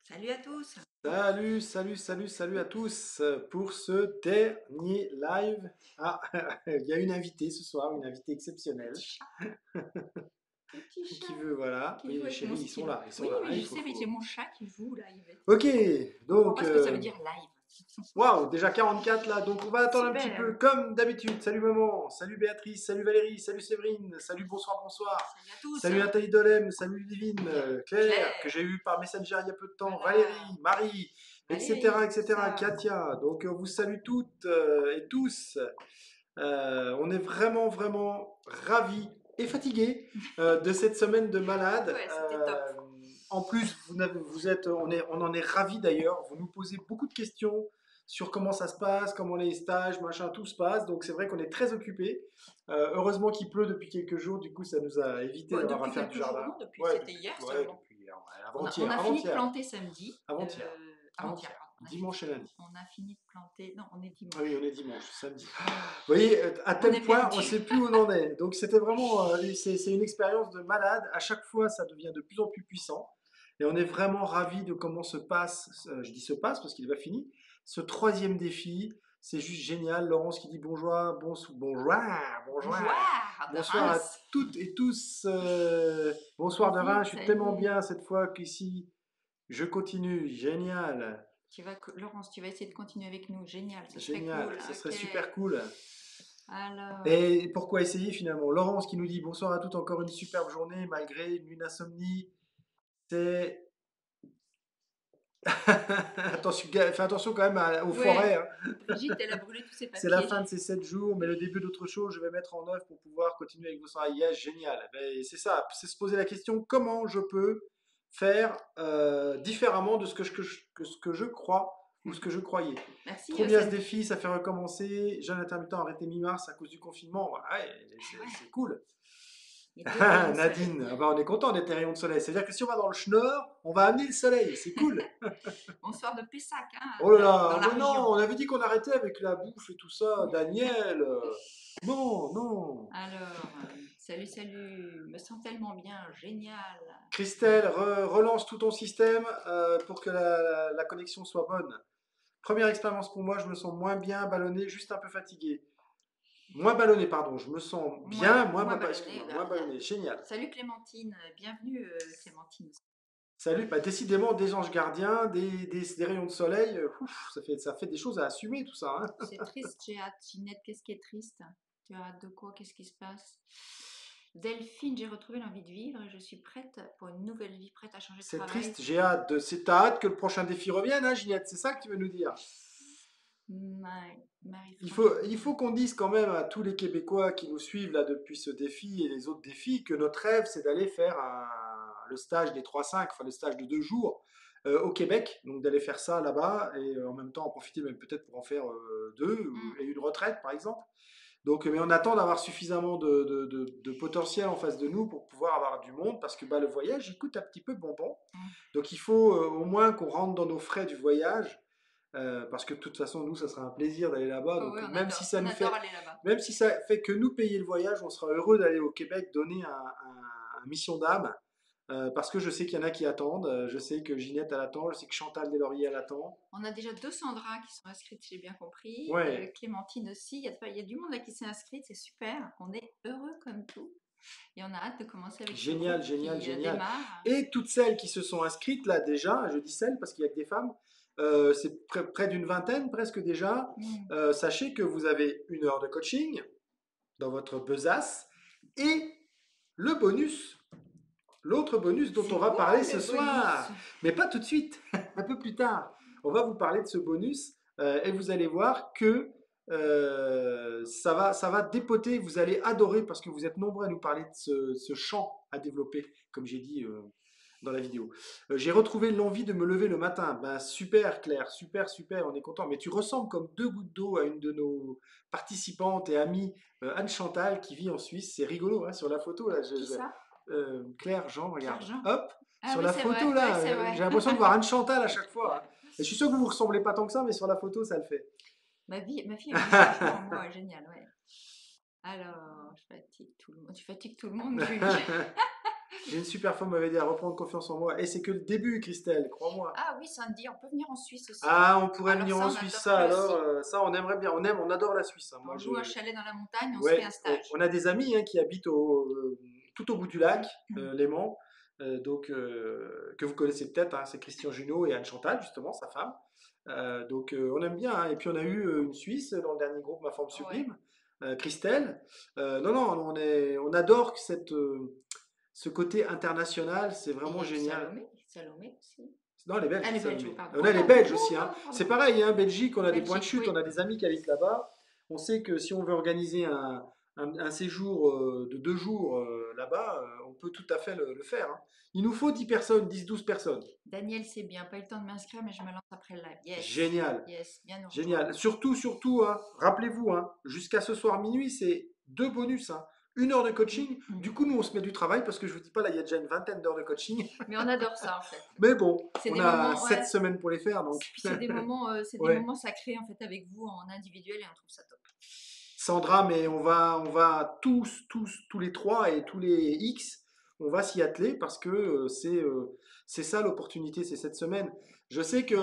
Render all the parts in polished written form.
Salut à tous. Salut, salut, salut, salut à tous pour ce dernier live. Ah, il y a une invitée ce soir, une invitée exceptionnelle Petit chat, petit qui chat veut, voilà. qui Oui, joue les avec mon chéris, stylo. ils sont Oui, là, oui, hein, je sais, mais j'ai mon chat qui joue là. Ok, Il comprend donc, pas ce que ça veut dire live. waouh, déjà 44 là, donc on va attendre un petit peu Super. comme d'habitude. Salut maman, salut Béatrice, salut Valérie, salut Séverine, salut bonsoir, bonsoir. Salut à tous. Salut Nathalie Dolem, salut Divine, Claire, que j'ai Claire. eu par Messenger il y a peu de temps, Voilà. Valérie, Marie, Valérie, c'est etc., ça. Katia. Donc on vous salue toutes et tous. On est vraiment, vraiment ravis et fatigués de cette semaine de malade. Ouais, c'était top. En plus, on en est ravis d'ailleurs. Vous nous posez beaucoup de questions sur comment ça se passe, comment les stages, machin, tout se passe. Donc c'est vrai qu'on est très occupés. Heureusement qu'il pleut depuis quelques jours, du coup ça nous a évité Bon, d'avoir à depuis faire du quelques jours, jardin. non, depuis Ouais, c'était hier ouais, seulement. depuis On avant-hier, a fini de planter samedi. avant-hier, Avant-hier, avant-hier, pardon. dimanche et lundi. On a fini de planter. Non, on est Ah oui, dimanche. on est dimanche, samedi. Vous voyez, à On tel est point, on perdu. ne sait plus où on en est. Donc c'était vraiment, c'est une expérience de malade. À chaque fois, ça devient de plus en plus puissant. Et on est vraiment ravis de comment se passe, je dis se passe parce qu'il n'est pas fini, ce troisième défi. C'est juste génial. Laurence qui dit bonjour, bonjour, bonjour, Bonjour de bonsoir à Reims. toutes et tous. Bonsoir de Reims, Vas-y, je suis ça tellement y est. bien cette fois qu'ici. Je continue, génial, Laurence, tu vas essayer de continuer avec nous. Génial, ce serait génial, cool. ce serait Ok. super cool. Alors, Et pourquoi essayer finalement? Laurence qui nous dit bonsoir à toutes, encore une superbe journée malgré une insomnie. C'est. Attention, fais attention quand même aux forêts, ouais, hein. Brigitte, elle a brûlé tous ses C'est la papiers. fin de ces 7 jours, mais le début d'autre chose, je vais mettre en œuvre pour pouvoir continuer avec vos soirées. Yes, génial. Ben, c'est ça, c'est se poser la question comment je peux faire différemment de ce que je crois ou ce que je croyais. Merci, Trop bien ce Sandy. défi, ça fait recommencer. Jeune intermittent arrêté mi-mars à cause du confinement. Ouais, Ah ouais, c'est cool. il y a deux rayons Ah, de soleil. Nadine, ah bah on est content d'être des rayons de soleil. C'est-à-dire que si on va dans le Schnorr, on va amener le soleil. C'est cool. Bonsoir de Pessac, Oh là dans là, la mais non, région. on avait dit qu'on arrêtait avec la bouffe et tout ça. Daniel, non, non. Alors, salut, salut. Me sens tellement bien. Génial. Christelle, relance tout ton système pour que la connexion soit bonne. Première expérience pour moi, je me sens moins bien ballonné, juste un peu fatigué. Moins ballonné, pardon. Je me sens bien, Moins ballonné. excuse-moi, moins ballonné. Génial. Salut Clémentine. Bienvenue, Clémentine. Salut, bah décidément des anges gardiens, des rayons de soleil, ouf, ça fait des choses à assumer tout ça, hein. C'est triste, j'ai hâte. Ginette, qu'est-ce qui est triste? Tu as hâte de quoi? Qu'est-ce qui se passe? Delphine, j'ai retrouvé l'envie de vivre et je suis prête pour une nouvelle vie, prête à changer de C'est travail. triste, j'ai hâte t'as hâte que le prochain défi revienne, hein, Ginette, c'est ça que tu veux nous dire. Il Marie-Franchine. faut qu'on dise quand même à tous les Québécois qui nous suivent là depuis ce défi et les autres défis que notre rêve c'est d'aller faire le stage des 3-5, enfin le stage de 2 jours au Québec, donc d'aller faire ça là-bas et en même temps en profiter même peut-être pour en faire deux Hmm. et une retraite par exemple. Donc, mais on attend d'avoir suffisamment de potentiel en face de nous pour pouvoir avoir du monde parce que bah, le voyage il coûte un petit peu bonbon. Donc il faut au moins qu'on rentre dans nos frais du voyage parce que de toute façon, nous, ça sera un plaisir d'aller là-bas. Oh Donc, oui, on adore aller là-bas. même si ça fait que nous payer le voyage, on sera heureux d'aller au Québec donner un mission d'âme. Parce que je sais qu'il y en a qui attendent. Je sais que Ginette, elle attend. Je sais que Chantal Deslauriers, elle attend. On a déjà deux Sandra qui sont inscrites, si j'ai bien compris. Ouais, Clémentine aussi. Il y a du monde là qui s'est inscrite, c'est super. On est heureux comme tout. Et on a hâte de commencer avec ce génial, groupe génial, qui génial. démarre. Et toutes celles qui se sont inscrites là déjà, je dis celles parce qu'il n'y a que des femmes, c'est près d'une vingtaine presque déjà. Hmm. Sachez que vous avez 1 heure de coaching dans votre besace et le bonus. L'autre bonus dont on C'est va quoi parler ce le bonus? soir, mais pas tout de suite, un peu plus tard. On va vous parler de ce bonus et vous allez voir que ça va dépoter, vous allez adorer parce que vous êtes nombreux à nous parler de ce champ à développer, comme j'ai dit dans la vidéo. J'ai retrouvé l'envie de me lever le matin. Ben, super Claire, super, super, on est content. Mais tu ressembles comme 2 gouttes d'eau à une de nos participantes et amies, Anne Chantal, qui vit en Suisse. C'est rigolo hein, sur la photo là. Qui ça? Claire Jean, Claire regarde. Jean. Hop, Ah sur oui, la c'est vrai. photo Ouais, là, c'est vrai. j'ai l'impression de voir Anne Chantal à chaque fois, hein. Et je suis sûr que vous vous ressemblez pas tant que ça, mais sur la photo, ça le fait. Ma fille a vu vachement en moi. Génial, ouais. Alors, je fatigue tout le monde. Tu fatigues tout le monde, Julie. J'ai une super femme m'avait dit à reprendre confiance en moi. Et c'est que le début, Christelle, crois-moi. Ah oui, samedi, on peut venir en Suisse aussi. Ah, on pourrait Alors venir ça, en on Suisse, ça adorerait alors, aussi. ça on aimerait bien. On aime, on adore la Suisse, hein. On loue un chalet dans la montagne, on se fait un Ouais, on stage. a des amis, hein, qui habitent tout au bout du lac, Mm. Léman, que vous connaissez peut-être, hein, c'est Christian Junot et Anne Chantal, justement, sa femme. On aime bien, hein. Et puis on a eu une Suisse dans le dernier groupe Ma Forme Ouais. Sublime, Christelle. Non, non, on adore ce côté international, c'est Et il vraiment y a eu génial. Salomé, Salomé aussi. Non, les Belges, Ah, les Belges, oh, Salomé. pardon. On Oh, a les pardon, Belges oh, aussi, hein. pardon, pardon. C'est pareil, hein, Belgique, on a des points de Belgique, chute, on oui. a des amis qui habitent là-bas. On sait que si on veut organiser un séjour de 2 jours là-bas, on peut tout à fait le faire, hein. Il nous faut 10 personnes, 10, 12 personnes. Daniel, c'est bien. Pas eu le temps de m'inscrire, mais je me lance après le live. Yes. Génial, Yes, viens nous génial. rejoindre. Surtout, hein, rappelez-vous, hein, jusqu'à ce soir minuit, c'est 2 bonus, hein. 1 heure de coaching. Mm. Du coup, nous, on se met du travail parce que je vous dis pas, là, il y a déjà une vingtaine d'heures de coaching. Mais on adore ça, en fait. Mais bon, C'est on des a moments, 7 ouais. semaines pour les faire, donc. Puis c'est des Ouais. moments sacrés, en fait, avec vous en individuel et on trouve ça top. Sandra, mais on va tous les trois et tous les X, on va s'y atteler parce que c'est ça l'opportunité, c'est cette semaine. Je sais que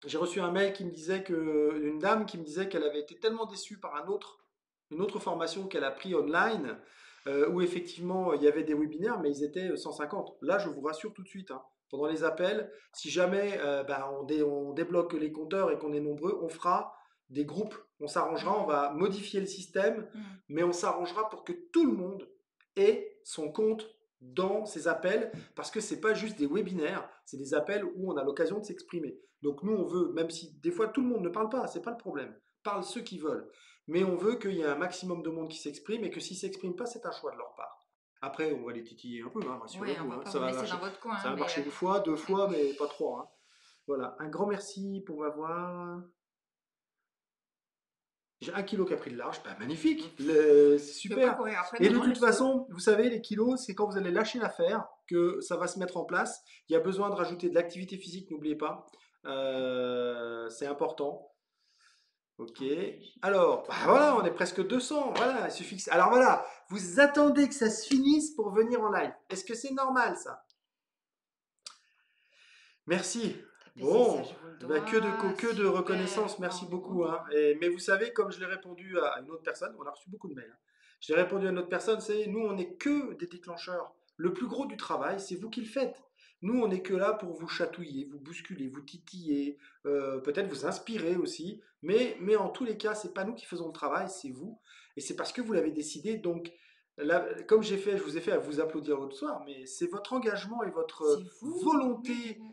j'ai reçu un mail qui me disait une dame qui me disait qu'elle avait été tellement déçue par une autre formation qu'elle a pris online, où effectivement il y avait des webinaires, mais ils étaient 150. Là, je vous rassure tout de suite, hein, pendant les appels, si jamais on débloque les compteurs et qu'on est nombreux, on fera des groupes. On s'arrangera, on Mm. va modifier le système, Mm. mais on s'arrangera pour que tout le monde ait son compte dans ces appels, parce que c'est pas juste des webinaires, c'est des appels où on a l'occasion de s'exprimer. Donc nous, on veut, même si des fois tout le monde ne parle pas, c'est pas le problème. Parlent ceux qui veulent. Mais on veut qu'il y ait un maximum de monde qui s'exprime et que s'ils ne s'expriment pas, c'est un choix de leur part. Après, on va les titiller un peu, hein, Ouais, on rassurez-vous, va hein. pas vous laisser dans votre coin, Ça hein, va mais marcher une fois, 2 fois, mais pas trois, hein. Voilà, un grand merci pour m'avoir. J'ai 1 kilo qui a pris de large, bah, magnifique, c'est je veux pas super. courir après. Et Non, de non, toute laisse-le. façon, vous savez, les kilos, c'est quand vous allez lâcher l'affaire que ça va se mettre en place. Il y a besoin de rajouter de l'activité physique, n'oubliez pas. C'est important. Ok. Alors, bah voilà, on est presque 200. Voilà, il suffit que. Alors voilà, vous attendez que ça se finisse pour venir en live. Est-ce que c'est normal ça? Merci. Tapez ça, Bon, je vous le bah, dois. que de Super. reconnaissance, Bah, merci on est beaucoup, content. hein. Mais vous savez, comme je l'ai répondu à une autre personne, on a reçu beaucoup de mails, hein. J'ai répondu à une autre personne, c'est nous, on n'est que des déclencheurs. Le plus gros du travail, c'est vous qui le faites. Nous, on n'est que là pour vous chatouiller, vous bousculer, vous titiller, peut-être vous inspirer aussi. Mais en tous les cas, c'est pas nous qui faisons le travail, c'est vous. Et c'est parce que vous l'avez décidé. Donc, là, comme je vous ai fait à vous applaudir l'autre soir, mais c'est votre engagement et votre C'est vous. Oui, volonté. oui,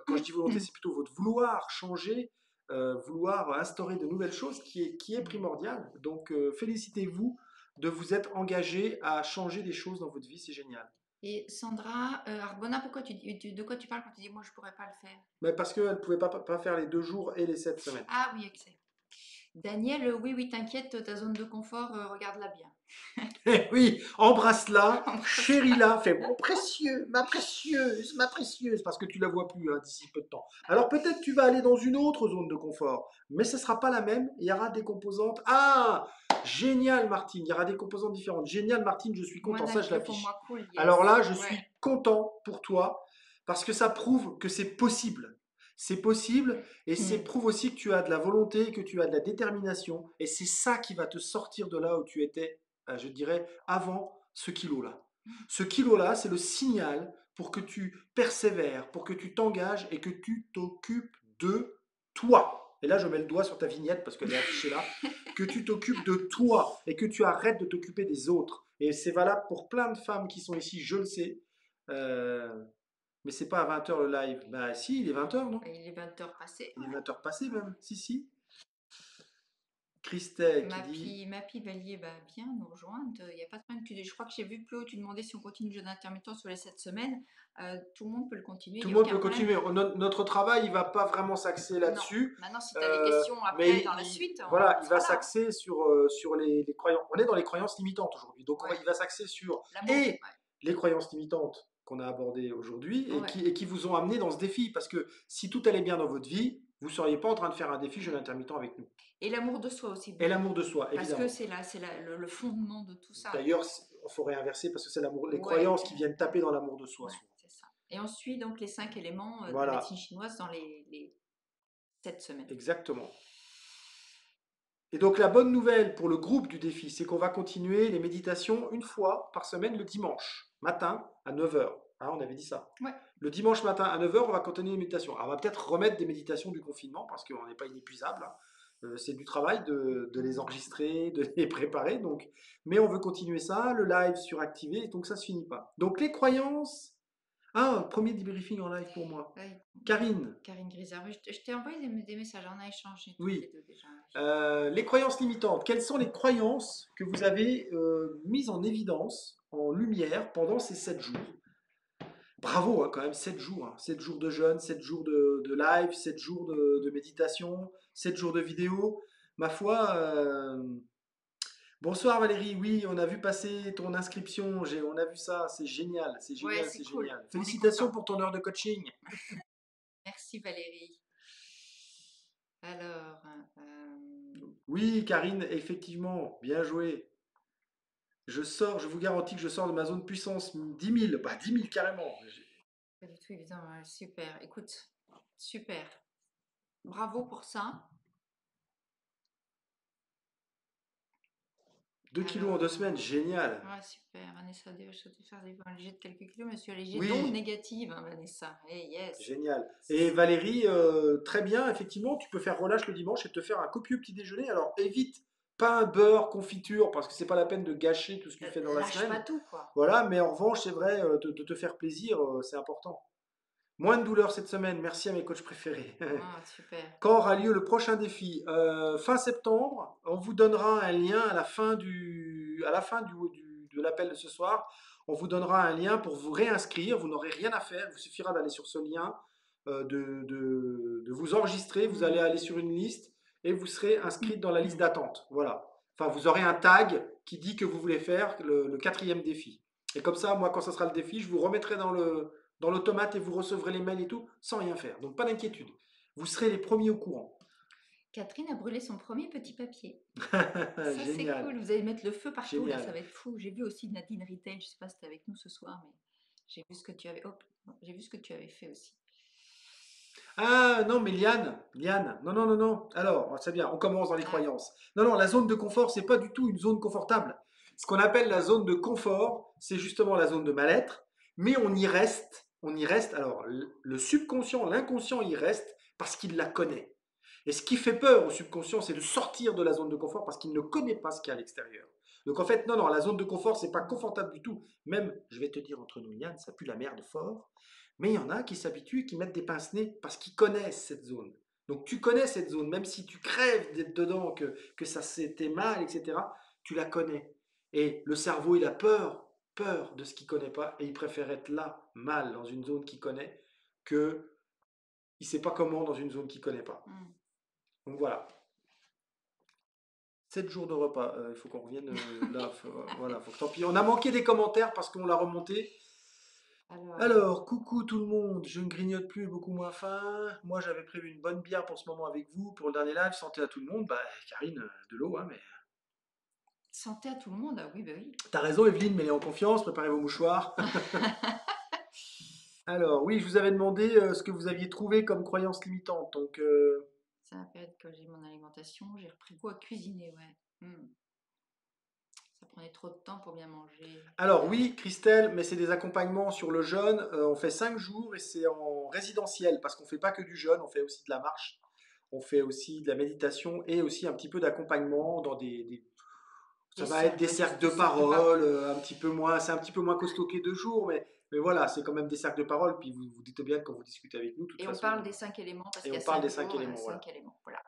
Quand je dis volonté, oui. c'est plutôt votre vouloir changer, vouloir instaurer de nouvelles choses qui est primordial. Donc, félicitez-vous de vous être engagé à changer des choses dans votre vie, c'est génial. Et Sandra Arbona, pourquoi de quoi tu parles quand tu dis moi je pourrais pas le faire? Mais parce qu'elle ne pouvait pas faire les 2 jours et les 7 semaines. Ah oui, excellent. Daniel, oui, oui, t'inquiète, ta zone de confort, regarde-la bien. Eh oui, embrasse-la, Embrasse-la. chéris-la, fais mon précieux, ma précieuse, parce que tu la vois plus, hein, d'ici peu de temps. Alors peut-être tu vas aller dans une autre zone de confort, mais ce ne sera pas la même. Il y aura des composantes. Ah, génial, Martine, il y aura des composantes différentes. Génial, Martine, je suis Moins content, ça je d'inclus pour l'affiche. moi, cool, Alors yes. là, je suis Ouais. content pour toi, parce que ça prouve que c'est possible. C'est possible, et c'est Hmm. prouve aussi que tu as de la volonté, que tu as de la détermination, et c'est ça qui va te sortir de là où tu étais, je dirais, avant ce kilo-là. Ce kilo-là, c'est le signal pour que tu persévères, pour que tu t'engages et que tu t'occupes de toi. Et là, je mets le doigt sur ta vignette parce qu'elle est affichée là. Que tu t'occupes de toi et que tu arrêtes de t'occuper des autres. Et c'est valable pour plein de femmes qui sont ici, je le sais. Euh, mais c'est pas à 20 h le live. Bah si, il est 20 h, non? Il est 20 h passé, Il est ouais. 20 h passé même. Si, si. Christelle qui dit. Mappy Vallier, bah, viens nous rejoindre. Il n'y a pas de problème. Je crois que j'ai vu plus haut, tu demandais si on continue le jeu d'intermittent sur les 7 semaines. Tout le monde peut le continuer, il Tout n'y le a monde aucun peut problème. continuer. Notre travail, il va pas vraiment s'axer Non. là-dessus. Maintenant, si tu as des questions après Mais dans la suite, voilà, on il va sera là, hein. s'axer sur les croyances. On est dans les croyances limitantes aujourd'hui. Donc, Ouais. il va s'axer sur L'amour, et les croyances limitantes qu'on a abordées aujourd'hui ouais. Ouais. et qui vous ont amené dans ce défi. Parce que si tout allait bien dans votre vie, vous ne seriez pas en train de faire un défi jeûne intermittent avec nous. Et l'amour de soi aussi, Et beaucoup. l'amour de soi, Parce que évidemment. c'est le fondement de tout ça. D'ailleurs, faut réinverser parce que c'est l'amour, les Ouais, croyances qui viennent taper dans l'amour de soi. ouais, Souvent. c'est ça. Et on suit donc les 5 éléments de la Voilà, médecine chinoise dans les 7 semaines. exactement. Et donc la bonne nouvelle pour le groupe du défi, c'est qu'on va continuer les méditations une fois par semaine le dimanche matin à 9h. Hein, on avait dit ça. Ouais. Le dimanche matin à 9h, on va continuer les méditations. Alors, on va peut-être remettre des méditations du confinement parce qu'on n'est pas inépuisable. Hein. C'est du travail de les enregistrer, de les préparer. Donc, mais on veut continuer ça, le live suractivé, donc ça ne se finit pas. Donc les croyances. Ah, premier debriefing en live pour moi. Ouais. Karine, Karine Grisard, oui, je t'ai envoyé des messages, on a échangé toutes oui. les deux déjà. Les croyances limitantes. Quelles sont les croyances que vous avez mises en évidence, en lumière, pendant ces 7 jours? Bravo, hein, quand même, 7 jours. Hein. 7 jours de jeûne, 7 jours de live, 7 jours de méditation, 7 jours de vidéo. Ma foi, bonsoir Valérie, oui, on a vu passer ton inscription, on a vu ça, c'est génial, c'est Ouais, génial, c'est c'est cool, génial. on est Félicitations content. pour ton heure de coaching. Merci Valérie. Alors, Oui, Karine, effectivement, bien joué. Je vous garantis que je sors de ma zone puissance 10 000, bah 10 000 carrément. pas du tout évident, super. Écoute, super. Bravo pour ça. 2 kilos en Alors, 2 semaines, génial. ouais, super. Vanessa, je souhaite faire des points légers de quelques kilos, monsieur léger, donc Oui, négative, hein, Vanessa. Eh yes. génial. Et Valérie, très bien, effectivement, tu peux faire relâche le dimanche et te faire un copieux petit déjeuner. Alors évite pain, beurre, confiture, parce que c'est pas la peine de gâcher tout ce que tu fais dans la Lâche pas semaine. tout, quoi. Voilà, mais en revanche, c'est vrai, de te faire plaisir, c'est important. Moins de douleur cette semaine, merci à mes coachs préférés. Ah, super. Quand aura lieu le prochain défi? Fin septembre, on vous donnera un lien à la fin de l'appel de ce soir. On vous donnera un lien pour vous réinscrire. Vous n'aurez rien à faire. Il vous suffira d'aller sur ce lien, de vous enregistrer. Vous allez aller sur une liste et vous serez inscrite dans la liste d'attente. Voilà. Enfin, vous aurez un tag qui dit que vous voulez faire le quatrième défi. Et comme ça, moi, quand ce sera le défi, je vous remettrai dans l'automate et vous recevrez les mails et tout sans rien faire. Donc, pas d'inquiétude. Vous serez les premiers au courant. Catherine a brûlé son premier petit papier. Ça, c'est Génial, cool. Vous allez mettre le feu partout, là, ça génial. va être fou. J'ai vu aussi Nadine Retail, je sais pas si tu avec nous ce soir, mais j'ai vu ce que tu avais. Hop, j'ai vu ce que tu avais fait aussi. Ah non, mais Liane, non, non, non, non. Alors, c'est bien, on commence dans les Ah, croyances. Non, non, la zone de confort, c'est pas du tout une zone confortable. Ce qu'on appelle la zone de confort, c'est justement la zone de mal-être, mais on y reste, on y reste. Alors, le subconscient, l'inconscient y reste parce qu'il la connaît. Et ce qui fait peur au subconscient, c'est de sortir de la zone de confort parce qu'il ne connaît pas ce qu'il y a à l'extérieur. Donc en fait, non, non, la zone de confort, c'est pas confortable du tout. Même, je vais te dire entre nous, Liane, ça pue la merde fort. Mais il y en a qui s'habituent et qui mettent des pince-nez parce qu'ils connaissent cette zone. Donc tu connais cette zone, même si tu crèves d'être dedans, que ça s'était mal, etc., tu la connais. Et le cerveau, il a peur de ce qu'il ne connaît pas, et il préfère être là, mal, dans une zone qu'il connaît, que il ne sait pas comment dans une zone qu'il ne connaît pas. Donc voilà. 7 jours de repas, il faut qu'on revienne là. Voilà, faut que tant pis. On a manqué des commentaires parce qu'on l'a remonté. Alors, coucou tout le monde, je ne grignote plus et beaucoup moins faim. Moi, j'avais prévu une bonne bière pour ce moment avec vous, pour le dernier live. Santé à tout le monde. Bah, Karine, de l'eau, hein, mais. santé à tout le monde, ah oui, bah oui. T'as raison, Evelyne, mais en confiance, préparez vos mouchoirs. Alors, oui, je vous avais demandé ce que vous aviez trouvé comme croyance limitante. Donc, C'est la période que j'ai mon alimentation, j'ai repris goût à cuisiner, ouais. Ça prenait trop de temps pour bien manger. alors, oui, Christelle, mais c'est des accompagnements sur le jeûne. On fait 5 jours et c'est en résidentiel parce qu'on fait pas que du jeûne, on fait aussi de la marche, on fait aussi de la méditation et aussi un petit peu d'accompagnement dans ça va être des cercles de parole, un petit peu moins, c'est un petit peu moins costaud que les 2 jours, mais voilà, c'est quand même des cercles de parole. Puis vous vous dites bien que quand vous discutez avec nous, de toute Et on façon, parle des 5 éléments parce et qu'il y on a parle des 5 cinq jours, éléments, voilà. 5 éléments. Voilà.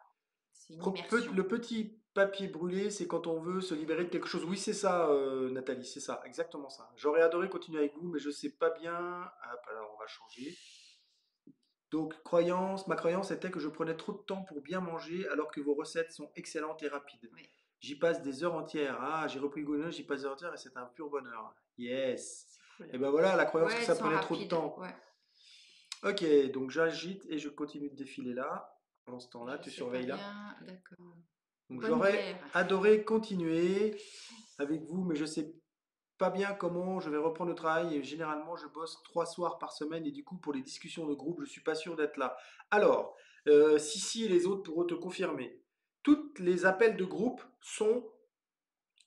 C'est une immersion. Le petit papier brûlé, c'est quand on veut se libérer de quelque chose. Oui, c'est ça, Nathalie, c'est ça, exactement ça. J'aurais adoré continuer avec vous, mais je sais pas bien. Hop, alors on va changer. Donc, ma croyance était que je prenais trop de temps pour bien manger, alors que vos recettes sont excellentes et rapides. Oui, J'y passe des heures entières. Ah, j'ai repris Google, j'y passe des heures entières et c'est un pur bonheur. Yes. c'est cool. Et ben voilà, la croyance Ouais, que elles ça sont prenait trop de rapides. temps. Ouais. Ok, donc j'agite et je continue de défiler là. Pendant ce temps-là, Je tu sais pas surveilles là. bien, d'accord. Donc Bonne j'aurais bière. adoré continuer avec vous, mais je sais pas bien comment je vais reprendre le travail et généralement je bosse 3 soirs par semaine et du coup pour les discussions de groupe, je suis pas sûr d'être là. Alors, Sissi et les autres pourront te confirmer. Tous les appels de groupe sont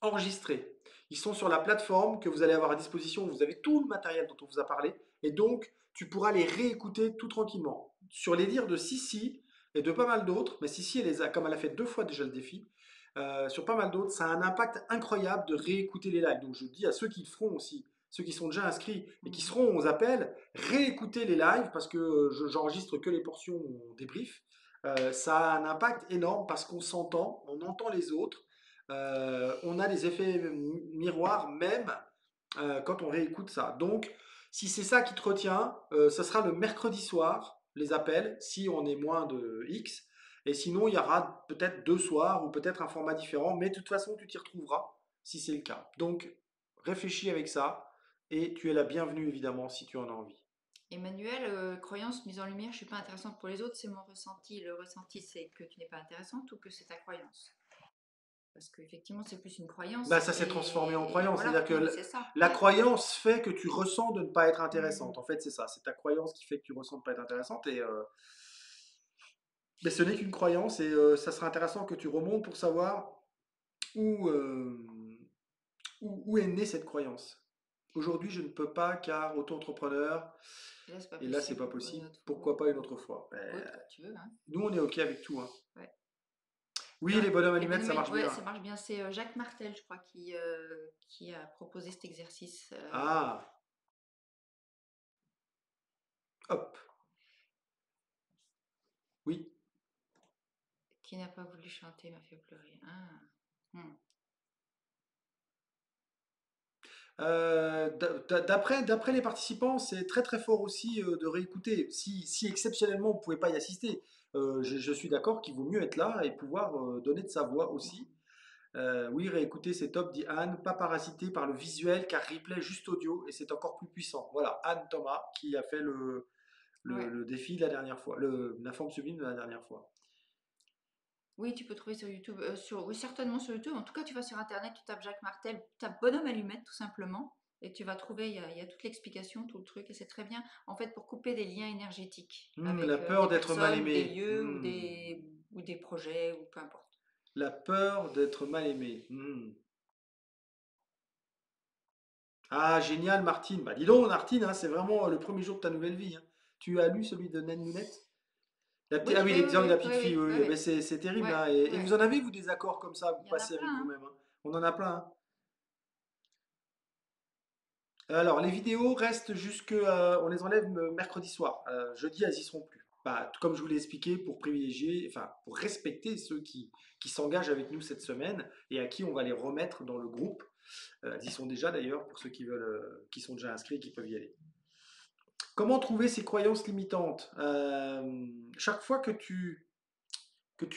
enregistrés. Ils sont sur la plateforme que vous allez avoir à disposition. Vous avez tout le matériel dont on vous a parlé. Et donc, tu pourras les réécouter tout tranquillement. Sur les dires de Sissi et de pas mal d'autres, mais Sissi, comme elle a fait 2 fois déjà le défi, sur pas mal d'autres, ça a un impact incroyable de réécouter les lives. Donc, je dis à ceux qui le feront aussi, ceux qui sont déjà inscrits et qui Mhm. seront aux appels, réécoutez les lives parce que j'enregistre que les portions débrief. Ça a un impact énorme parce qu'on s'entend, on entend les autres. On a des effets miroirs même quand on réécoute ça. Donc, si c'est ça qui te retient, ça sera le mercredi soir, les appels, si on est moins de X. Et sinon, il y aura peut-être 2 soirs ou peut-être un format différent, mais de toute façon, tu t'y retrouveras si c'est le cas. Donc, réfléchis avec ça et tu es la bienvenue évidemment si tu en as envie. Emmanuel, croyance mise en lumière, je suis pas intéressante pour les autres, c'est mon ressenti. Le ressenti, c'est que tu n'es pas intéressante ou que c'est ta croyance. Parce qu'effectivement, c'est plus une Bah, croyance ça s'est transformé en et croyance. voilà, C'est-à-dire que non mais c'est ça, la ouais. croyance fait que tu ressens de ne pas être Mhm. intéressante. En fait, c'est ça. C'est ta croyance qui fait que tu ressens de ne pas être intéressante. Mais ce n'est qu'une croyance et ça sera intéressant que tu remontes pour savoir où, où est née cette croyance. Aujourd'hui, je ne peux pas car auto-entrepreneur, Et là, c'est pas et là, c'est pas possible, une possible. autre fois. Pourquoi pas une autre fois? Écoute, quand tu veux, hein. Nous, on est OK avec tout, hein. Ouais. Oui, Ouais. les bonhommes Les allumettes, bonhommes, ça marche ouais, bien. ça marche bien. C'est Jacques Martel, je crois, qui a proposé cet exercice, Ah, hop, oui. qui n'a pas voulu chanter m'a fait pleurer. Ah. Hmm. D'après les participants, c'est très très fort aussi de réécouter. Si exceptionnellement vous ne pouvez pas y assister, je suis d'accord qu'il vaut mieux être là et pouvoir donner de sa voix aussi. Oui, réécouter c'est top, dit Anne, pas parasité par le visuel car replay juste audio et c'est encore plus puissant. Voilà, Anne Thomas qui a fait Ouais. le défi de la dernière fois, la forme sublime de la dernière fois. Oui, tu peux trouver sur YouTube, oui, certainement sur YouTube. En tout cas, tu vas sur Internet, tu tapes Jacques Martel, tu tapes bonhomme allumette tout simplement, et tu vas trouver, il y a toute l'explication, tout le truc, et c'est très bien, en fait, pour couper des liens énergétiques La avec peur des d'être mal personnes ou des aimé. lieux ou des projets ou peu importe. La peur d'être mal aimé. Ah, génial, Martine. Bah, dis donc, Martine, hein, c'est vraiment le premier jour de ta nouvelle vie, hein. Tu as lu celui de Naine Nounette? Oui, Ah oui, oui, oui, l'exemple de la oui, petite oui, fille, oui, oui, oui, oui. oui. Mais c'est terrible, Ouais, hein. Et vous ouais. en avez, vous, des accords comme ça, vous Il y en a passez plein, avec hein. vous-même, hein. On en a plein, hein. Alors, les vidéos restent jusque. On les enlève mercredi soir. Jeudi, elles y seront plus. Bah, comme je vous l'ai expliqué, pour privilégier, enfin, pour respecter ceux qui s'engagent avec nous cette semaine et à qui on va les remettre dans le groupe. Elles y sont déjà d'ailleurs, pour ceux qui veulent, qui sont déjà inscrits et qui peuvent y aller. Comment trouver ces croyances limitantes? Chaque fois que tu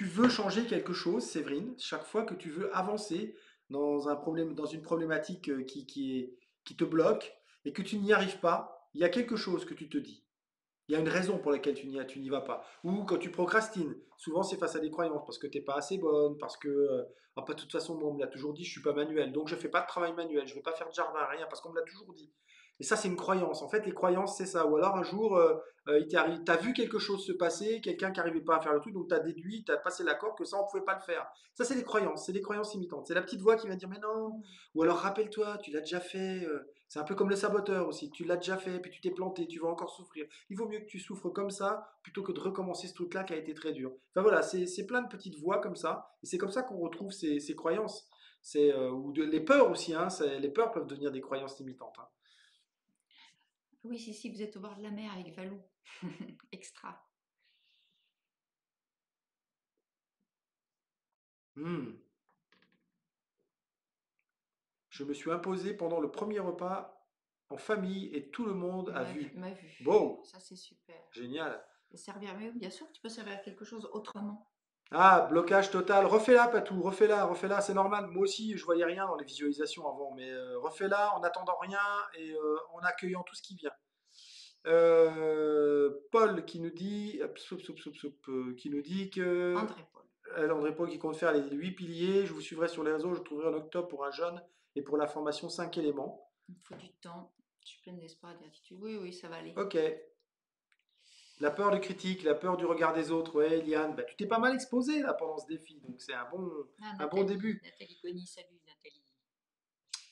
veux changer quelque chose, Séverine, chaque fois que tu veux avancer dans un problème, dans une problématique qui te bloque et que tu n'y arrives pas, il y a quelque chose que tu te dis. Il y a une raison pour laquelle tu n'y vas pas. Ou quand tu procrastines, souvent c'est face à des croyances, parce que tu n'es pas assez bonne, parce que, ah, de toute façon, moi, on me l'a toujours dit, je ne suis pas manuel, donc je ne fais pas de travail manuel, je ne vais pas faire de jardin, rien, parce qu'on me l'a toujours dit. Et ça, c'est une croyance. En fait, les croyances, c'est ça. Ou alors un jour, tu as vu quelque chose se passer, quelqu'un qui n'arrivait pas à faire le truc, donc tu as déduit, tu as passé l'accord que ça, on ne pouvait pas le faire. Ça, c'est des croyances limitantes. C'est la petite voix qui va dire, mais non. Mm. Ou alors rappelle-toi, tu l'as déjà fait. C'est un peu comme le saboteur aussi. Tu l'as déjà fait, puis tu t'es planté, tu vas encore souffrir. Il vaut mieux que tu souffres comme ça plutôt que de recommencer ce truc-là qui a été très dur. Enfin voilà, c'est plein de petites voix comme ça. Et c'est comme ça qu'on retrouve ces croyances. Les peurs aussi. Hein, les peurs peuvent devenir des croyances limitantes. Hein. Oui, si, vous êtes au bord de la mer avec Valou. Extra. Hmm. Je me suis imposé pendant le premier repas en famille et tout le monde a vu. M'a vu. Wow, Ça, c'est super. génial. Et servir mieux, bien sûr, tu peux servir quelque chose autrement. Ah, blocage total. Refais-la, Patou, refais-la, c'est normal. Moi aussi, je voyais rien dans les visualisations avant, mais refais-la en n'attendant rien et en accueillant tout ce qui vient. Paul qui nous dit, qui nous dit que André Paul. André Paul qui compte faire les 8 piliers. Je vous suivrai sur les réseaux. Je trouverai en octobre pour un jeune et pour la formation 5 éléments. Il me faut du temps. Je suis pleine d'espoir et de gratitude. Oui, oui, ça va aller. Ok. La peur de critique, la peur du regard des autres. Ouais, Eliane, bah, tu t'es pas mal exposé là pendant ce défi, donc c'est Ah, un bon Nathalie, début. Nathalie Goni, salut Nathalie.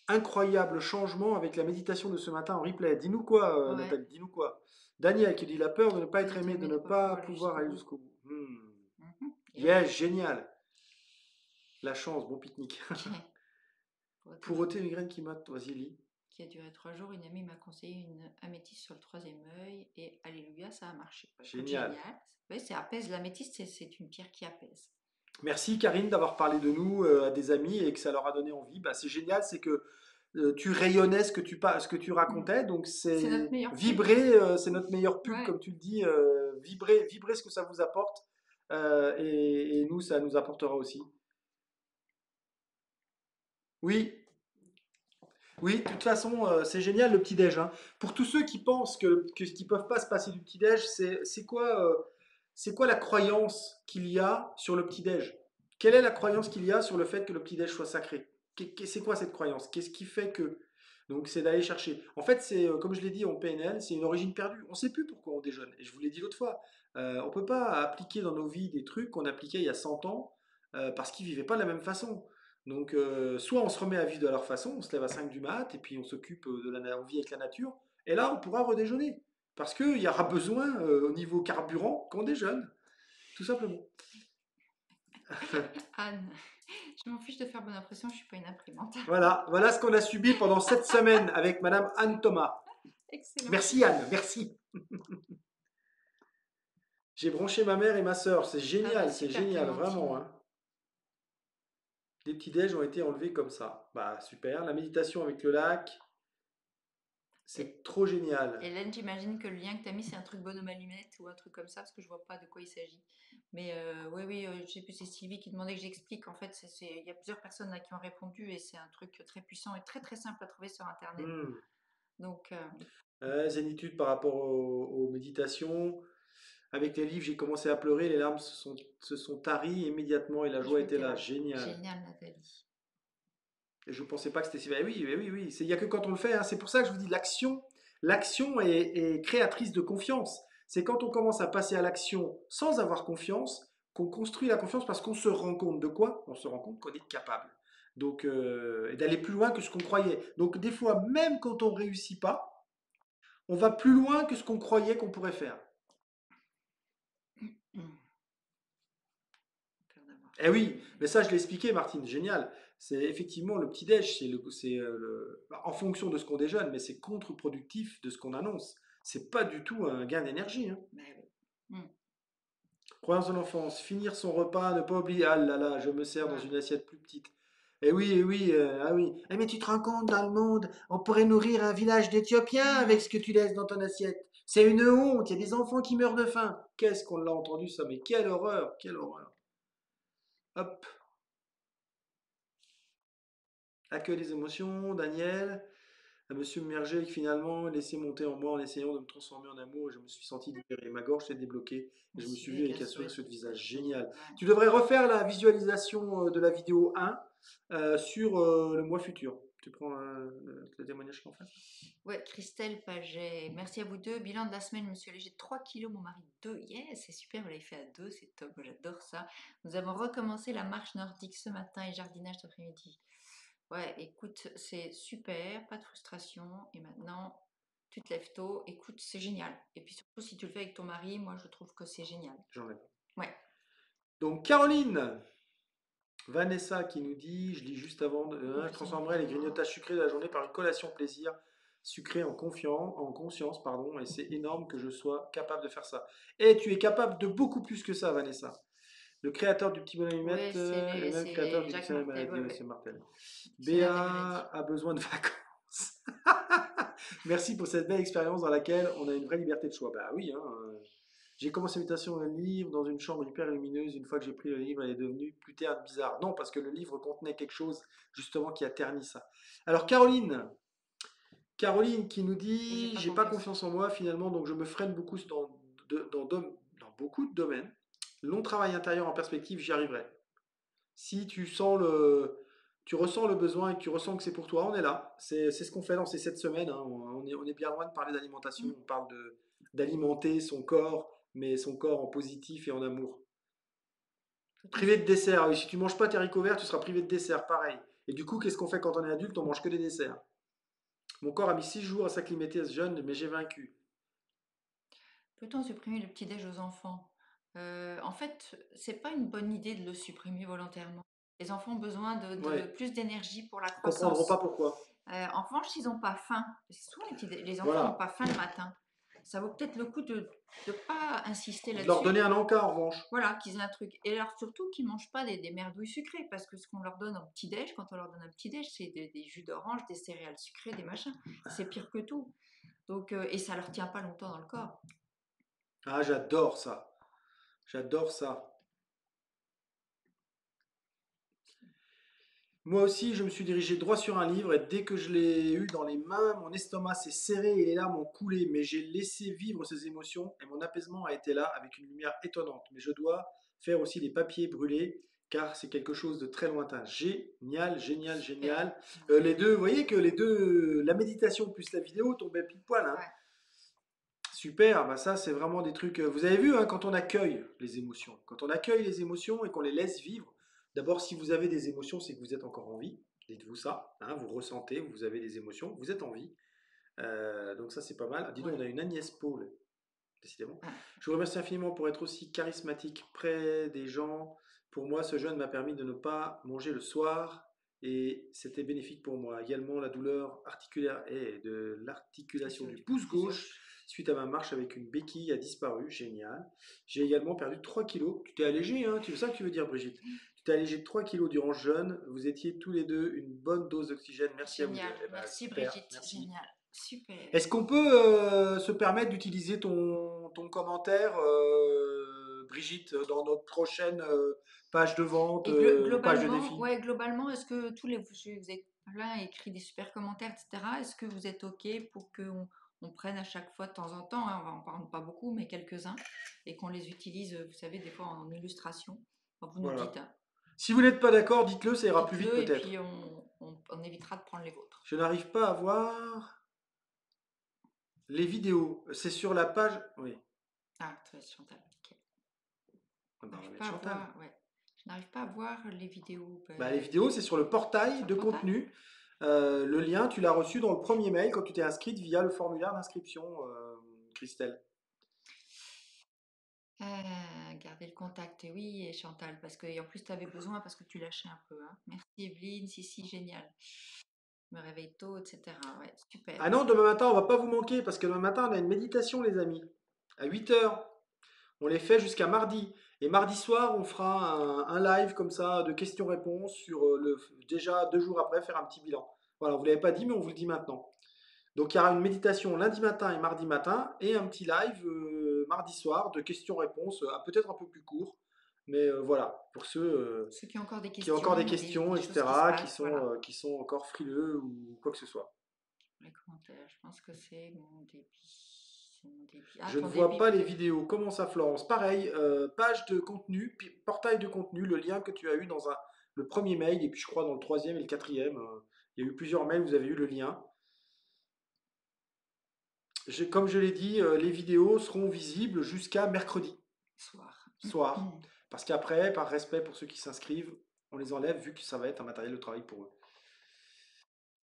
Incroyable changement avec la méditation de ce matin en replay. Dis-nous quoi, Ouais, Nathalie, dis-nous quoi. Daniel qui dit la peur de ne pas de être être aimé, de aimé, ne de pas pas pouvoir aller pouvoir jusqu'au aller bout. jusqu'au bout. Et ouais, Yes, génial. La chance, bon pique-nique. pour être Pour toujours ôter les migraines qui matent, vas-y, lis. qui a duré 3 jours, une amie m'a conseillé une améthyste sur le troisième œil et alléluia, ça a marché. Bah, écoute, Génial. génial. Ouais, c'est apaise. L'améthyste, c'est une pierre qui apaise. Merci Karine d'avoir parlé de nous à des amis et que ça leur a donné envie. Bah, c'est génial, c'est que tu rayonnais ce que tu Mm. racontais, donc C'est notre c'est meilleure pub. vibrer, c'est notre meilleure pub, Ouais. comme tu le dis, vibrer ce que ça vous apporte, et nous, ça nous apportera aussi. Oui, oui, de toute façon, c'est génial le petit-déj, hein. Pour tous ceux qui pensent qu'ils ne peuvent pas se passer du petit-déj, c'est quoi la croyance qu'il y a sur le petit-déj? Quelle est la croyance qu'il y a sur le fait que le petit-déj soit sacré? C'est quoi cette croyance? Qu'est-ce qui fait que? Donc c'est d'aller chercher. En fait, c'est comme je l'ai dit en PNL, c'est une origine perdue. On ne sait plus pourquoi on déjeune. Et je vous l'ai dit l'autre fois. On ne peut pas appliquer dans nos vies des trucs qu'on appliquait il y a 100 ans parce qu'ils ne vivaient pas de la même façon. Donc, soit on se remet à vivre de leur façon, on se lève à 5 du mat, et puis on s'occupe on vit avec la nature, et là on pourra redéjeuner. Parce qu'il y aura besoin, au niveau carburant, qu'on déjeune, tout simplement. Anne, je m'en fiche de faire bonne impression, je suis pas une imprimante. Voilà ce qu'on a subi pendant cette semaine avec Madame Anne Thomas. Excellent. Merci Anne, merci. J'ai branché ma mère et ma sœur, Ah bah c'est super génial, vraiment, Clémentine. hein. Les petits déj ont été enlevés comme ça. Bah super, la méditation avec le lac, Et c'est trop génial. Hélène, j'imagine que le lien que tu as mis, c'est un truc bonhomme allumette ou un truc comme ça, parce que je vois pas de quoi il s'agit. Mais oui, oui, je sais plus, c'est Sylvie qui demandait que j'explique. En fait, il y a plusieurs personnes là qui ont répondu et c'est un truc très puissant et très très simple à trouver sur Internet. Hmm. Donc, Zénitude par rapport aux méditations. Avec les livres, j'ai commencé à pleurer, les larmes se sont taries immédiatement et la la joie joie était était là. là. Génial. Génial, Nathalie. Et je ne pensais pas que c'était si. Eh oui, oui, oui. Il n'y a que quand on le fait, hein. C'est pour ça que je vous dis, l'action est créatrice de confiance. C'est quand on commence à passer à l'action sans avoir confiance qu'on construit la confiance parce qu'on se rend compte de quoi? On se rend compte qu'on est capable. Donc, et d'aller plus loin que ce qu'on croyait. Donc, des fois, même quand on ne réussit pas, on va plus loin que ce qu'on croyait qu'on pourrait faire. Hum, peur d'avoir Eh faim. oui, mais ça je l'ai expliqué, Martine, génial. C'est effectivement le petit-déj, en fonction de ce qu'on déjeune, mais c'est contre-productif de ce qu'on annonce. C'est pas du tout un gain d'énergie, hein. Bah oui. Hum, Croyance de l'enfance, finir son repas, ne pas oublier, ah là là, je me sers dans voilà. une assiette plus petite. Eh oui, ah oui. Eh mais tu te rends compte, dans le monde, on pourrait nourrir un village d'Éthiopiens avec Hum. ce que tu laisses dans ton assiette. C'est une honte, il y a des enfants qui meurent de faim. Qu'est-ce qu'on l'a entendu ça, mais quelle horreur, quelle horreur. Hop. Accueil des émotions, Daniel. À Monsieur Merger qui finalement laissé monter en moi en essayant de me transformer en amour et je me suis senti libéré. Ma gorge s'est débloquée et je me Ici, suis vu avec avec un un sourire sourire sur sur le le visage. visage, génial. Génial. Ouais. Tu devrais refaire la visualisation de la vidéo 1 sur le mois futur. Tu prends le témoignage qu'on fait. Ouais, Christelle Paget, merci à vous deux. Bilan de la semaine, je me suis allégée de 3 kilos, mon mari 2. Yes, c'est super, vous l'avez fait à deux, c'est top, moi j'adore ça. Nous avons recommencé la marche nordique ce matin et jardinage cet après-midi. Ouais, écoute, c'est super, pas de frustration. Et maintenant, tu te lèves tôt, écoute, c'est génial. Et puis surtout, si tu le fais avec ton mari, moi je trouve que c'est génial. J'en ai pas. Ouais, Donc Caroline, Vanessa qui nous dit, je lis juste avant, je confiant transformerai les pleinement. grignotages sucrés de la journée par une collation plaisir sucrée en conscience, pardon, et c'est énorme que je sois capable de faire ça. Et tu es capable de beaucoup plus que ça, Vanessa. Le créateur du petit bonhomme Ouais, Mimette est le même créateur c'est du Jacques dictionnaire des Martel, maladies, ouais, monsieur ouais. Martel. Dictionnaire des maladies. Béa a besoin de vacances. Merci pour cette belle expérience dans laquelle on a une vraie liberté de choix. Bah oui, hein. J'ai commencé l'invitation d'un livre dans une chambre hyper lumineuse. Une fois que j'ai pris le livre, elle est devenue plus terne, bizarre. Non, parce que le livre contenait quelque chose justement qui a terni ça. Alors Caroline qui nous Oui, j'ai dit, pas j'ai pas confiance. confiance en moi finalement, donc je me freine beaucoup dans beaucoup de domaines. Long travail intérieur en perspective, j'y arriverai. Si tu ressens le besoin et que tu ressens que c'est pour toi, on est là. C'est ce qu'on fait dans ces 7 semaines, hein. On est bien loin de parler d'alimentation. Mm. On parle d'alimenter son corps, mais son corps en positif et en amour. Tout à Privé de fait. dessert, oui, si tu manges pas tes haricots verts, tu seras privé de dessert, pareil. Et du coup, qu'est-ce qu'on fait quand on est adulte? On mange que des desserts. Mon corps a mis 6 jours à s'acclimater à ce jeûne, mais j'ai vaincu. Peut-on supprimer le petit-déj aux enfants? En fait, c'est pas une bonne idée de le supprimer volontairement. Les enfants ont besoin de Ouais, plus d'énergie pour la ils comprendront pas croissance. pourquoi. En revanche, s'ils n'ont pas faim, parce que souvent les enfants n'ont Voilà. pas faim le matin, ça vaut peut-être le coup de ne pas insister De leur donner là-dessus. un encas en revanche. Voilà, qu'ils aient un truc. Et alors surtout qu'ils ne mangent pas des merdouilles sucrées, parce que ce qu'on leur donne au petit-déj, quand on leur donne un petit-déj, c'est des jus d'orange, des céréales sucrées, des machins. C'est pire que tout. Donc, et ça leur tient pas longtemps dans le corps. Ah, j'adore ça. J'adore ça. Moi aussi, je me suis dirigé droit sur un livre et dès que je l'ai eu dans les mains, mon estomac s'est serré et les larmes ont coulé. Mais j'ai laissé vivre ces émotions et mon apaisement a été là avec une lumière étonnante. Mais je dois faire aussi des papiers brûlés car c'est quelque chose de très lointain. Génial, génial, Super. génial. Les deux, vous voyez que les deux, la méditation plus la vidéo tombaient pile poil, hein. Ouais. Super, bah ça c'est vraiment des trucs. Vous avez vu, hein, quand on accueille les émotions, quand on accueille les émotions et qu'on les laisse vivre, d'abord si vous avez des émotions, c'est que vous êtes encore en vie. Dites-vous ça, hein, vous ressentez, vous avez des émotions, vous êtes en vie. Donc ça c'est pas mal. Ah, dis donc, Ouais. on a une Agnès Paul, décidément. Ah, Je vous remercie infiniment pour être aussi charismatique près des gens. Pour moi, ce jeûne m'a permis de ne pas manger le soir et c'était bénéfique pour moi. Également, la douleur articulaire et de l'articulation du du pouce pouce gauche gauche. suite à ma marche avec une béquille a disparu. Génial. J'ai également perdu 3 kilos. Tu t'es allégé, hein? C'est ça que tu veux dire, Brigitte? Tu t'es allégé de 3 kilos durant le jeûne. Vous étiez tous les deux une bonne dose d'oxygène. Merci à vous deux. Génial. Eh ben, Merci super, Brigitte. merci. Génial. Super. Est-ce qu'on peut se permettre d'utiliser ton commentaire, Brigitte, dans notre prochaine page de vente, Et page de globalement, défi? ouais, globalement, est-ce que vous êtes plein écrit des super commentaires, etc. Est-ce que vous êtes OK pour qu'on on prenne à chaque fois de temps en temps, hein, on va en prendre pas beaucoup, mais quelques-uns, et qu'on les utilise, vous savez, des fois en illustration. Enfin, vous nous Voilà. dites, hein, Si vous n'êtes pas d'accord, dites-le, ça ira plus vite dites-le, et puis peut-être. on évitera de prendre les vôtres. Je n'arrive pas à voir les vidéos. C'est sur la page. Oui. Ah, très Chantal. Ok. Ah Je bah, on va n'arrive mettre pas à Chantal. voir, ouais. Je n'arrive pas à voir les vidéos. Bah, les Ben, vidéos, c'est sur le portail sur le de portail? contenu. Le lien, tu l'as reçu dans le premier mail quand tu t'es inscrite via le formulaire d'inscription, Christelle. Garder le contact, et oui, et Chantal, parce que et en plus tu avais besoin parce que tu lâchais un peu, hein. Merci Evelyne, si si, génial. Je me réveille tôt, etc. Ouais, super. Ah non, demain matin, on va pas vous manquer parce que demain matin, on a une méditation, les amis, à 8 heures. On les fait jusqu'à mardi. Et mardi soir, on fera un live comme ça de questions-réponses sur déjà 2 jours après, faire un petit bilan. Voilà, on vous l'avait pas dit, mais on vous le dit maintenant. Donc il y aura une méditation lundi matin et mardi matin et un petit live mardi soir de questions-réponses, peut-être un peu plus court. Mais voilà, pour ceux Ceux qui ont encore des qui ont encore des questions ou questions, des choses qui se etc., passent, voilà. qui sont encore frileux ou quoi que ce soit. Les commentaires, je pense que c'est mon débit. C'est mon débit. Ah, Je ne ton vois débit pas les peut-être. vidéos. Comment ça, Florence? Pareil, page de contenu, portail de contenu, le lien que tu as eu dans le premier mail, et puis je crois dans le troisième et le quatrième. Il y a eu plusieurs mails, vous avez eu le lien. Comme je l'ai dit, les vidéos seront visibles jusqu'à mercredi Soir. soir. Parce qu'après, par respect pour ceux qui s'inscrivent, on les enlève vu que ça va être un matériel de travail pour eux.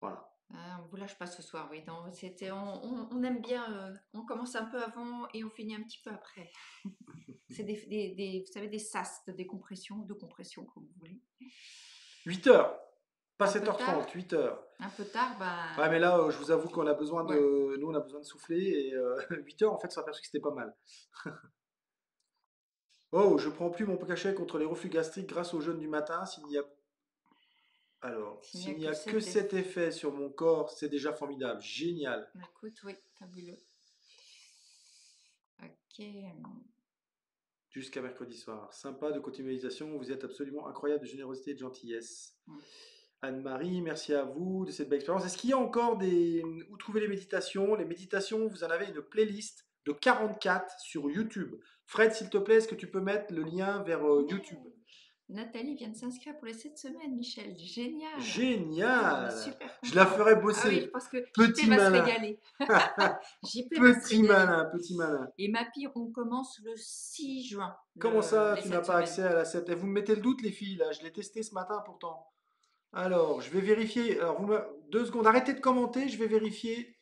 Voilà. Ah, on vous lâche pas ce soir, oui. Non, on aime bien, on commence un peu avant et on finit un petit peu après. C'est vous savez, des sas de décompression, de compression, comme vous voulez. 8 heures, pas Un peu tard, 7h30, 8 heures. Ouais, mais ben, là, je vous avoue qu'on a besoin ouais. de. Nous, on a besoin de souffler et 8 heures, en fait, ça aperçu que c'était pas mal. Oh, je prends plus mon cachet contre les reflux gastriques grâce au jeûne du matin. S'il n'y a S'il n'y que a que cet cet effet sur mon corps, c'est déjà formidable. Génial. écoute, oui, fabuleux. Ok. Jusqu'à mercredi soir. Sympa de continuation. Vous êtes absolument incroyable de générosité et de gentillesse. Anne-Marie, merci à vous de cette belle expérience. Est-ce qu'il y a encore où trouver les méditations? Les méditations, vous en avez une playlist de 44 sur YouTube. Fred, s'il te plaît, est-ce que tu peux mettre le lien vers YouTube? Nathalie vient de s'inscrire pour les 7 semaines, Michel. Génial. Ah, on est Génial! super Je la contents. ferai Ah oui, je bosser. pense que JP Petit va se malin. régaler. JP va se Petit régaler. malin, petit malin. Et Mappy, on commence le 6 juin, Comment ça, les tu n'as 7 pas semaines. accès à la 7? Et vous me mettez le doute, les filles, là. Je l'ai testé ce matin pourtant. Alors, je vais vérifier. Alors, 2 secondes. Arrêtez de commenter. Je vais vérifier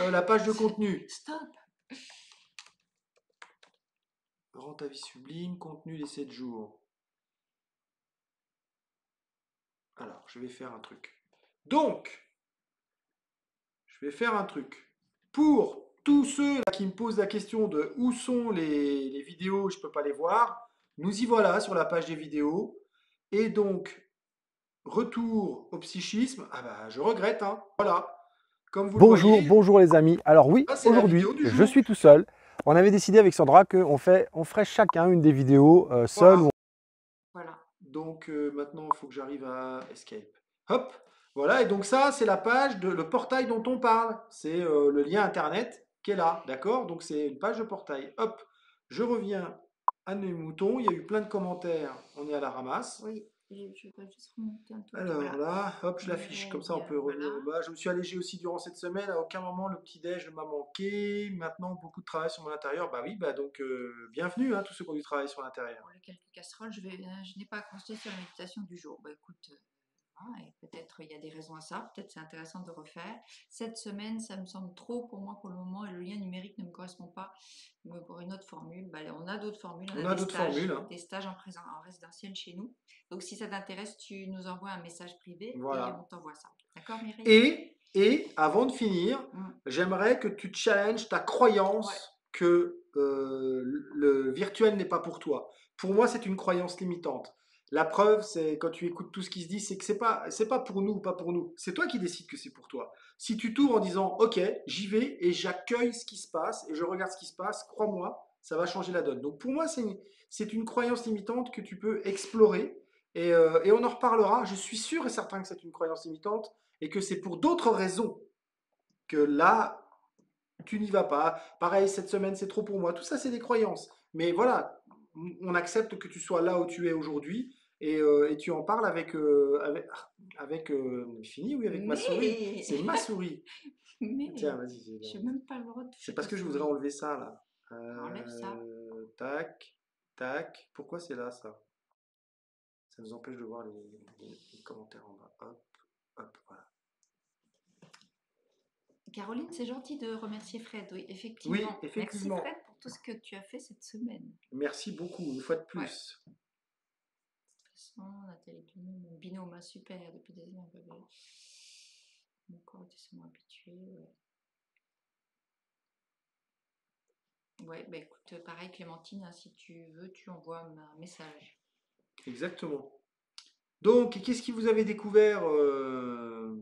la page de contenu. Stop. Rends ta vie sublime, contenu des 7 jours. Alors, je vais faire un truc. Donc, je vais faire un truc. Pour tous ceux là qui me posent la question de où sont les vidéos, je ne peux pas les voir, nous y voilà sur la page des vidéos. Et donc, retour au psychisme. Ah bah, je regrette, hein. Voilà. Comme vous le Bonjour, voyez, bonjour les amis. Alors oui, ça c'est la aujourd'hui, vidéo du je jour. suis tout seul. On avait décidé avec Sandra qu'on ferait chacun une des vidéos seul. Voilà. Voilà. Donc maintenant, il faut que j'arrive à Escape. Hop, voilà. Et donc ça, c'est la page le portail dont on parle. C'est le lien internet qui est là, d'accord? Donc c'est une page de portail. Hop, je reviens à mes moutons. Il y a eu plein de commentaires. On est à la ramasse. Oui, je vais juste remonter un tout petit. Alors Voilà. là, hop, je l'affiche. Comme ça, on Mireille, peut revenir voilà. au bas. Je me suis allégé aussi durant cette semaine. À aucun moment, le petit-déj ne m'a manqué. Maintenant, beaucoup de travail sur mon intérieur. Bah oui, bah donc bienvenue, hein, tous ceux qui ont du travail sur l'intérieur. Pour les quelques casseroles, je n'ai pas accroché sur la méditation du jour. Bah écoute, et peut-être il y a des raisons à ça, peut-être c'est intéressant de refaire. Cette semaine, ça me semble trop pour moi pour le moment et le lien numérique ne me correspond pas. Pour une autre formule, on a d'autres formules, on On a a d'autres formules, hein. des stages en résidentiel chez nous. Donc si ça t'intéresse, tu nous envoies un message privé et Voilà. on t'envoie ça. D'accord, Mireille? Et avant de finir, j'aimerais que tu challenges ta croyance Ouais. que le virtuel n'est pas pour toi. Pour moi, c'est une croyance limitante. La preuve, c'est quand tu écoutes tout ce qui se dit, c'est que c'est pas pour nous ou pas pour nous. C'est toi qui décides que c'est pour toi. Si tu t'ouvres en disant, OK, j'y vais et j'accueille ce qui se passe et je regarde ce qui se passe, crois-moi, ça va changer la donne. Donc pour moi, c'est une croyance limitante que tu peux explorer et on en reparlera. Je suis sûr et certain que c'est une croyance limitante et que c'est pour d'autres raisons que là, tu n'y vas pas. Pareil, cette semaine, c'est trop pour moi. Tout ça, c'est des croyances. Mais voilà, on accepte que tu sois là où tu es aujourd'hui et tu en parles avec fini, oui, avec ma souris. Mais, C'est ma souris. mais, Tiens, vas-y. je n'ai même pas le droit de C'est toucher parce ta que je voudrais souris. enlever ça, là. Enlève ça. Tac, tac. Pourquoi c'est là, ça? Ça nous empêche de voir les commentaires en bas. Hop, hop, voilà. Caroline, c'est gentil de remercier Fred, oui, effectivement. Oui, effectivement. Merci Fred pour tout ce que tu as fait cette semaine. Merci beaucoup, une fois de Ouais. plus. Nathalie Dumont, mon binôme, super, depuis des années. Mon corps était seulement habitué. Ouais, bah écoute, pareil Clémentine, hein, si tu veux, tu envoies un message. Exactement. Donc, qu'est-ce qui vous avez découvert?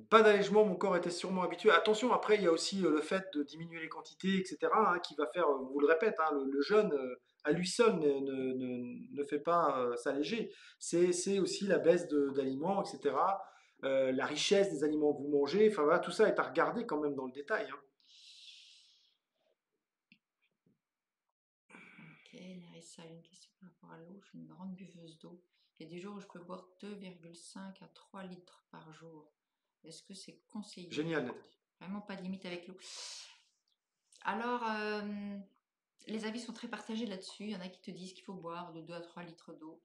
Pas d'allègement, mon corps était sûrement habitué. Attention, après, il y a aussi le fait de diminuer les quantités, etc., hein, qui va faire, on vous le répète, hein, le jeûne à lui seul ne fait pas s'alléger. C'est aussi la baisse d'aliments, etc., la richesse des aliments que vous mangez. Enfin, voilà, tout ça est à regarder quand même dans le détail, hein. Ok, Nerissa, une question par rapport à l'eau. Je suis une grande buveuse d'eau. Il y a des jours où je peux boire 2,5 à 3 litres par jour. Est-ce que c'est conseillé? Génial, Nathalie. Vraiment pas de limite avec l'eau. Alors, les avis sont très partagés là-dessus. Il y en a qui te disent qu'il faut boire de 2 à 3 litres d'eau.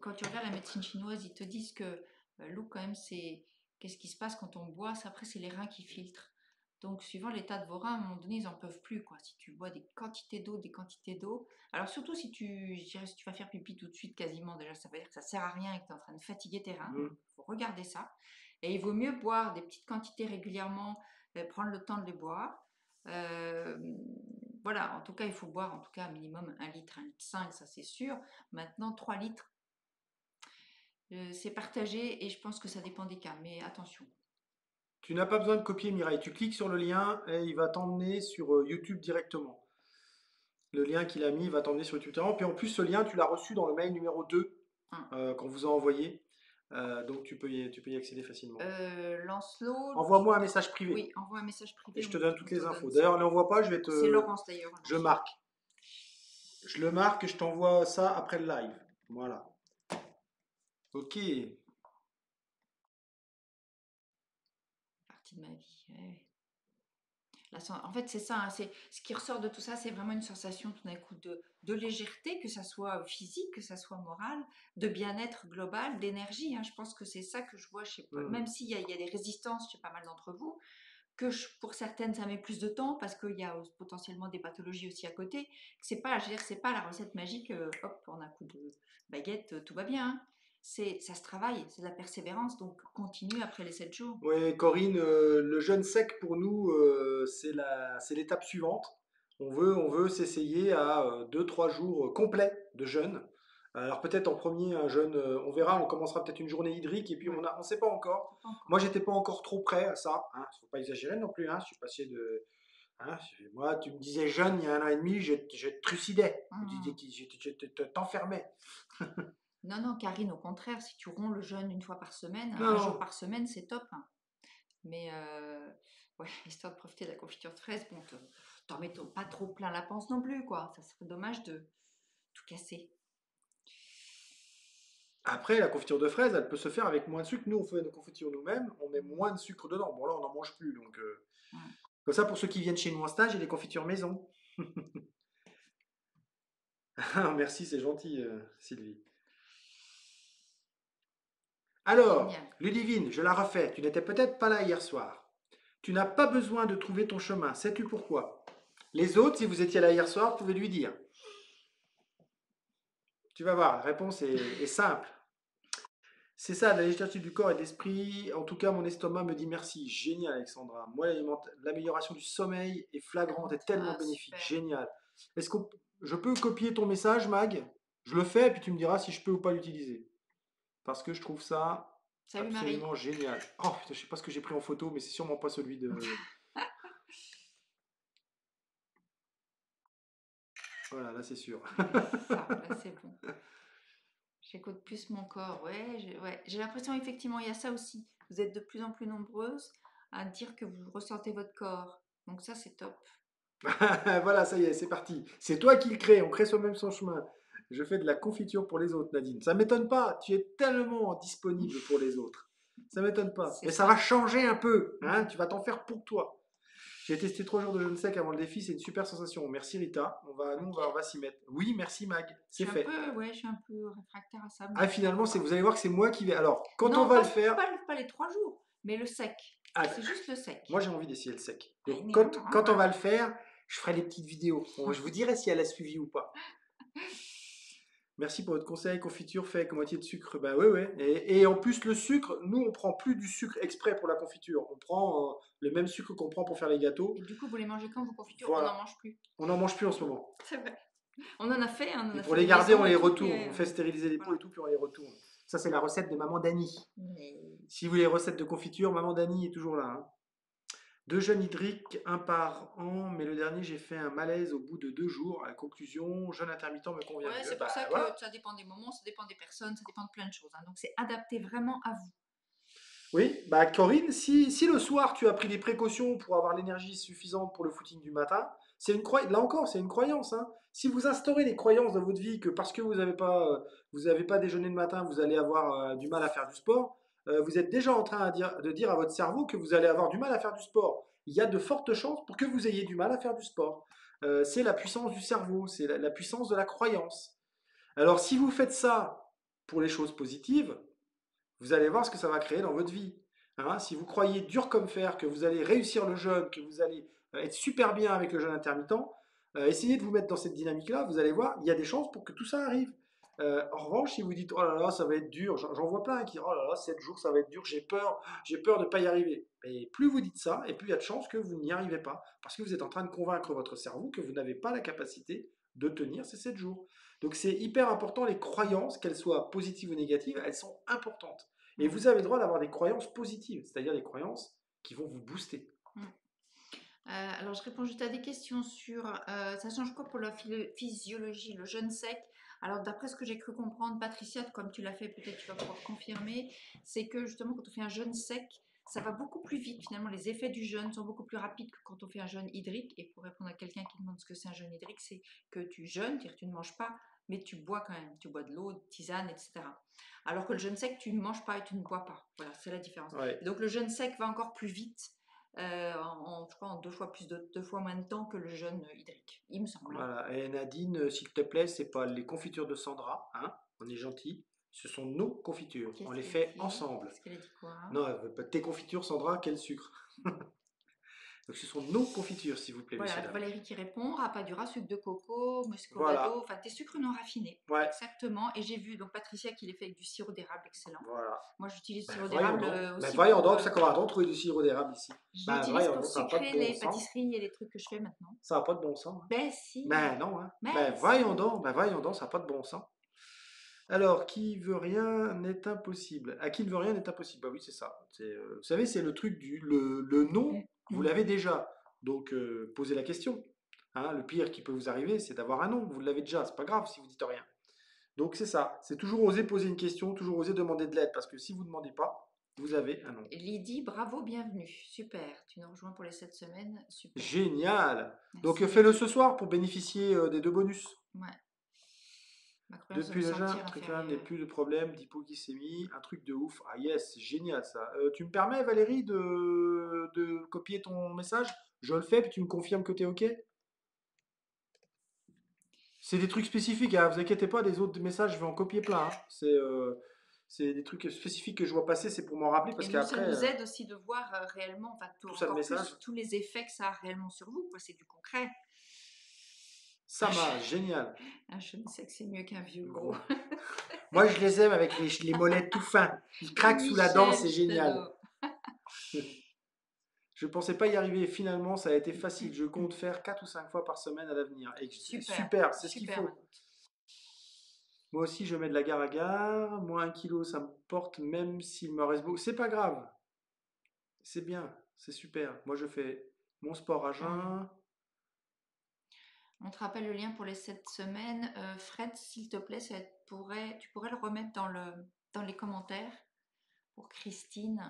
Quand tu regardes la médecine chinoise, ils te disent que l'eau, quand même, c'est... Qu'est-ce qui se passe quand on boit? Après, c'est les reins qui filtrent. Donc, suivant l'état de vos reins, à un moment donné, ils n'en peuvent plus, quoi. Si tu bois des quantités d'eau. Alors, surtout si je dirais, si tu vas faire pipi tout de suite, quasiment, déjà, ça veut dire que ça sert à rien et que tu es en train de fatiguer tes reins. Il faut regarder ça. Et il vaut mieux boire des petites quantités régulièrement, prendre le temps de les boire. Voilà, en tout cas, il faut boire en tout cas un minimum 1 litre, 1,5 litre, ça c'est sûr. Maintenant, 3 litres, c'est partagé et je pense que ça dépend des cas, mais attention. Tu n'as pas besoin de copier, Mireille. Tu cliques sur le lien et il va t'emmener sur YouTube directement. Le lien qu'il a mis va t'emmener sur YouTube directement. Puis en plus, ce lien, tu l'as reçu dans le mail numéro 2 qu'on vous a envoyé. Donc tu peux y accéder facilement. Lancelot, Envoie-moi un message privé oui, envoie un message privé. et je te donne toutes on te les donne infos. ça. D'ailleurs, ne l'envoie pas, C'est Laurence d'ailleurs. je marque. Je le marque et je t'envoie ça après le live. Voilà. Ok. Partie de ma vie. Ouais. En fait, c'est ça. C'est ce qui ressort de tout ça, c'est vraiment une sensation tout d'un coup de légèreté, que ça soit physique, que ça soit moral, de bien-être global, d'énergie. Je pense que c'est ça que je vois chez Paul. Même s'il y a des résistances chez pas mal d'entre vous, pour certaines ça met plus de temps parce qu'il y a potentiellement des pathologies aussi à côté. C'est pas, je veux dire, c'est pas la recette magique. Hop, on a un coup de baguette, tout va bien. Ça se travaille, c'est de la persévérance. Donc continue après les 7 jours. Oui, Corinne, le jeûne sec pour nous, c'est l'étape suivante. On veut s'essayer à 2-3 jours complets de jeûne. Alors peut-être en premier un jeûne, on verra, on commencera peut-être une journée hydrique et puis Ouais. on sait pas encore. Pas encore. Moi, j'étais pas encore trop prêt à ça. Faut pas exagérer non plus. Je suis passé de. Moi, tu me disais jeûne il y a 1 an et demi, je te trucidais, je t'enfermais. Non, non, Karine, au contraire, si tu romps le jeûne une fois par semaine, Non, un non. jour par semaine, c'est top. Mais ouais, histoire de profiter de la confiture de fraises, bon, t'en mets pas trop plein la panse non plus, quoi. Ça serait dommage de tout casser. Après, la confiture de fraises, elle peut se faire avec moins de sucre. Nous, on fait nos confitures nous-mêmes, on met moins de sucre dedans. Bon, là, on n'en mange plus. Donc, Ouais. comme ça, pour ceux qui viennent chez nous en stage, j'ai des confitures maison. Merci, c'est gentil, Sylvie. Alors, Génial. Ludivine, je la refais. Tu n'étais peut-être pas là hier soir. Tu n'as pas besoin de trouver ton chemin. Sais-tu pourquoi? Les autres, si vous étiez là hier soir, vous pouvez lui dire. Tu vas voir, la réponse est simple. C'est ça, la légitimité du corps et de l'esprit. En tout cas, mon estomac me dit merci. Génial, Alexandra. Moi, l'amélioration du sommeil est flagrante et tellement bénéfique. Super. Génial. Est-ce que je peux copier ton message, Mag? Je le fais et puis tu me diras si je peux ou pas l'utiliser. Parce que je trouve ça Salut Marie. absolument génial. Oh putain, je sais pas ce que j'ai pris en photo, mais c'est sûrement pas celui de. Voilà, là c'est sûr. Ça, là c'est bon. J'écoute plus mon corps. Ouais, j'ai l'impression effectivement il y a ça aussi. Vous êtes de plus en plus nombreuses à dire que vous ressentez votre corps. Donc ça c'est top. Voilà, ça y est, c'est parti. C'est toi qui le crée, on crée soi-même son chemin. Je fais de la confiture pour les autres, Nadine. Ça m'étonne pas, tu es tellement disponible pour les autres. Ça m'étonne pas. C'est Mais ça ça. va changer un peu, tu vas t'en faire pour toi. J'ai testé 3 jours de jeûne sec avant le défi, c'est une super sensation. Merci Rita, nous Ok. on va s'y mettre. Oui, merci Mag, Je c'est suis un fait. peu, ouais, je suis un peu réfractaire à ça. Ah, finalement, vous allez voir que c'est moi qui vais. Alors, quand Non, on va le faire. pas les 3 jours, mais le sec. Ah, C'est juste le sec. moi j'ai envie d'essayer le sec. Donc, Mais quand on va le faire, je ferai les petites vidéos. Je vous dirai si elle a suivi ou pas. Merci pour votre conseil, confiture fait avec moitié de sucre. Bah ouais, ouais. Et en plus, le sucre, nous, on prend plus du sucre exprès pour la confiture. On prend le même sucre qu'on prend pour faire les gâteaux. Et du coup, vous les mangez quand vos confitures? Voilà. On n'en mange plus. On n'en mange plus en ce moment. C'est vrai. On en a fait, on en Et a pour fait les des garder, on maisons et les tout, retourne. mais, On fait stériliser les pots voilà. et tout, puis on les retourne. Ça, c'est la recette de maman Dani. Mais Si vous voulez les recettes de confiture, maman Dani est toujours là. 2 jeûnes hydriques, un par an, mais le dernier, j'ai fait un malaise au bout de 2 jours. À la conclusion, jeûne intermittent me convient ouais, mieux. c'est pour ça que ça dépend des moments, ça dépend des personnes, ça dépend de plein de choses. Donc c'est adapté vraiment à vous. Oui, Corinne, si le soir tu as pris des précautions pour avoir l'énergie suffisante pour le footing du matin, là encore, c'est une croyance. Si vous instaurez des croyances dans votre vie que parce que vous avez pas déjeuné le matin, vous allez avoir du mal à faire du sport, vous êtes déjà en train de dire à votre cerveau que vous allez avoir du mal à faire du sport. Il y a de fortes chances pour que vous ayez du mal à faire du sport. C'est la puissance du cerveau, c'est la puissance de la croyance. Alors si vous faites ça pour les choses positives, vous allez voir ce que ça va créer dans votre vie. Si vous croyez dur comme fer que vous allez réussir le jeûne, que vous allez être super bien avec le jeûne intermittent, essayez de vous mettre dans cette dynamique-là, vous allez voir, il y a des chances pour que tout ça arrive. En revanche, si vous dites oh là là, ça va être dur, j'en vois plein qui disent oh là là, 7 jours, ça va être dur, j'ai peur de ne pas y arriver. Et plus vous dites ça, et plus il y a de chances que vous n'y arrivez pas, parce que vous êtes en train de convaincre votre cerveau que vous n'avez pas la capacité de tenir ces 7 jours. Donc c'est hyper important, les croyances, qu'elles soient positives ou négatives, elles sont importantes. Et vous avez le droit d'avoir des croyances positives, c'est-à-dire des croyances qui vont vous booster. Alors, je réponds juste à des questions sur ça change quoi pour la physiologie, le jeûne sec? Alors, d'après ce que j'ai cru comprendre, Patricia, comme tu l'as fait, peut-être tu vas pouvoir confirmer, c'est que justement, quand on fait un jeûne sec, ça va beaucoup plus vite. Finalement, les effets du jeûne sont beaucoup plus rapides que quand on fait un jeûne hydrique. Et pour répondre à quelqu'un qui demande ce que c'est un jeûne hydrique, c'est que tu jeûnes, c'est-à-dire que tu ne manges pas, mais tu bois quand même. Tu bois de l'eau, de tisane, etc. Alors que le jeûne sec, tu ne manges pas et tu ne bois pas. Voilà, c'est la différence. Ouais. Et donc, le jeûne sec va encore plus vite je crois en deux fois moins de temps que le jeûne hydrique, il me semble. Voilà. Et Nadine, s'il te plaît, c'est pas les confitures de Sandra, hein? On est gentil. Ce sont nos confitures. On Qu'est-ce les qu'elle fait dit? ensemble. Qu'est-ce qu'elle a dit quoi? Non, elle veut pas tes confitures, Sandra, quel sucre. Donc ce sont nos confitures, s'il vous plaît, messieurs, Voilà, dames. Valérie qui répond, rapadura, sucre de coco, muscovado, Voilà. enfin tes sucres non raffinés. Ouais. Exactement. Et j'ai vu donc Patricia qui les fait avec du sirop d'érable, excellent. Voilà. Moi j'utilise Ben, sirop voyons d'érable donc. Ben, aussi voyons pour. donc, ça commence à trouver du sirop d'érable ici. Ben, J'utilise voyons pour donc, ça n'a pas de sucrer bon les sens. pâtisseries et les trucs que je fais maintenant. Ça n'a pas de bon sens, hein. Ben si. Ben non, hein. Ben Ben voyons donc, ça n'a pas de bon sens. Alors, qui veut rien n'est impossible. À qui ne veut rien n'est impossible. Bah oui, c'est ça. Vous savez, c'est le truc du le non, vous l'avez déjà. Donc, posez la question. Hein, le pire qui peut vous arriver, c'est d'avoir un non. Vous l'avez déjà. C'est pas grave si vous dites rien. Donc, c'est ça. C'est toujours oser poser une question, toujours oser demander de l'aide. Parce que si vous ne demandez pas, vous avez un non. Lydie, bravo, bienvenue. Super. Tu nous rejoins pour les 7 semaines. Super. Génial. Donc, Merci, fais-le Lydie. ce soir pour bénéficier des 2 bonus. Ouais. Ma croyance de Depuis me le jeûne, sentir très clair, n'est inférieure. plus de problème d'hypoglycémie, un truc de ouf. Ah yes, c'est génial ça. Tu me permets Valérie de copier ton message? Je le fais, puis tu me confirmes que tu es OK? C'est des trucs spécifiques, hein, vous inquiétez pas, les autres messages, je vais en copier plein, hein. C'est des trucs spécifiques que je vois passer, c'est pour m'en rappeler, Et parce nous, ça qu'après, nous aide aussi de voir réellement, enfin, tout ça de encore messages, plus, tous les effets que ça a réellement sur vous, quoi. C'est du concret. ça m'a, génial. Un jeune sais que c'est mieux qu'un vieux gros. Voilà. Moi, je les aime avec les mollets tout fins. Ils craquent sous la dent, Michel, c'est je génial. t'adore. Je pensais pas y arriver. Finalement, ça a été facile. Je compte faire 4 ou 5 fois par semaine à l'avenir. Et Super, super, c'est ce qu'il super, faut. Manoute. Moi aussi, je mets de la gare à gare. Moins 1 kilo, ça me porte, même s'il me reste beaucoup. C'est pas grave. C'est bien. C'est super. Moi, je fais mon sport à jeun. On te rappelle le lien pour les 7 semaines. Fred, s'il te plaît, tu pourrais le remettre dans les commentaires pour Christine.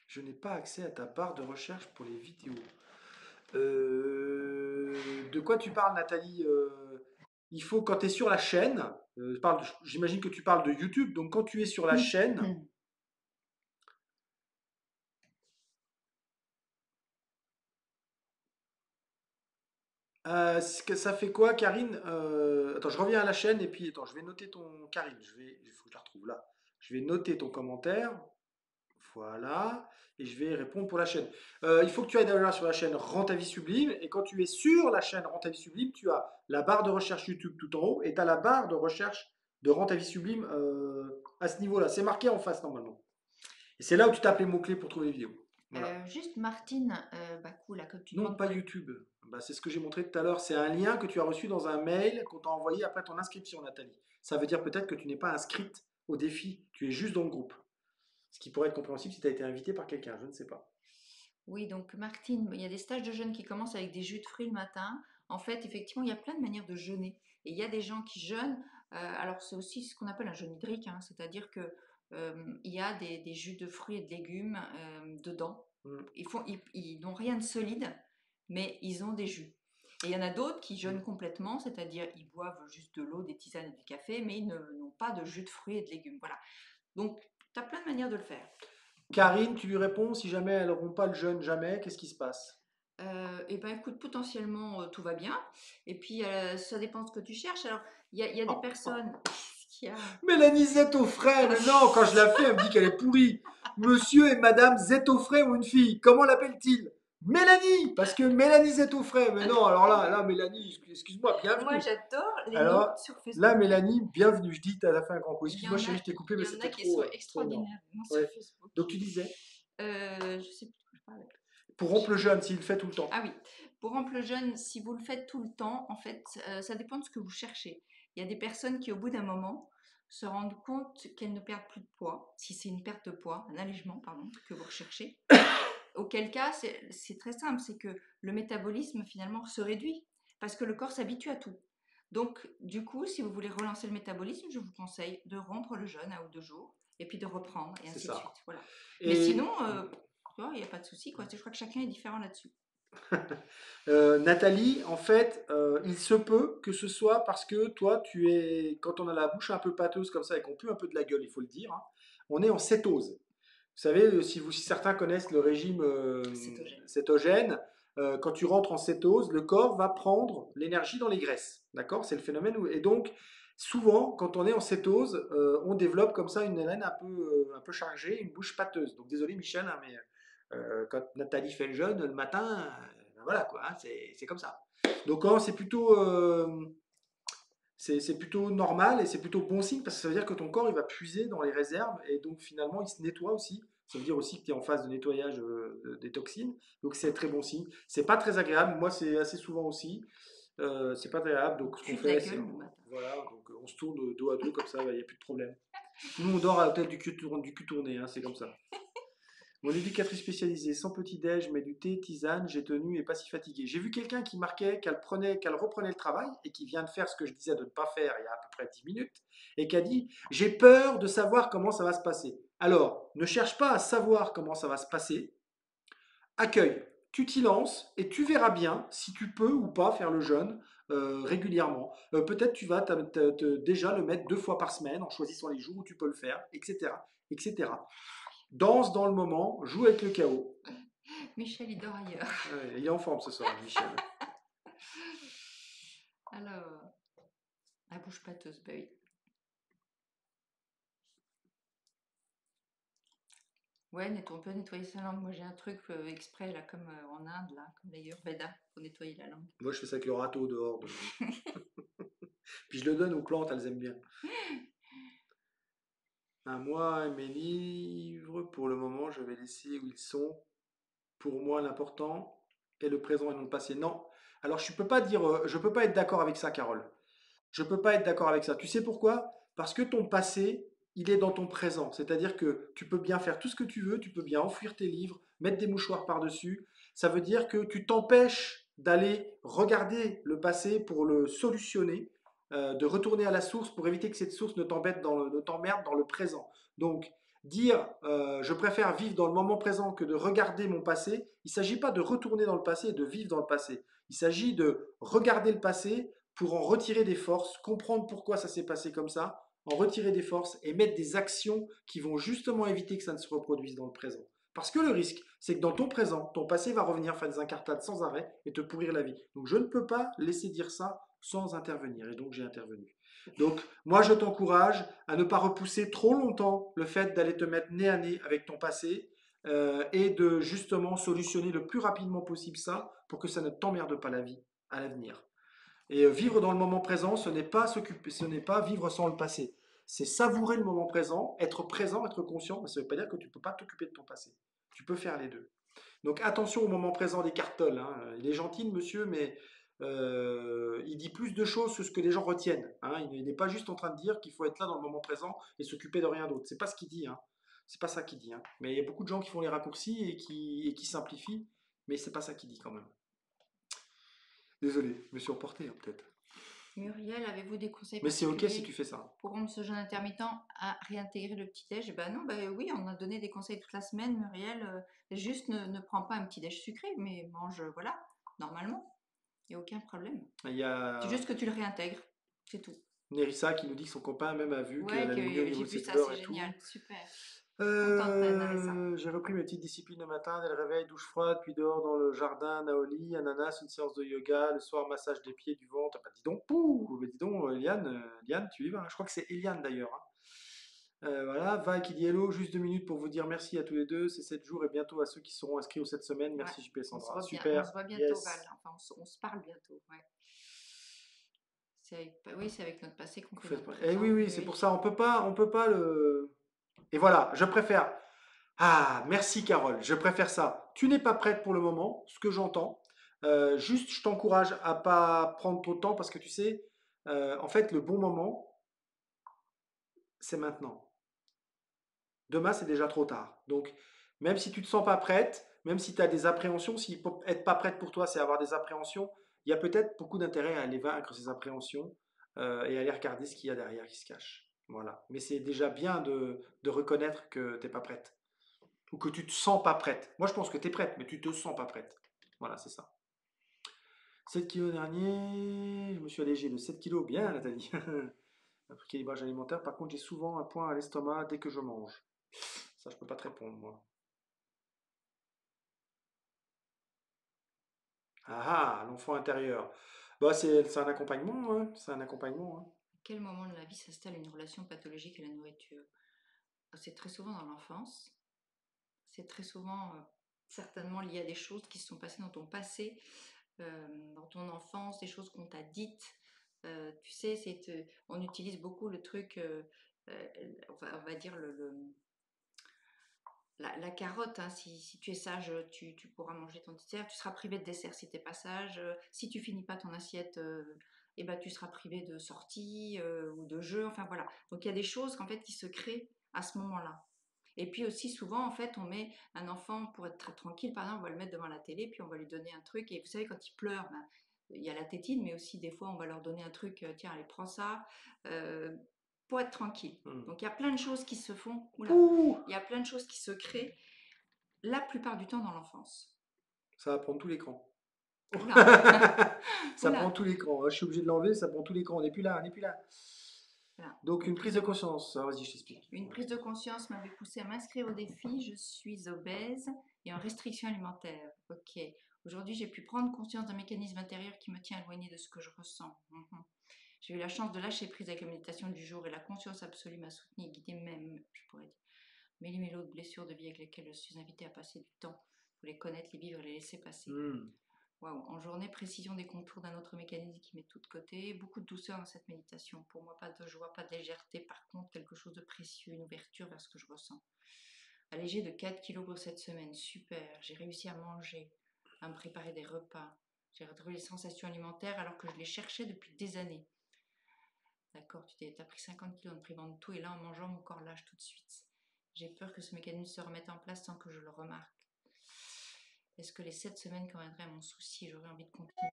Je n'ai pas accès à ta barre de recherche pour les vidéos. De quoi tu parles, Nathalie? Il faut, quand tu es sur la chaîne, j'imagine que tu parles de YouTube, donc quand tu es sur la chaîne, ça fait quoi, Karine? Attends, je reviens à la chaîne et puis attends, je vais noter ton Karine. Il faut que je la retrouve là. Je vais noter ton commentaire. Voilà. Et je vais répondre pour la chaîne. Il faut que tu ailles d'ailleurs sur la chaîne Rends ta vie sublime. Et quand tu es sur la chaîne Rends ta vie sublime, tu as la barre de recherche YouTube tout en haut et tu as la barre de recherche de Rends ta vie sublime à ce niveau-là. C'est marqué en face normalement. Et c'est là où tu tapes les mots-clés pour trouver les vidéos. Voilà. Juste Martine, là, comme tu Non, demandes pas pour les... YouTube. Bah, c'est ce que j'ai montré tout à l'heure. C'est un lien que tu as reçu dans un mail qu'on t'a envoyé après ton inscription, Nathalie. Ça veut dire peut-être que tu n'es pas inscrite au défi. Tu es juste dans le groupe. Ce qui pourrait être compréhensible si tu as été invité par quelqu'un. Je ne sais pas. Oui, donc Martine, il y a des stages de jeûne qui commencent avec des jus de fruits le matin. En fait, effectivement, il y a plein de manières de jeûner. Et il y a des gens qui jeûnent. Alors, c'est aussi ce qu'on appelle un jeûne hydrique, hein, c'est-à-dire que il y a des jus de fruits et de légumes dedans. Ils n'ont rien de solide, mais ils ont des jus. Et il y en a d'autres qui jeûnent complètement, c'est-à-dire ils boivent juste de l'eau, des tisanes et du café, mais ils n'ont pas de jus de fruits et de légumes. Voilà. Donc, tu as plein de manières de le faire. Karine, tu lui réponds si jamais elles n'auront pas le jeûne, jamais, qu'est-ce qui se passe? Et ben écoute, potentiellement tout va bien. Et puis ça dépend de ce que tu cherches. Alors il y a des personnes qui a. Mélanie Zetoffray, mais non, quand je la fais, elle me dit qu'elle est pourrie. Monsieur et Madame Zetoffray ont une fille. Comment l'appelle-t-il? Mélanie, parce que Mélanie Zetoffray. Mais non, alors là, Mélanie, excuse-moi, Moi bienvenue. j'adore les noms Alors sur là, Facebook. Mélanie, bienvenue. Je dis, tu as fait un grand coup. Il y Excuse-moi, en chérie, a, je t'ai coupé, il mais y en a c'était qui sont trop énorme. extraordinaires, les noms sur Ouais. Facebook. Donc tu disais, Je sais plus de quoi je parlais. pour rompre le jeûne, s'il le fait tout le temps. Ah oui, pour rompre le jeûne, si vous le faites tout le temps, en fait, ça dépend de ce que vous cherchez. Il y a des personnes qui, au bout d'un moment, se rendent compte qu'elles ne perdent plus de poids, si c'est une perte de poids, un allègement, pardon, que vous recherchez. auquel cas, c'est très simple, c'est que le métabolisme finalement se réduit parce que le corps s'habitue à tout. Donc, du coup, si vous voulez relancer le métabolisme, je vous conseille de rompre le jeûne 1 ou 2 jours et puis de reprendre et C'est ainsi de ça. suite. Voilà. Mais sinon, Et tu vois, il n'y a pas de souci, quoi. Je crois que chacun est différent là-dessus. Nathalie, en fait, il se peut que ce soit parce que toi, quand on a la bouche un peu pâteuse comme ça et qu'on pue un peu de la gueule, il faut le dire, hein, on est en cétose. Vous savez, si certains connaissent le régime Cétogène. cétogène, quand tu rentres en cétose, le corps va prendre l'énergie dans les graisses. D'accord? C'est le phénomène et donc, souvent, quand on est en cétose, on développe comme ça une haleine un peu chargée, une bouche pâteuse. Donc, désolé Michel, hein, mais quand Nathalie fait le jeûne le matin, ben voilà quoi, hein, c'est comme ça. Donc, c'est plutôt normal et c'est plutôt bon signe parce que ça veut dire que ton corps il va puiser dans les réserves et donc finalement il se nettoie aussi. Ça veut dire aussi que tu es en phase de nettoyage des toxines. Donc c'est très bon signe. C'est pas très agréable. Moi c'est assez souvent aussi. C'est pas très agréable. Donc On ce qu'on pue de la fait c'est gueule le matin. voilà, donc on se tourne dos à dos comme ça, il n'y a plus de problème. Nous on dort à la tête du cul tourné, hein, c'est comme ça. Mon éducatrice spécialisée, sans petit-déj, mais du thé, tisane, j'ai tenu et pas si fatigué. J'ai vu quelqu'un qui marquait qu'elle reprenait le travail et qui vient de faire ce que je disais de ne pas faire il y a à peu près 10 minutes et qui a dit j'ai peur de savoir comment ça va se passer. Alors, ne cherche pas à savoir comment ça va se passer. Accueille. Tu t'y lances et tu verras bien si tu peux ou pas faire le jeûne régulièrement. Peut-être tu vas déjà le mettre 2 fois par semaine en choisissant les jours où tu peux le faire, etc., etc. Danse dans le moment, joue avec le chaos. Michel, il dort ailleurs. Ouais, il est en forme ce soir, Michel. Alors, la bouche pâteuse, bah oui. Ouais, on peut nettoyer sa langue. Moi, j'ai un truc exprès, là, comme en Inde, là, comme l'Ayurveda, pour nettoyer la langue. Moi, je fais ça avec le râteau dehors. Puis je le donne aux plantes, elles aiment bien. À moi et mes livres, pour le moment, je vais laisser où ils sont. Pour moi, l'important est le présent et non le passé. Non. Alors, je peux pas être d'accord avec ça, Carole. Je peux pas être d'accord avec ça. Tu sais pourquoi? Parce que ton passé, il est dans ton présent. C'est-à-dire que tu peux bien faire tout ce que tu veux, tu peux bien enfouir tes livres, mettre des mouchoirs par-dessus. Ça veut dire que tu t'empêches d'aller regarder le passé pour le solutionner, de retourner à la source pour éviter que cette source ne t'emmerde dans le présent. Donc, dire je préfère vivre dans le moment présent que de regarder mon passé, il ne s'agit pas de retourner dans le passé et de vivre dans le passé. Il s'agit de regarder le passé pour en retirer des forces, comprendre pourquoi ça s'est passé comme ça, en retirer des forces et mettre des actions qui vont justement éviter que ça ne se reproduise dans le présent. Parce que le risque, c'est que dans ton présent, ton passé va revenir faire des incartades sans arrêt et te pourrir la vie. Donc je ne peux pas laisser dire ça sans intervenir. Et donc j'ai intervenu. Donc moi je t'encourage à ne pas repousser trop longtemps le fait d'aller te mettre nez à nez avec ton passé et de justement solutionner le plus rapidement possible ça pour que ça ne t'emmerde pas la vie à l'avenir. Et vivre dans le moment présent, ce n'est pas vivre sans le passé. C'est savourer le moment présent, être conscient, mais ça ne veut pas dire que tu ne peux pas t'occuper de ton passé. Tu peux faire les deux. Donc attention au moment présent des cartels, hein. Il est gentil le monsieur, mais il dit plus de choses que ce que les gens retiennent, hein. Il n'est pas juste en train de dire qu'il faut être là dans le moment présent et s'occuper de rien d'autre. C'est pas ce qu'il dit, hein. C'est pas ça qu'il dit, hein. Mais il y a beaucoup de gens qui font les raccourcis et qui simplifient, mais c'est pas ça qu'il dit quand même. Désolé, je me suis emporté, hein, peut-être. Muriel, avez-vous des conseils Mais c'est ok si tu particuliers fais ça. pour rendre ce jeûne intermittent à réintégrer le petit-déj? Eh ben non, ben oui, on a donné des conseils toute la semaine, Muriel. Juste ne prends pas un petit-déj sucré, mais mange, voilà, normalement. Il n'y a aucun problème. Il y C'est a juste que tu le réintègres, c'est tout. Nerissa qui nous dit que son copain même a vu Ouais, qu'elle allait mieux au niveau j'ai de vu ses ça, douleurs c'est et génial, tout. super. Contente, Narissa. J'ai repris mes petites disciplines le matin, dès le réveil, douche froide, puis dehors dans le jardin, Naoli, ananas, une séance de yoga, le soir massage des pieds, du ventre. Bah, dis donc, pouh, bah, dis donc, Liane, tu y vas, hein. Je crois que c'est Eliane d'ailleurs, hein. Voilà, Va qui dit hello, juste 2 minutes pour vous dire merci à tous les deux, c'est 7 jours et bientôt à ceux qui seront inscrits aux 7 semaines. Ouais, Merci JP et on se Sandra. voit bien, on Super, se voit bientôt, Val. yes. Enfin, on se parle bientôt, ouais. Oui, c'est avec notre passé qu'on fait Faites notre pas- Eh oui, présent. oui, c'est pour ça, on peut pas le. Et voilà, je préfère. Ah, merci Carole, je préfère ça. Tu n'es pas prête pour le moment, ce que j'entends. Juste, je t'encourage à pas prendre trop de temps parce que tu sais, en fait, le bon moment, c'est maintenant. Demain, c'est déjà trop tard. Donc, même si tu ne te sens pas prête, même si tu as des appréhensions, si être pas prête pour toi, c'est avoir des appréhensions, il y a peut-être beaucoup d'intérêt à aller vaincre ces appréhensions et à aller regarder ce qu'il y a derrière qui se cache. Voilà. Mais c'est déjà bien de reconnaître que tu n'es pas prête ou que tu te sens pas prête. Moi, je pense que tu es prête, mais tu te sens pas prête. Voilà, c'est ça. 7 kilos dernier, je me suis allégé de 7 kilos. Bien, Nathalie. Après équilibrage alimentaire, par contre, j'ai souvent un point à l'estomac dès que je mange. Ça, je peux pas te répondre, moi. Ah, ah, l'enfant intérieur. Bah, c'est un accompagnement, hein. C'est un accompagnement, hein. À quel moment de la vie s'installe une relation pathologique à la nourriture? C'est très souvent dans l'enfance. C'est très souvent certainement lié à des choses qui se sont passées dans ton passé, dans ton enfance, des choses qu'on t'a dites. Tu sais, on utilise beaucoup le truc, euh, on va dire la carotte, hein. Si tu es sage, tu pourras manger ton dessert. Tu seras privé de dessert si tu n'es pas sage. Si tu finis pas ton assiette, eh ben, tu seras privé de sorties ou de jeux. Enfin voilà. Donc il y a des choses qu'en fait, qui se créent à ce moment-là. Et puis aussi souvent, en fait, on met un enfant pour être très tranquille, par exemple, on va le mettre devant la télé, puis on va lui donner un truc. Et vous savez, quand il pleure, ben, il y a la tétine, mais aussi des fois, on va leur donner un truc, tiens, allez, prends ça, euh, pour être tranquille. Hmm. Donc il y a plein de choses qui se font. Oula, Ouh, il y a plein de choses qui se créent la plupart du temps dans l'enfance. ça va prendre tout l'écran. Oula, Ça prend oula. tout l'écran. Je suis obligé de l'enlever, ça prend tout l'écran. On n'est plus là, on n'est plus là. Voilà. Donc, une prise de conscience. Ah, vas-y, je t'explique. Une prise de conscience m'avait poussée à m'inscrire au défi. Je suis obèse et en restriction alimentaire. Ok. Aujourd'hui, j'ai pu prendre conscience d'un mécanisme intérieur qui me tient éloigné de ce que je ressens. J'ai eu la chance de lâcher prise avec la méditation du jour et la conscience absolue m'a soutenue et guidée même, je pourrais dire. Méli-mélo de blessures de vie avec lesquelles je suis invitée à passer du temps pour les connaître, les vivre et les laisser passer. Hmm. Waouh. En journée, précision des contours d'un autre mécanisme qui met tout de côté. Beaucoup de douceur dans cette méditation. Pour moi, pas de joie, pas de légèreté. Par contre, quelque chose de précieux, une ouverture vers ce que je ressens. Allégé de 4 kilos pour cette semaine. Super. J'ai réussi à manger, à me préparer des repas. J'ai retrouvé les sensations alimentaires alors que je les cherchais depuis des années. D'accord, as pris 50 kilos en te privant de tout et là, en mangeant, mon corps lâche tout de suite. J'ai peur que ce mécanisme se remette en place sans que je le remarque. Est-ce que les 7 semaines conviendraient à mon souci? J'aurais envie de continuer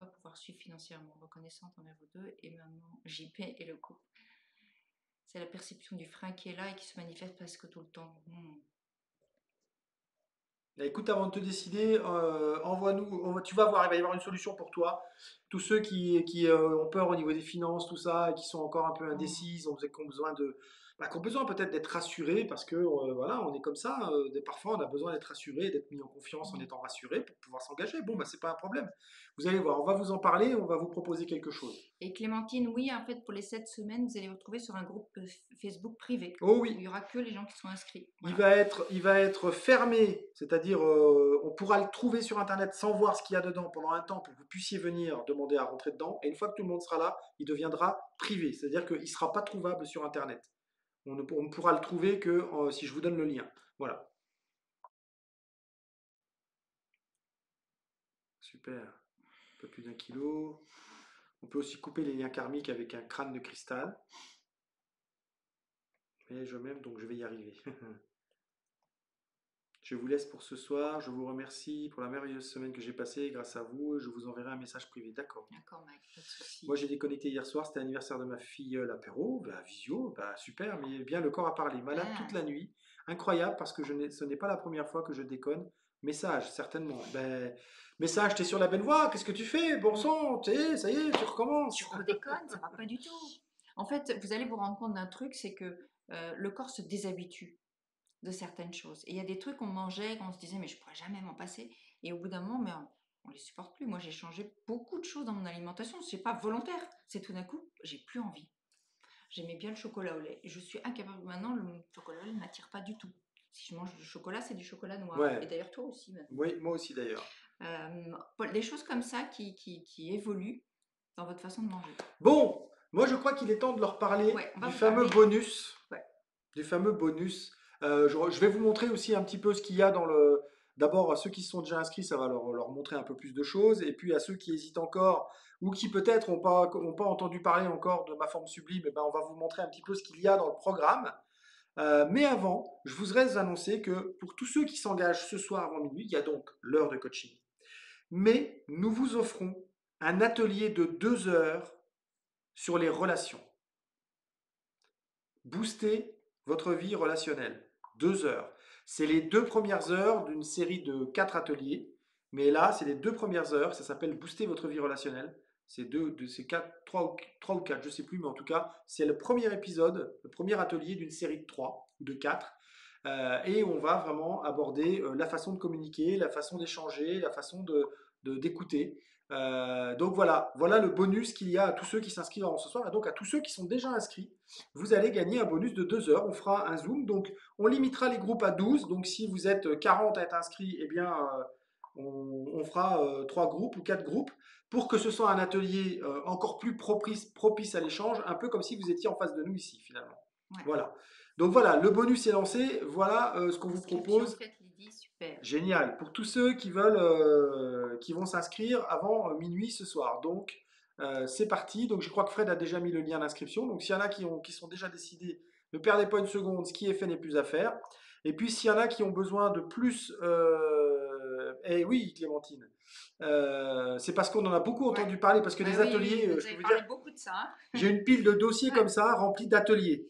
à pouvoir suivre financièrement. Reconnaissante envers vous deux et maman, JP et le couple. C'est la perception du frein qui est là et qui se manifeste presque tout le temps. Écoute, avant de te décider, envoie-nous, tu vas voir, il va y avoir une solution pour toi. Tous ceux qui ont peur au niveau des finances, tout ça, et qui sont encore un peu indécis, qui ont besoin qui ont besoin peut-être d'être rassurés parce que voilà, on est comme ça. Parfois, on a besoin d'être rassuré, d'être mis en confiance en étant rassuré pour pouvoir s'engager. Bon, bah, c'est pas un problème. Vous allez voir, on va vous en parler, on va vous proposer quelque chose. Et Clémentine, oui, en fait, pour les 7 semaines, vous allez vous retrouver sur un groupe Facebook privé Oh où il oui, n'y aura que les gens qui sont inscrits. il Voilà. il va être fermé, c'est-à-dire on pourra le trouver sur Internet sans voir ce qu'il y a dedans pendant un temps pour que vous puissiez venir demander à rentrer dedans. Et une fois que tout le monde sera là, il deviendra privé, c'est-à-dire qu'il ne sera pas trouvable sur Internet. On ne pourra le trouver que si je vous donne le lien. Voilà. Super. Un peu plus d'1 kilo. On peut aussi couper les liens karmiques avec un crâne de cristal. Mais je m'aime, donc je vais y arriver. Je vous laisse pour ce soir. Je vous remercie pour la merveilleuse semaine que j'ai passée grâce à vous. Je vous enverrai un message privé. D'accord. D'accord, Mike, pas de souci. Moi, j'ai déconnecté hier soir. C'était l'anniversaire de ma fille, l'apéro. Bah, visio, bah, super. Mais bien, le corps a parlé. Malade toute la nuit. Incroyable parce que ce n'est pas la première fois que je déconne. Message, certainement. Ben, message, t'es sur la bonne voie. Qu'est-ce que tu fais? Bon sang, ça y est, tu recommences. Tu redéconnes, ça va pas du tout. En fait, vous allez vous rendre compte d'un truc, c'est que le corps se déshabitue de certaines choses. Et il y a des trucs qu'on mangeait, qu'on se disait, mais je pourrais jamais m'en passer. Et au bout d'un moment, mais on les supporte plus. Moi, j'ai changé beaucoup de choses dans mon alimentation. C'est pas volontaire. C'est tout d'un coup, j'ai plus envie. J'aimais bien le chocolat au lait. Je suis incapable. Maintenant, le chocolat au lait ne m'attire pas du tout. Si je mange du chocolat, c'est du chocolat noir. Et Ouais. d'ailleurs, toi aussi, maintenant. Oui, moi aussi d'ailleurs. Des choses comme ça qui évoluent dans votre façon de manger. Bon, moi je crois qu'il est temps de leur parler Ouais, on va du vous fameux parler. bonus. Ouais. Du fameux bonus. Je vais vous montrer aussi un petit peu ce qu'il y a dans le. D'abord, à ceux qui sont déjà inscrits, ça va leur montrer un peu plus de choses. Et puis à ceux qui hésitent encore ou qui peut-être ont pas entendu parler encore de ma forme sublime, eh ben, on va vous montrer un petit peu ce qu'il y a dans le programme. Mais avant, je voudrais annoncer que pour tous ceux qui s'engagent ce soir avant minuit, il y a donc l'heure de coaching. Mais nous vous offrons un atelier de 2 heures sur les relations. Booster votre vie relationnelle. 2 heures. C'est les 2 premières heures d'une série de 4 ateliers. Mais là, c'est les 2 premières heures. Ça s'appelle Booster votre vie relationnelle. C'est c'est 3 ou 4, je ne sais plus, mais en tout cas, c'est le premier épisode, le premier atelier d'une série de 3 ou de 4. Et on va vraiment aborder la façon de communiquer, la façon d'échanger, la façon d'écouter. Donc voilà le bonus qu'il y a à tous ceux qui s'inscrivent ce soir et donc à tous ceux qui sont déjà inscrits. Vous allez gagner un bonus de 2 heures. On fera un Zoom. Donc on limitera les groupes à 12. Donc si vous êtes 40 à être inscrits, eh bien on fera 3 groupes ou 4 groupes pour que ce soit un atelier encore plus propice à l'échange, un peu comme si vous étiez en face de nous ici finalement. Ouais. Voilà. Donc voilà, le bonus est lancé. Voilà ce qu'on vous propose. Faites Lydie, super. Génial. Pour tous ceux qui veulent, qui vont s'inscrire avant minuit ce soir. Donc c'est parti. Donc je crois que Fred a déjà mis le lien d'inscription. Donc s'il y en a qui sont déjà décidés, ne perdez pas une seconde. Ce qui est fait n'est plus à faire. Et puis s'il y en a qui ont besoin de plus, eh oui, Clémentine. C'est parce qu'on en a beaucoup entendu parler, parce que des ateliers, vous je peux avez vous parlé dire, beaucoup de ça. Hein. j'ai une pile de dossiers comme ça, remplis d'ateliers.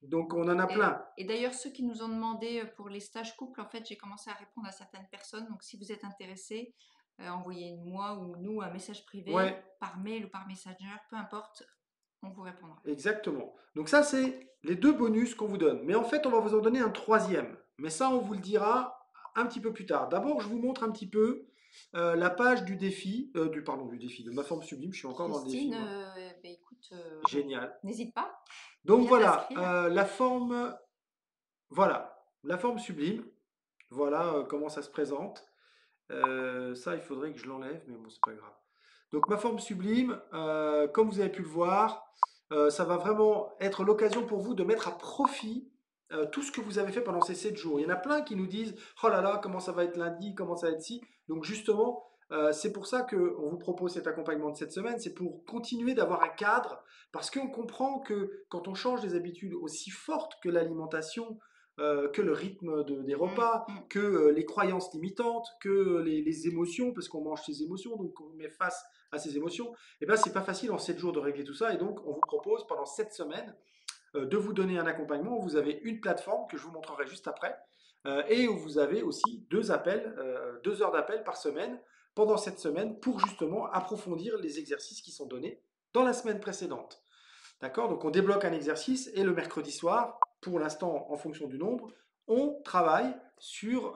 Donc on en a plein. Et d'ailleurs, ceux qui nous ont demandé pour les stages couples, en fait, j'ai commencé à répondre à certaines personnes. Donc si vous êtes intéressés, envoyez-moi ou nous un message privé par mail ou par Messenger, peu importe, on vous répondra. Exactement. Donc ça, c'est les 2 bonus qu'on vous donne. Mais en fait, on va vous en donner un 3e. Mais ça, on vous le dira un petit peu plus tard. D'abord, je vous montre un petit peu la page du défi, du défi, de ma forme sublime. Je suis encore dans le défi. Christine, écoute, Génial. n'hésite pas. Donc voilà, la forme sublime. Voilà comment ça se présente. Ça, il faudrait que je l'enlève, mais bon, c'est pas grave. Donc ma forme sublime, comme vous avez pu le voir, ça va vraiment être l'occasion pour vous de mettre à profit tout ce que vous avez fait pendant ces 7 jours. Il y en a plein qui nous disent « Oh là là, comment ça va être lundi, comment ça va être ci ?» Donc justement, c'est pour ça qu'on vous propose cet accompagnement de cette semaine, c'est pour continuer d'avoir un cadre, parce qu'on comprend que quand on change des habitudes aussi fortes que l'alimentation, que le rythme des repas, que les croyances limitantes, que les émotions, parce qu'on mange ses émotions, donc on met face à ses émotions, et bien c'est pas facile en 7 jours de régler tout ça, et donc on vous propose pendant 7 semaines de vous donner un accompagnement. Vous avez une plateforme que je vous montrerai juste après, et où vous avez aussi 2 appels, 2 heures d'appel par semaine pendant cette semaine pour justement approfondir les exercices qui sont donnés dans la semaine précédente. D'accord? Donc on débloque un exercice et le mercredi soir, pour l'instant en fonction du nombre, on travaille sur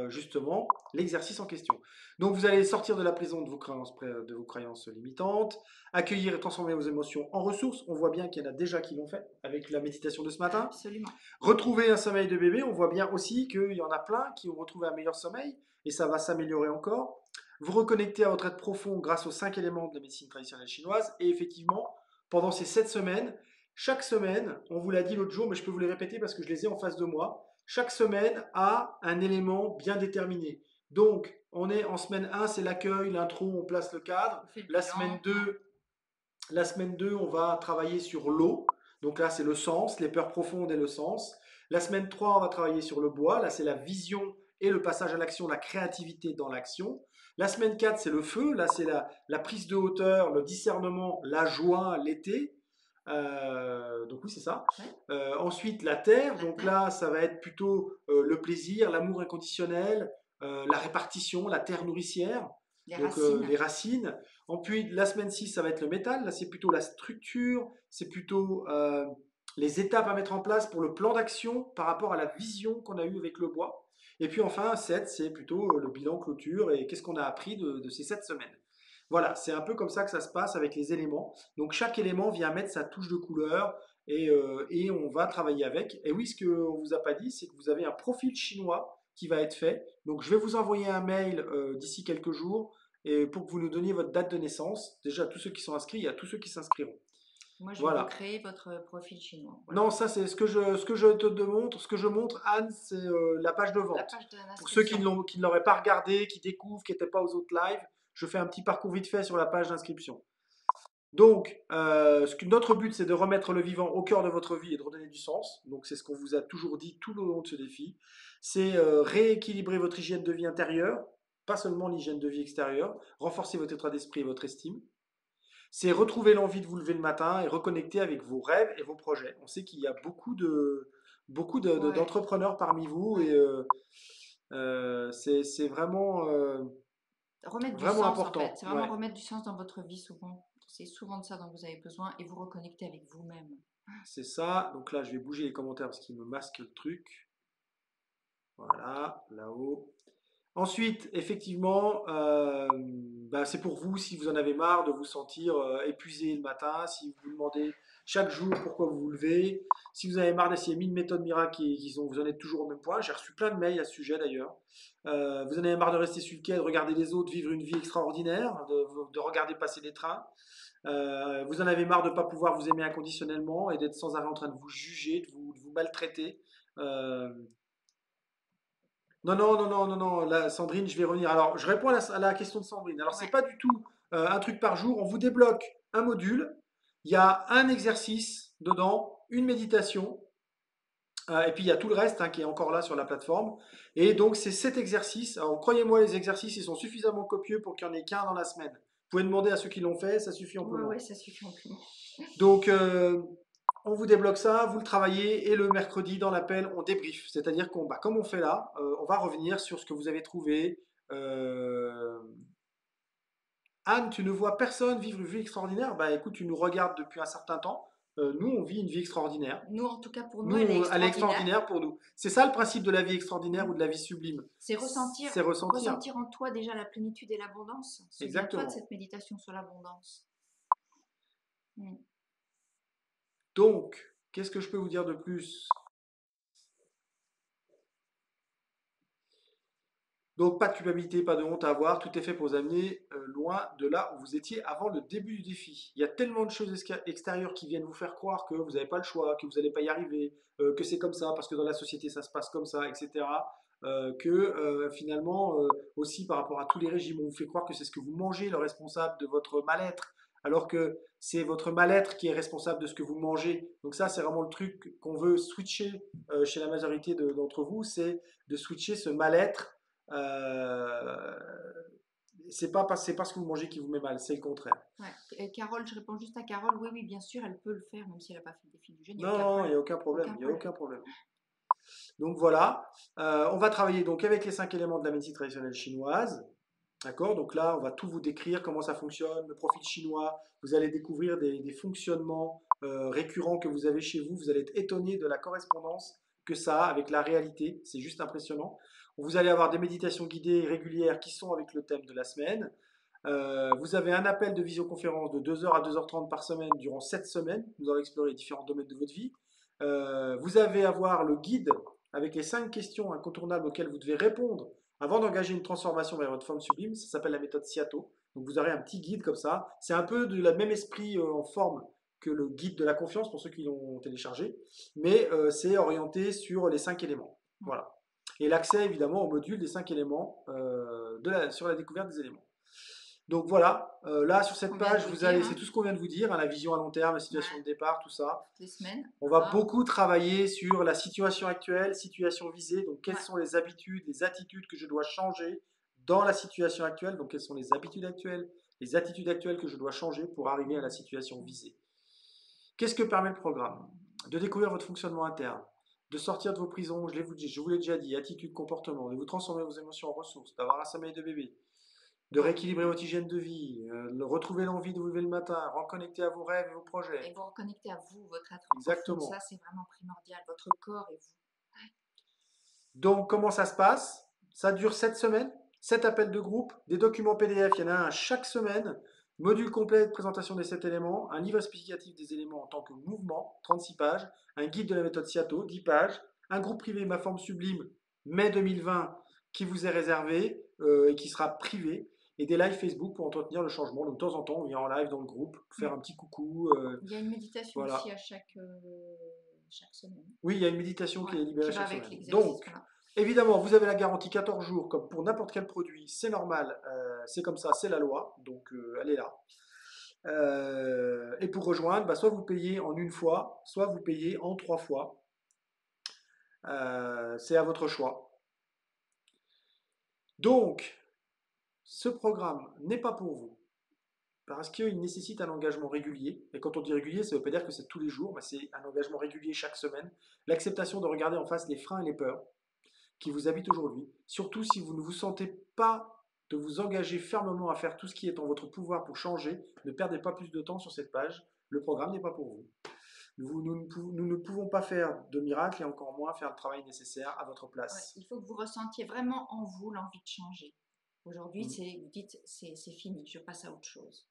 justement l'exercice en question. Donc vous allez sortir de la prison de vos croyances limitantes, accueillir et transformer vos émotions en ressources. On voit bien qu'il y en a déjà qui l'ont fait avec la méditation de ce matin. Absolument. Retrouver un sommeil de bébé, on voit bien aussi qu'il y en a plein qui ont retrouvé un meilleur sommeil et ça va s'améliorer encore. Vous reconnecter à votre être profond grâce aux 5 éléments de la médecine traditionnelle chinoise et effectivement, pendant ces 7 semaines, chaque semaine, on vous l'a dit l'autre jour, mais je peux vous les répéter parce que je les ai en face de moi, chaque semaine a un élément bien déterminé. Donc, on est en semaine 1, c'est l'accueil, l'intro, on place le cadre. La semaine 2, on va travailler sur l'eau. Donc là, c'est le sens, les peurs profondes et le sens. La semaine 3, on va travailler sur le bois. Là, c'est la vision et le passage à l'action, la créativité dans l'action. La semaine 4, c'est le feu. Là, c'est la prise de hauteur, le discernement, la joie, l'été. Donc oui, c'est ça. Ensuite, la terre. Donc là, ça va être plutôt le plaisir, l'amour inconditionnel, la répartition, la terre nourricière. Les racines. Ensuite, la semaine 6, ça va être le métal. Là, c'est plutôt la structure, c'est plutôt les étapes à mettre en place pour le plan d'action par rapport à la vision qu'on a eue avec le bois. Et puis enfin, 7, c'est plutôt le bilan clôture et qu'est-ce qu'on a appris de ces 7 semaines. Voilà, c'est un peu comme ça que ça se passe avec les éléments. Donc chaque élément vient mettre sa touche de couleur et on va travailler avec. Et oui, ce qu'on ne vous a pas dit, c'est que vous avez un profil chinois qui va être fait. Donc je vais vous envoyer un mail d'ici quelques jours et pour que vous nous donniez votre date de naissance. Déjà, tous ceux qui sont inscrits, il y a tous ceux qui s'inscriront. Moi, je vais vous créer votre profil chinois. Voilà. Non, ça c'est ce que je te montre. Ce que je montre, Anne, c'est la page de vente. Pour ceux qui ne l'auraient pas regardé, qui découvrent, qui n'étaient pas aux autres lives, je fais un petit parcours vite fait sur la page d'inscription. Donc, notre but, c'est de remettre le vivant au cœur de votre vie et de redonner du sens. Donc, c'est ce qu'on vous a toujours dit tout au long de ce défi. C'est rééquilibrer votre hygiène de vie intérieure, pas seulement l'hygiène de vie extérieure, renforcer votre état d'esprit et votre estime. C'est retrouver l'envie de vous lever le matin et reconnecter avec vos rêves et vos projets. On sait qu'il y a Ouais, d'entrepreneurs parmi vous et ouais. c'est vraiment, Remettre du vraiment sens en fait, important. c'est vraiment Ouais, remettre du sens dans votre vie souvent. C'est souvent de ça dont vous avez besoin et vous reconnecter avec vous-même. c'est ça. Donc là, je vais bouger les commentaires parce qu'ils me masquent le truc. Voilà, là-haut. Ensuite, effectivement, bah, c'est pour vous si vous en avez marre de vous sentir épuisé le matin, si vous vous demandez chaque jour pourquoi vous vous levez, si vous avez marre d'essayer 1000 méthodes miracles vous en êtes toujours au même point. J'ai reçu plein de mails à ce sujet d'ailleurs. Vous en avez marre de rester sur le quai, de regarder les autres vivre une vie extraordinaire, de regarder passer les trains. Vous en avez marre de ne pas pouvoir vous aimer inconditionnellement et d'être sans arrêt en train de vous juger, de vous maltraiter. Euh, non, non, non, non, non, non, là, Sandrine, je vais revenir. Alors, je réponds à la question de Sandrine. Alors, c'est Ouais. pas du tout un truc par jour. On vous débloque un module. Il y a un exercice dedans, une méditation, et puis il y a tout le reste hein, qui est encore là sur la plateforme. Et donc, c'est cet exercice. Alors, croyez-moi, les exercices, ils sont suffisamment copieux pour qu'il n'y en ait qu'un dans la semaine. Vous pouvez demander à ceux qui l'ont fait, ça suffit Ouais, ouais, amplement. ça suffit amplement. Donc, on vous débloque ça, vous le travaillez, et le mercredi, dans l'appel, on débrief. C'est-à-dire qu'on, bah, comme on fait là, on va revenir sur ce que vous avez trouvé. Euh, Anne, tu ne vois personne vivre une vie extraordinaire? Bah écoute, tu nous regardes depuis un certain temps. Nous, on vit une vie extraordinaire. Nous, en tout cas, pour nous, Nous, elle est elle est extraordinaire. extraordinaire pour nous. C'est ça le principe de la vie extraordinaire ou de Mhm. la vie sublime. C'est ressentir, C'est ressentir. ressentir en toi déjà la plénitude et l'abondance. Souviens-toi de Exactement. cette méditation sur l'abondance. Mm. Donc, qu'est-ce que je peux vous dire de plus? Donc, pas de culpabilité, pas de honte à avoir. Tout est fait pour vous amener loin de là où vous étiez avant le début du défi. Il y a tellement de choses extérieures qui viennent vous faire croire que vous n'avez pas le choix, que vous n'allez pas y arriver, que c'est comme ça parce que dans la société ça se passe comme ça, etc. Finalement, aussi par rapport à tous les régimes, on vous fait croire que c'est ce que vous mangez le responsable de votre mal-être, alors que c'est votre mal-être qui est responsable de ce que vous mangez. Donc ça, c'est vraiment le truc qu'on veut switcher chez la majorité d'entre vous, c'est de switcher ce mal-être euh, c'est pas ce que vous mangez qui vous met mal, c'est le contraire. Ouais. Et Carole, je réponds juste à Carole. Oui, oui, bien sûr, elle peut le faire, même si elle n'a pas fait le défi du jeûne, il n'y a aucun Non, il n'y problème. a aucun problème, Aucun il y a problème. aucun problème. Donc voilà, on va travailler donc avec les 5 éléments de la médecine traditionnelle chinoise. D'accord. Donc là, on va tout vous décrire, comment ça fonctionne, le profil chinois. Vous allez découvrir des fonctionnements récurrents que vous avez chez vous. Vous allez être étonné de la correspondance que ça a avec la réalité. C'est juste impressionnant. Vous allez avoir des méditations guidées régulières qui sont avec le thème de la semaine. Vous avez un appel de visioconférence de 2 heures à 2h30 par semaine durant 7 semaines. Nous allons explorer les différents domaines de votre vie. Vous allez avoir le guide avec les 5 questions incontournables auxquelles vous devez répondre avant d'engager une transformation vers votre forme sublime. Ça s'appelle la méthode Siato. Donc vous aurez un petit guide comme ça. C'est un peu de la même esprit en forme que le guide de la confiance pour ceux qui l'ont téléchargé, mais c'est orienté sur les 5 éléments. Voilà. Et l'accès évidemment au module des 5 éléments sur la découverte des éléments. Donc voilà, là sur cette On vient de page, vous le vous dire, allez, c'est hein, tout ce qu'on vient de vous dire, hein, la vision à long terme, la situation ouais, de départ, tout ça. toutes les semaines. On va Voilà. beaucoup travailler sur la situation actuelle, situation visée, donc quelles Ouais. sont les habitudes, les attitudes que je dois changer dans la situation actuelle, donc quelles sont les habitudes actuelles, les attitudes actuelles que je dois changer pour arriver à la situation visée. Qu'est-ce que permet le programme? De découvrir votre fonctionnement interne, de sortir de vos prisons, je vous l'ai déjà dit, attitude, comportement, de vous transformer vos émotions en ressources, d'avoir un sommeil de bébé, de Bon. rééquilibrer votre hygiène de vie, retrouver l'envie de vous lever le matin, reconnecter à vos rêves et vos Et projets. vous reconnectez à vous, votre être profond. Ça, Exactement. c'est vraiment primordial. Votre corps et vous. Donc, comment ça se passe? Ça dure 7 semaines, 7 appels de groupe, des documents PDF, il y en a un chaque semaine, module complet de présentation des 7 éléments, un livre explicatif des éléments en tant que mouvement, 36 pages, un guide de la méthode Siato, 10 pages, un groupe privé Ma Forme Sublime, mai 2020, qui vous est réservé et qui sera privé, et des lives Facebook pour entretenir le changement. Donc, de temps en temps, on vient en live dans le groupe, faire un petit coucou. Il y a une méditation aussi Voilà. à chaque semaine Oui, il y a une méditation ouais, qui est libérée qui va chaque avec semaine. l'exercice. Donc, Voilà. évidemment, vous avez la garantie 14 jours, comme pour n'importe quel produit, c'est normal, c'est comme ça, c'est la loi, donc elle est là. Et pour rejoindre, bah, soit vous payez en une fois, soit vous payez en 3 fois. C'est à votre choix. Donc, ce programme n'est pas pour vous parce qu'il nécessite un engagement régulier. Et quand on dit régulier, ça ne veut pas dire que c'est tous les jours, mais c'est un engagement régulier chaque semaine. L'acceptation de regarder en face les freins et les peurs qui vous habitent aujourd'hui. Surtout si vous ne vous sentez pas de vous engager fermement à faire tout ce qui est en votre pouvoir pour changer, ne perdez pas plus de temps sur cette page. Le programme n'est pas pour vous. Nous ne pouvons pas faire de miracle et encore moins faire le travail nécessaire à votre Ouais, place. il faut que vous ressentiez vraiment en vous l'envie de changer. Aujourd'hui, Mm. vous dites, c'est fini, je passe à autre chose.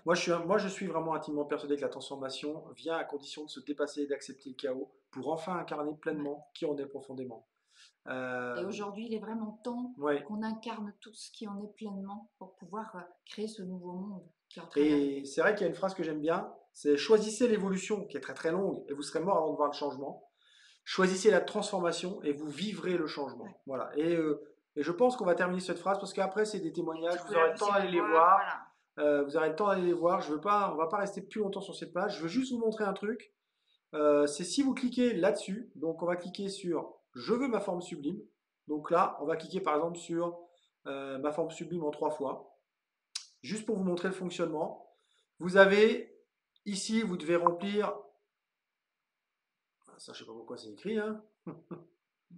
Moi, je suis vraiment intimement persuadé que la transformation vient à condition de se dépasser et d'accepter le chaos pour enfin incarner Ouais. pleinement qui on est profondément. Et Euh, aujourd'hui, il est vraiment temps ouais. qu'on incarne tout ce qui en est pleinement pour pouvoir créer ce nouveau monde qui est en train d'arriver. Et c'est vrai qu'il y a une phrase que j'aime bien, c'est choisissez l'évolution, qui est très très longue, et vous serez mort avant de voir le changement. Choisissez la transformation et vous vivrez le changement. Ouais. Voilà. Et je pense qu'on va terminer cette phrase parce qu'après c'est des témoignages, Tu vous peux aurez le temps aussi d'aller me les voir, voir. voilà. Vous aurez le temps d'aller les voir. Je veux pas, on va pas rester plus longtemps sur cette page. Je veux juste vous montrer un truc. C'est si vous cliquez là-dessus, donc on va cliquer sur je veux ma forme sublime. Donc là, on va cliquer par exemple sur ma forme sublime en 3 fois, juste pour vous montrer le fonctionnement. Vous avez ici, vous devez remplir, ça je sais pas pourquoi c'est écrit, hein.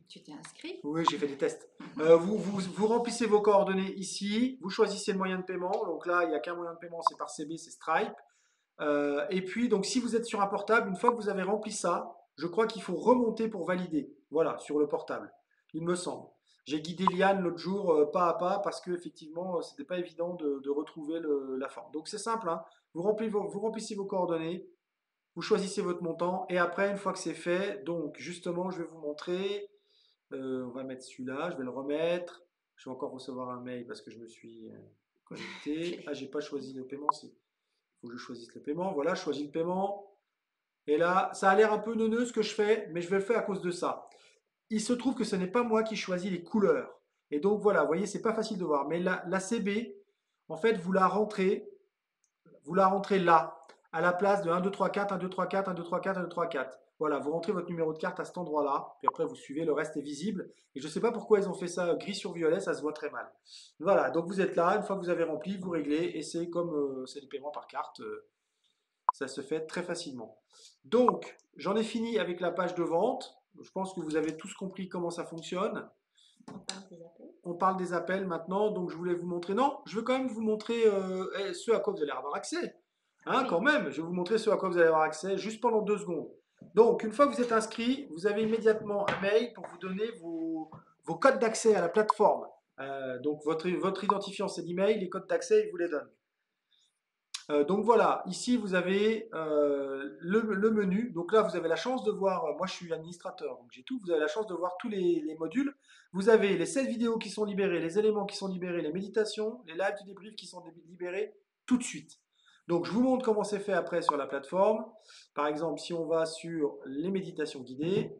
Tu t'es inscrit? Oui, j'ai fait des tests. Vous remplissez vos coordonnées ici, vous choisissez le moyen de paiement. Donc là, il n'y a qu'un moyen de paiement, c'est par CB, c'est Stripe. Et puis, donc, si vous êtes sur un portable, une fois que vous avez rempli ça, je crois qu'il faut remonter pour valider. Voilà, sur le portable, il me semble. J'ai guidé Liane l'autre jour pas à pas parce que effectivement, c'était pas évident de retrouver la forme. Donc c'est simple, hein. Vous remplissez vos coordonnées, vous choisissez votre montant et après, une fois que c'est fait, donc justement, je vais vous montrer. On va mettre celui-là, je vais le remettre. Je vais encore recevoir un mail parce que je me suis connecté. Ah, j'ai pas choisi le paiement, si. Il faut que je choisisse le paiement. Voilà, je choisis le paiement. Et là, ça a l'air un peu neuneux ce que je fais, mais je vais le faire à cause de ça. Il se trouve que ce n'est pas moi qui choisis les couleurs. Et donc voilà, vous voyez, c'est pas facile de voir. Mais la CB, en fait, vous la rentrez là, à la place de 1, 2, 3, 4, 1, 2, 3, 4, 1, 2, 3, 4, 1, 2, 3, 4. Voilà, vous rentrez votre numéro de carte à cet endroit-là, puis après vous suivez, le reste est visible. Et je ne sais pas pourquoi ils ont fait ça gris sur violet, ça se voit très mal. Voilà, donc vous êtes là, une fois que vous avez rempli, vous réglez, et c'est comme c'est des paiements par carte, ça se fait très facilement. Donc, j'en ai fini avec la page de vente. Je pense que vous avez tous compris comment ça fonctionne. On parle des appels. On parle des appels maintenant, donc je voulais vous montrer. Non, je veux quand même vous montrer ce à quoi vous allez avoir accès. Hein, Oui. quand même, je vais vous montrer ce à quoi vous allez avoir accès juste pendant 2 secondes. Donc, une fois que vous êtes inscrit, vous avez immédiatement un mail pour vous donner vos codes d'accès à la plateforme. Donc, votre identifiant, c'est l'email, les codes d'accès, il vous les donne. Donc voilà, ici vous avez le menu. Donc là, vous avez la chance de voir, moi je suis administrateur, donc j'ai tout. Vous avez la chance de voir tous les modules. Vous avez les 7 vidéos qui sont libérées, les éléments qui sont libérés, les méditations, les lives du débrief qui sont libérés tout de suite. Donc je vous montre comment c'est fait après sur la plateforme. Par exemple, si on va sur les méditations guidées,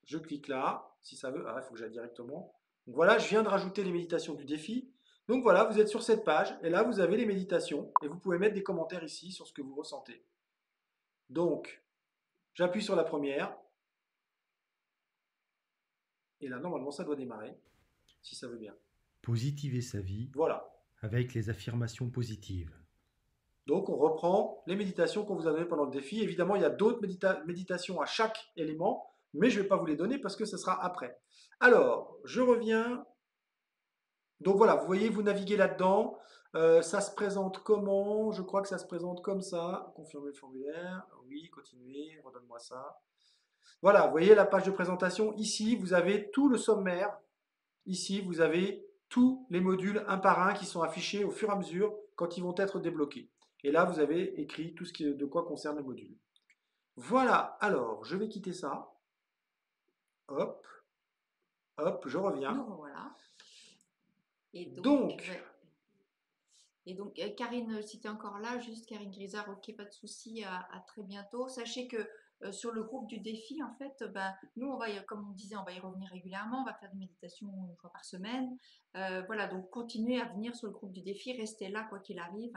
je clique là, si ça veut. Ah, il faut que j'aille directement. Donc voilà, je viens de rajouter les méditations du défi. Donc voilà, vous êtes sur cette page et là vous avez les méditations et vous pouvez mettre des commentaires ici sur ce que vous ressentez. Donc, j'appuie sur la première et là normalement ça doit démarrer, si ça veut bien. Positiver sa vie Voilà. avec les affirmations positives. Donc on reprend les méditations qu'on vous a données pendant le défi. Évidemment, il y a d'autres méditations à chaque élément, mais je ne vais pas vous les donner parce que ce sera après. Alors, je reviens. Donc voilà, vous voyez, vous naviguez là-dedans. Ça se présente comment? Je crois que ça se présente comme ça. Confirmer le formulaire. Oui, continuer. Redonne-moi ça. Voilà, vous voyez la page de présentation. Ici, vous avez tout le sommaire. Ici, vous avez tous les modules un par un qui sont affichés au fur et à mesure quand ils vont être débloqués. Et là, vous avez écrit tout ce qui est de quoi concerne le module. Voilà, alors, je vais quitter ça. Hop, hop, je reviens. Nous revoilà. Et Donc, ouais. Et donc, Karine, si tu es encore là, juste Karine Grisard, ok, pas de souci, à très bientôt. Sachez que sur le groupe du défi, en fait, ben, nous, on va, comme on disait, on va y revenir régulièrement, on va faire des méditations une fois par semaine. Voilà, donc continuez à venir sur le groupe du défi, restez là quoi qu'il arrive.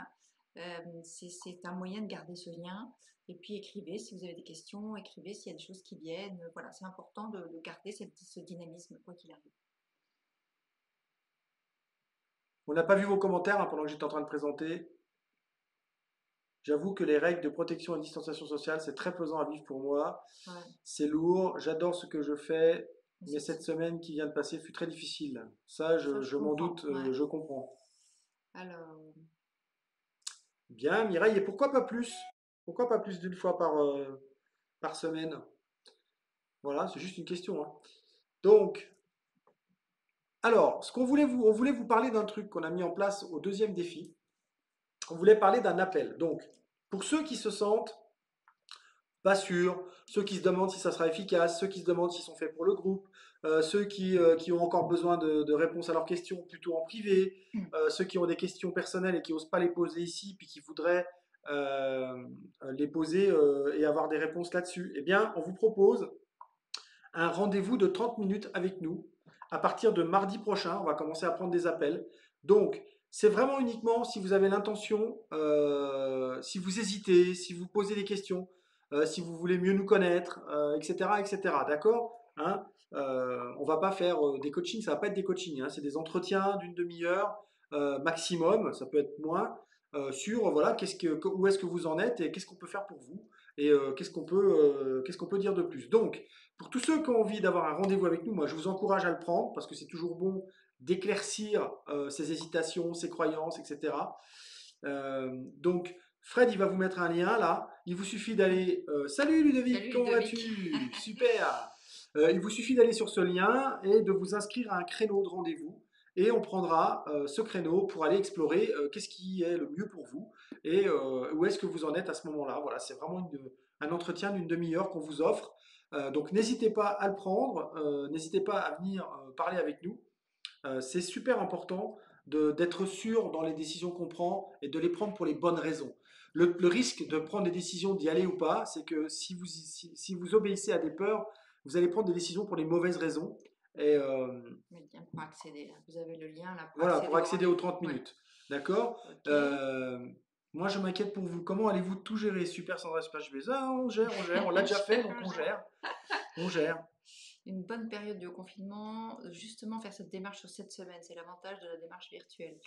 C'est un moyen de garder ce lien. Et puis écrivez si vous avez des questions, écrivez s'il y a des choses qui viennent. Voilà, c'est important de garder ce dynamisme, quoi qu'il arrive. On n'a pas vu vos commentaires hein, pendant que j'étais en train de présenter. J'avoue que les règles de protection et de distanciation sociale, c'est très pesant à vivre pour moi. Ouais, C'est lourd, j'adore ce que je fais, mais mais cette semaine qui vient de passer fut très difficile. Ça, ça, je je m'en comprends. doute, Ouais. je comprends. Alors, Bien, Mireille, et pourquoi pas plus? Pourquoi pas plus d'une fois par semaine? Voilà, c'est juste une question, hein. Donc, alors, on voulait vous parler d'un truc qu'on a mis en place au deuxième défi. On voulait parler d'un appel. Donc, pour ceux qui se sentent pas sûrs, ceux qui se demandent si ça sera efficace, ceux qui se demandent s'ils sont faits pour le groupe, ceux qui ont encore besoin de réponses à leurs questions plutôt en privé, ceux qui ont des questions personnelles et qui n'osent pas les poser ici, puis qui voudraient euh, les poser et avoir des réponses là-dessus, eh bien, on vous propose un rendez-vous de 30 minutes avec nous. À partir de mardi prochain, on va commencer à prendre des appels. Donc, c'est vraiment uniquement si vous avez l'intention, si vous hésitez, si vous posez des questions, si vous voulez mieux nous connaître, etc., etc. D'accord, hein. On va pas faire des coachings, ça va pas être des coachings, hein, c'est des entretiens d'une demi-heure maximum, ça peut être moins, sur voilà, où est-ce que vous en êtes et qu'est-ce qu'on peut faire pour vous et qu'est-ce qu'on peut dire de plus. Donc, pour tous ceux qui ont envie d'avoir un rendez-vous avec nous, moi je vous encourage à le prendre parce que c'est toujours bon d'éclaircir ses hésitations, ses croyances, etc. Donc Fred, il va vous mettre un lien là. Il vous suffit d'aller. Salut Ludovic, salut comment Ludovic. vas-tu? Super. Il vous suffit d'aller sur ce lien et de vous inscrire à un créneau de rendez-vous. Et on prendra ce créneau pour aller explorer qu'est-ce qui est le mieux pour vous et où est-ce que vous en êtes à ce moment-là. Voilà, c'est vraiment un entretien d'une demi-heure qu'on vous offre. Donc n'hésitez pas à le prendre, n'hésitez pas à venir parler avec nous. C'est super important d'être sûr dans les décisions qu'on prend et de les prendre pour les bonnes raisons. Le risque de prendre des décisions, d'y aller ou pas, c'est que si vous obéissez à des peurs, vous allez prendre des décisions pour les mauvaises raisons. Et Mais bien pour accéder, là. Vous avez le lien là pour voilà, accéder pour au accéder aux rendez-vous. 30 Ouais. minutes. D'accord. Ok. Moi, je m'inquiète pour vous. Comment allez-vous tout gérer? Super Sandra, super JB. Ah, on gère, on l'a déjà fait, donc on gère. On gère. Une bonne période de confinement, justement faire cette démarche sur cette semaine, c'est l'avantage de la démarche virtuelle.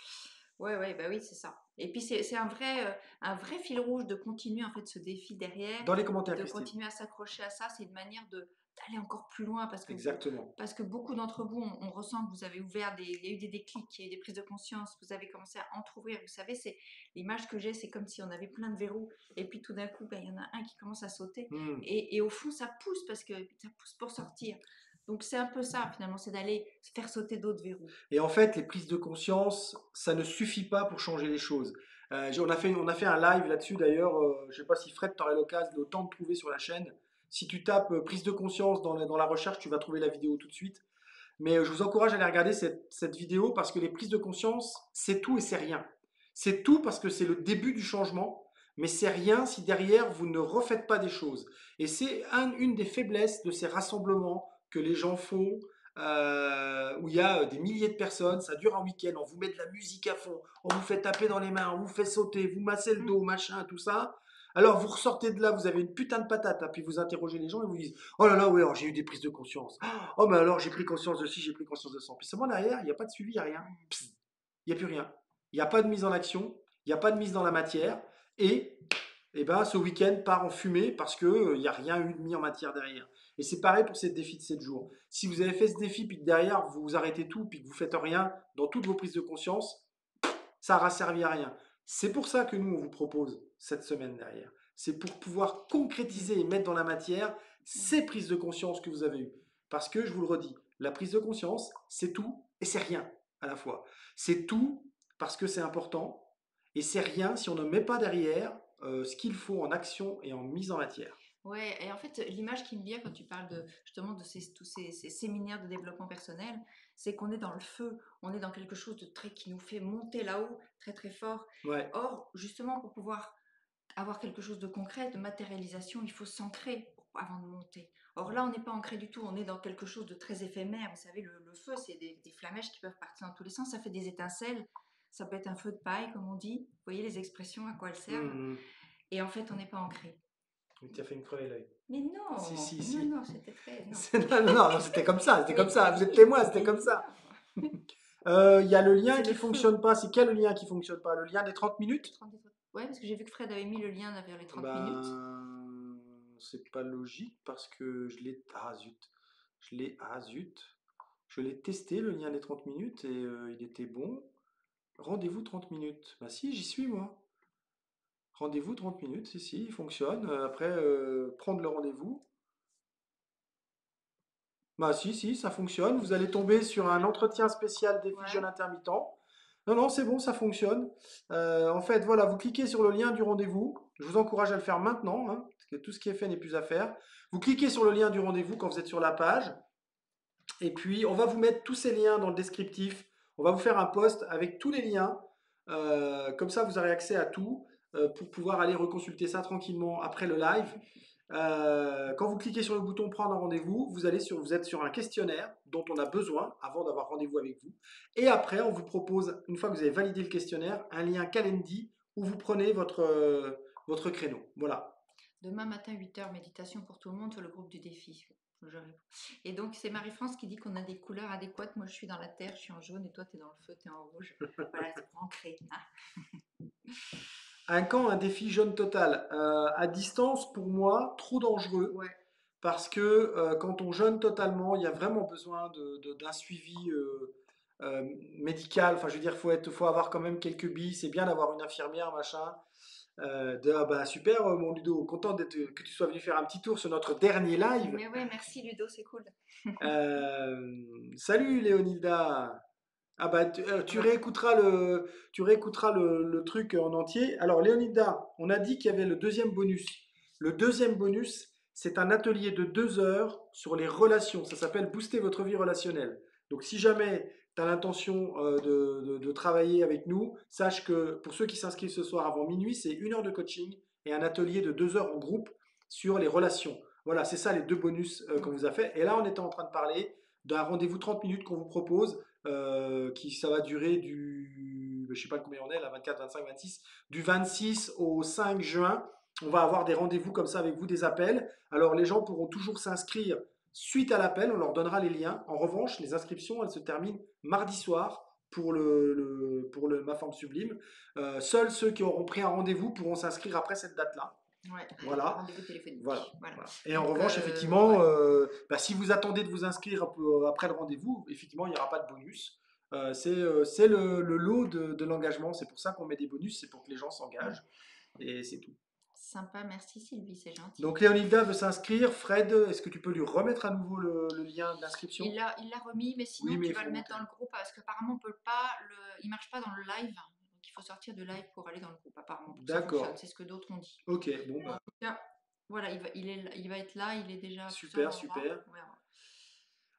Ouais, ouais, bah oui, c'est ça. Et puis c'est un vrai fil rouge de continuer en fait ce défi derrière, Dans les commentaires, de Christine. continuer à s'accrocher à ça. C'est une manière d'aller encore plus loin Exactement. parce que beaucoup d'entre vous, on ressent que vous avez ouvert il y a eu des déclics, il y a eu des prises de conscience, vous avez commencé à entrouvrir. Vous savez, c'est l'image que j'ai, c'est comme si on avait plein de verrous et puis tout d'un coup, ben, il y en a un qui commence à sauter Hmm. et au fond, ça pousse parce que ça pousse pour sortir. Donc c'est un peu ça finalement, c'est d'aller faire sauter d'autres verrous. Et en fait, les prises de conscience, ça ne suffit pas pour changer les choses. On a fait un live là-dessus d'ailleurs. Je ne sais pas si Fred, tu aurais l'occasion de temps de trouver sur la chaîne. Si tu tapes prise de conscience dans la recherche, tu vas trouver la vidéo tout de suite. Mais je vous encourage à aller regarder cette vidéo parce que les prises de conscience, c'est tout et c'est rien. C'est tout parce que c'est le début du changement, mais c'est rien si derrière vous ne refaites pas des choses. Et c'est une des faiblesses de ces rassemblements que les gens font, où il y a des milliers de personnes, ça dure un week-end, on vous met de la musique à fond, on vous fait taper dans les mains, on vous fait sauter, vous massez le dos, machin, tout ça. Alors vous ressortez de là, vous avez une putain de patate, hein, puis vous interrogez les gens et vous disent oh là là, oui, alors j'ai eu des prises de conscience. Oh, mais alors j'ai pris conscience de ci, j'ai pris conscience de ça. Puis seulement derrière, il n'y a pas de suivi, il n'y a rien. Il n'y a plus rien. Il n'y a pas de mise en action, il n'y a pas de mise dans la matière. Et, eh ben, ce week-end part en fumée parce qu'il n'y a rien eu de mis en matière derrière. Et c'est pareil pour ces défis de 7 jours. Si vous avez fait ce défi, puis que derrière, vous vous arrêtez tout, puis que vous faites rien dans toutes vos prises de conscience, ça n'aura servi à rien. C'est pour ça que nous, on vous propose cette semaine derrière. C'est pour pouvoir concrétiser et mettre dans la matière ces prises de conscience que vous avez eues. Parce que, je vous le redis, la prise de conscience, c'est tout et c'est rien à la fois. C'est tout parce que c'est important et c'est rien si on ne met pas derrière ce qu'il faut en action et en mise en matière. Ouais, et en fait, l'image qui me vient quand tu parles justement de tous ces séminaires de développement personnel, c'est qu'on est dans le feu, on est dans quelque chose de très qui nous fait monter là-haut, très très fort. Ouais, Or, justement, pour pouvoir avoir quelque chose de concret, de matérialisation, il faut s'ancrer avant de monter. Or là, on n'est pas ancré du tout, on est dans quelque chose de très éphémère. Vous savez, le feu, c'est des flamèches qui peuvent partir dans tous les sens, ça fait des étincelles. ça peut être un feu de paille, comme on dit. Vous voyez les expressions, à quoi elles servent. Mhm. Et en fait, on n'est pas ancré. Tu as fait une crever l'œil. Mais non, Si. non, c'était très... Non. Non, c'était comme ça, c'était Mais comme ça. Vous êtes si, témoin, c'était comme mais ça. non. Il y a le lien C'est qui le feu. fonctionne pas. C'est quel le lien qui fonctionne pas? Le lien des 30 minutes? Ouais, parce que j'ai vu que Fred avait mis le lien vers les 30 minutes. Ben, c'est pas logique parce que je l'ai. Ah zut. Ah zut. Je l'ai testé le lien des 30 minutes et il était bon. Rendez-vous 30 minutes. Bah si, j'y suis moi. Rendez-vous 30 minutes, si, il fonctionne. Après, prendre le rendez-vous. Bah si, ça fonctionne. Vous allez tomber sur un entretien spécial défi jeûne Ouais. intermittent. Non, non, c'est bon, ça fonctionne. En fait, voilà, vous cliquez sur le lien du rendez-vous. Je vous encourage à le faire maintenant, hein, parce que tout ce qui est fait n'est plus à faire. Vous cliquez sur le lien du rendez-vous quand vous êtes sur la page. Et puis, on va vous mettre tous ces liens dans le descriptif. On va vous faire un post avec tous les liens. Comme ça, vous aurez accès à tout pour pouvoir aller reconsulter ça tranquillement après le live. Quand vous cliquez sur le bouton prendre un rendez-vous, vous êtes sur un questionnaire dont on a besoin avant d'avoir rendez-vous avec vous. Et après, on vous propose, une fois que vous avez validé le questionnaire, un lien Calendly où vous prenez votre créneau. Voilà. Demain matin, 8h, méditation pour tout le monde sur le groupe du défi. Et donc, c'est Marie-France qui dit qu'on a des couleurs adéquates. Moi, je suis dans la terre, je suis en jaune, et toi, tu es dans le feu, tu es en rouge. Voilà, c'est pour ancrer. Hein. Un camp, un défi jeûne total. À distance, pour moi, trop dangereux. Ouais. Parce que quand on jeûne totalement, il y a vraiment besoin d'un suivi médical. Enfin, je veux dire, faut avoir quand même quelques billes. C'est bien d'avoir une infirmière, machin. Ah bah super, mon Ludo, content que tu sois venu faire un petit tour sur notre dernier live. Mais ouais, merci Ludo, c'est cool. Salut Léonilda. Ah bah tu Ouais. réécouteras le truc en entier. Alors Léonida, on a dit qu'il y avait le deuxième bonus. Le deuxième bonus, c'est un atelier de 2 heures sur les relations. Ça s'appelle Booster votre vie relationnelle. Donc si jamais tu as l'intention de travailler avec nous, sache que pour ceux qui s'inscrivent ce soir avant minuit, c'est 1 heure de coaching et un atelier de 2 heures en groupe sur les relations. Voilà, c'est ça les deux bonus qu'on vous a fait. Et là, on était en train de parler d'un rendez-vous 30 minutes qu'on vous propose ça va durer je sais pas combien on est, là, 24, 25, 26, du 26 au 5 juin. On va avoir des rendez-vous comme ça avec vous, des appels. Alors les gens pourront toujours s'inscrire suite à l'appel, on leur donnera les liens. En revanche, les inscriptions, elles se terminent mardi soir pour ma forme sublime. Seuls ceux qui auront pris un rendez-vous pourront s'inscrire après cette date-là. Ouais, voilà. Rendez-vous téléphonique. Voilà. Et donc, en revanche, effectivement, ouais. si vous attendez de vous inscrire après le rendez-vous, effectivement, il n'y aura pas de bonus. C'est le lot de l'engagement. C'est pour ça qu'on met des bonus, c'est pour que les gens s'engagent. Et c'est tout. Sympa, merci Sylvie, c'est gentil. Donc Léonilda veut s'inscrire. Fred, est-ce que tu peux lui remettre à nouveau le lien d'inscription? Il l'a remis, mais sinon Oui, mais tu il vas faut le mettre monter. dans le groupe parce qu'apparemment on peut pas il marche pas dans le live. Donc il faut sortir de live pour aller dans le groupe apparemment. Ça D'accord. fonctionne, c'est ce que d'autres ont dit. Ok, bon bah. En tout cas, voilà, il va être là, il est déjà tout Super, ça, super. on verra.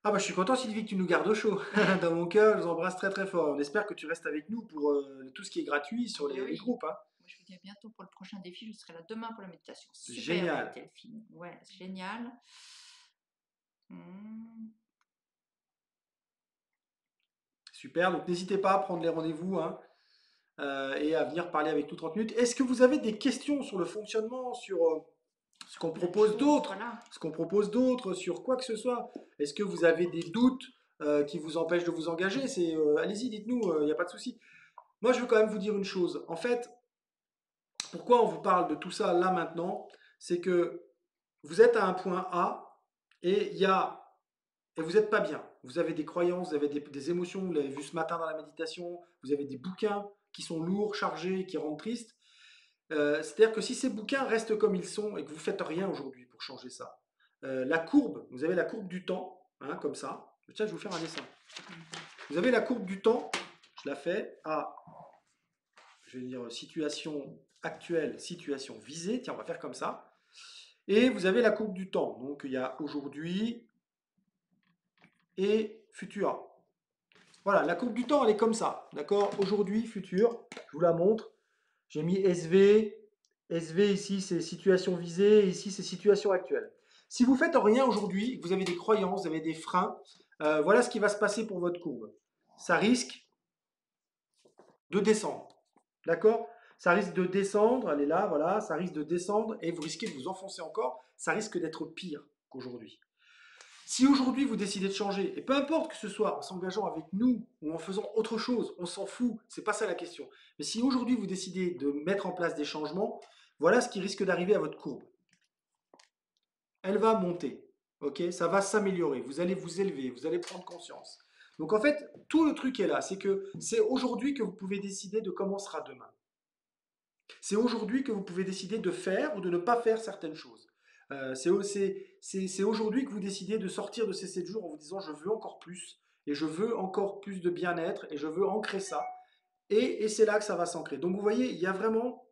Ah bah je suis content Sylvie que tu nous gardes au chaud. Dans mon cœur, je vous embrasse très très fort. On espère que tu restes avec nous pour tout ce qui est gratuit sur Mais les oui. groupes. Hein. Moi, je vous dis à bientôt pour le prochain défi. Je serai là demain pour la méditation. Super, Génial. avec Delphine. Ouais, c'est génial. Super, donc n'hésitez pas à prendre les rendez-vous hein, et à venir parler avec nous 30 minutes. Est-ce que vous avez des questions sur le fonctionnement, sur ce qu'on propose d'autre, voilà. ce qu'on propose d'autre, sur quoi que ce soit? Est-ce que vous avez des doutes qui vous empêchent de vous engager? Allez-y, dites-nous, il n'y a pas de souci. Moi, je veux quand même vous dire une chose. En fait, pourquoi on vous parle de tout ça là maintenant? C'est que vous êtes à un point A et vous n'êtes pas bien. Vous avez des croyances, vous avez des émotions, vous l'avez vu ce matin dans la méditation, vous avez des bouquins qui sont lourds, chargés, qui rendent triste. C'est-à-dire que si ces bouquins restent comme ils sont et que vous ne faites rien aujourd'hui pour changer ça, la courbe, vous avez la courbe du temps, hein, comme ça. Tiens, je vais vous faire un dessin. Vous avez la courbe du temps, je la fais à, je vais dire, situation actuelle, situation visée. Tiens, on va faire comme ça. Et vous avez la courbe du temps. Donc, il y a aujourd'hui et futur. Voilà, la courbe du temps, elle est comme ça. D'accord? Aujourd'hui, futur. Je vous la montre. J'ai mis SV. SV ici, c'est situation visée. Ici, c'est situation actuelle. Si vous faites rien aujourd'hui, vous avez des croyances, vous avez des freins, voilà ce qui va se passer pour votre courbe. Ça risque de descendre. D'accord? Ça risque de descendre, elle est là, voilà, ça risque de descendre et vous risquez de vous enfoncer encore. Ça risque d'être pire qu'aujourd'hui. Si aujourd'hui vous décidez de changer, et peu importe que ce soit en s'engageant avec nous ou en faisant autre chose, on s'en fout, c'est pas ça la question. Mais si aujourd'hui vous décidez de mettre en place des changements, voilà ce qui risque d'arriver à votre courbe. Elle va monter, ok? Ça va s'améliorer, vous allez vous élever, vous allez prendre conscience. Donc en fait, tout le truc est là, c'est que c'est aujourd'hui que vous pouvez décider de comment sera demain. C'est aujourd'hui que vous pouvez décider de faire ou de ne pas faire certaines choses. C'est aujourd'hui que vous décidez de sortir de ces 7 jours en vous disant je veux encore plus, et je veux encore plus de bien-être, et je veux ancrer ça. Et c'est là que ça va s'ancrer. Donc vous voyez, il y a vraiment,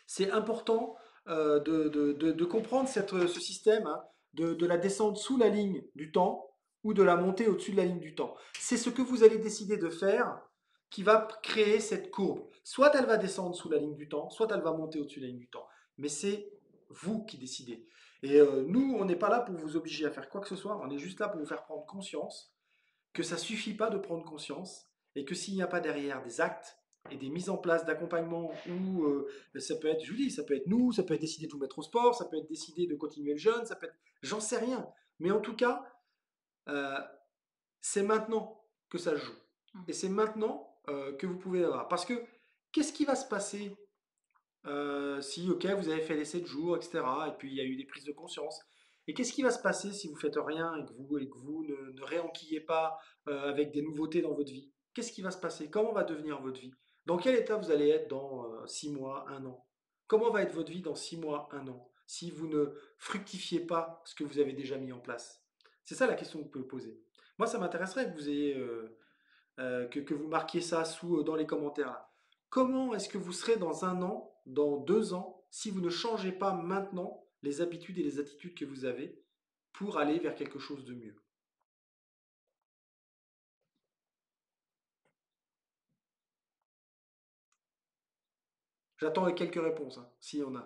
c'est important de comprendre ce système hein, de la descente sous la ligne du temps ou de la montée au-dessus de la ligne du temps. C'est ce que vous allez décider de faire qui va créer cette courbe. Soit elle va descendre sous la ligne du temps, soit elle va monter au-dessus de la ligne du temps. Mais c'est vous qui décidez. Et nous, on n'est pas là pour vous obliger à faire quoi que ce soit, on est juste là pour vous faire prendre conscience que ça ne suffit pas de prendre conscience et que s'il n'y a pas derrière des actes et des mises en place d'accompagnement où ça peut être, je vous dis, ça peut être nous, ça peut être décider de vous mettre au sport, ça peut être décider de continuer le jeûne, ça peut être, j'en sais rien. Mais en tout cas, euh, c'est maintenant que ça se joue. Et c'est maintenant que vous pouvez l'avoir. Parce que qu'est-ce qui va se passer si, ok, vous avez fait les 7 jours, etc., et puis il y a eu des prises de conscience. Et qu'est-ce qui va se passer si vous faites rien et que vous ne réenquillez pas avec des nouveautés dans votre vie? Qu'est-ce qui va se passer? Comment va devenir votre vie? Dans quel état vous allez être dans 6 mois, un an? Comment va être votre vie dans 6 mois, un an? Si vous ne fructifiez pas ce que vous avez déjà mis en place. C'est ça la question que vous pouvez poser. Moi, ça m'intéresserait que vous ayez que vous marquiez ça dans les commentaires là. Comment est-ce que vous serez dans un an, dans 2 ans, si vous ne changez pas maintenant les habitudes et les attitudes que vous avez pour aller vers quelque chose de mieux? J'attends quelques réponses, hein, s'il y en a.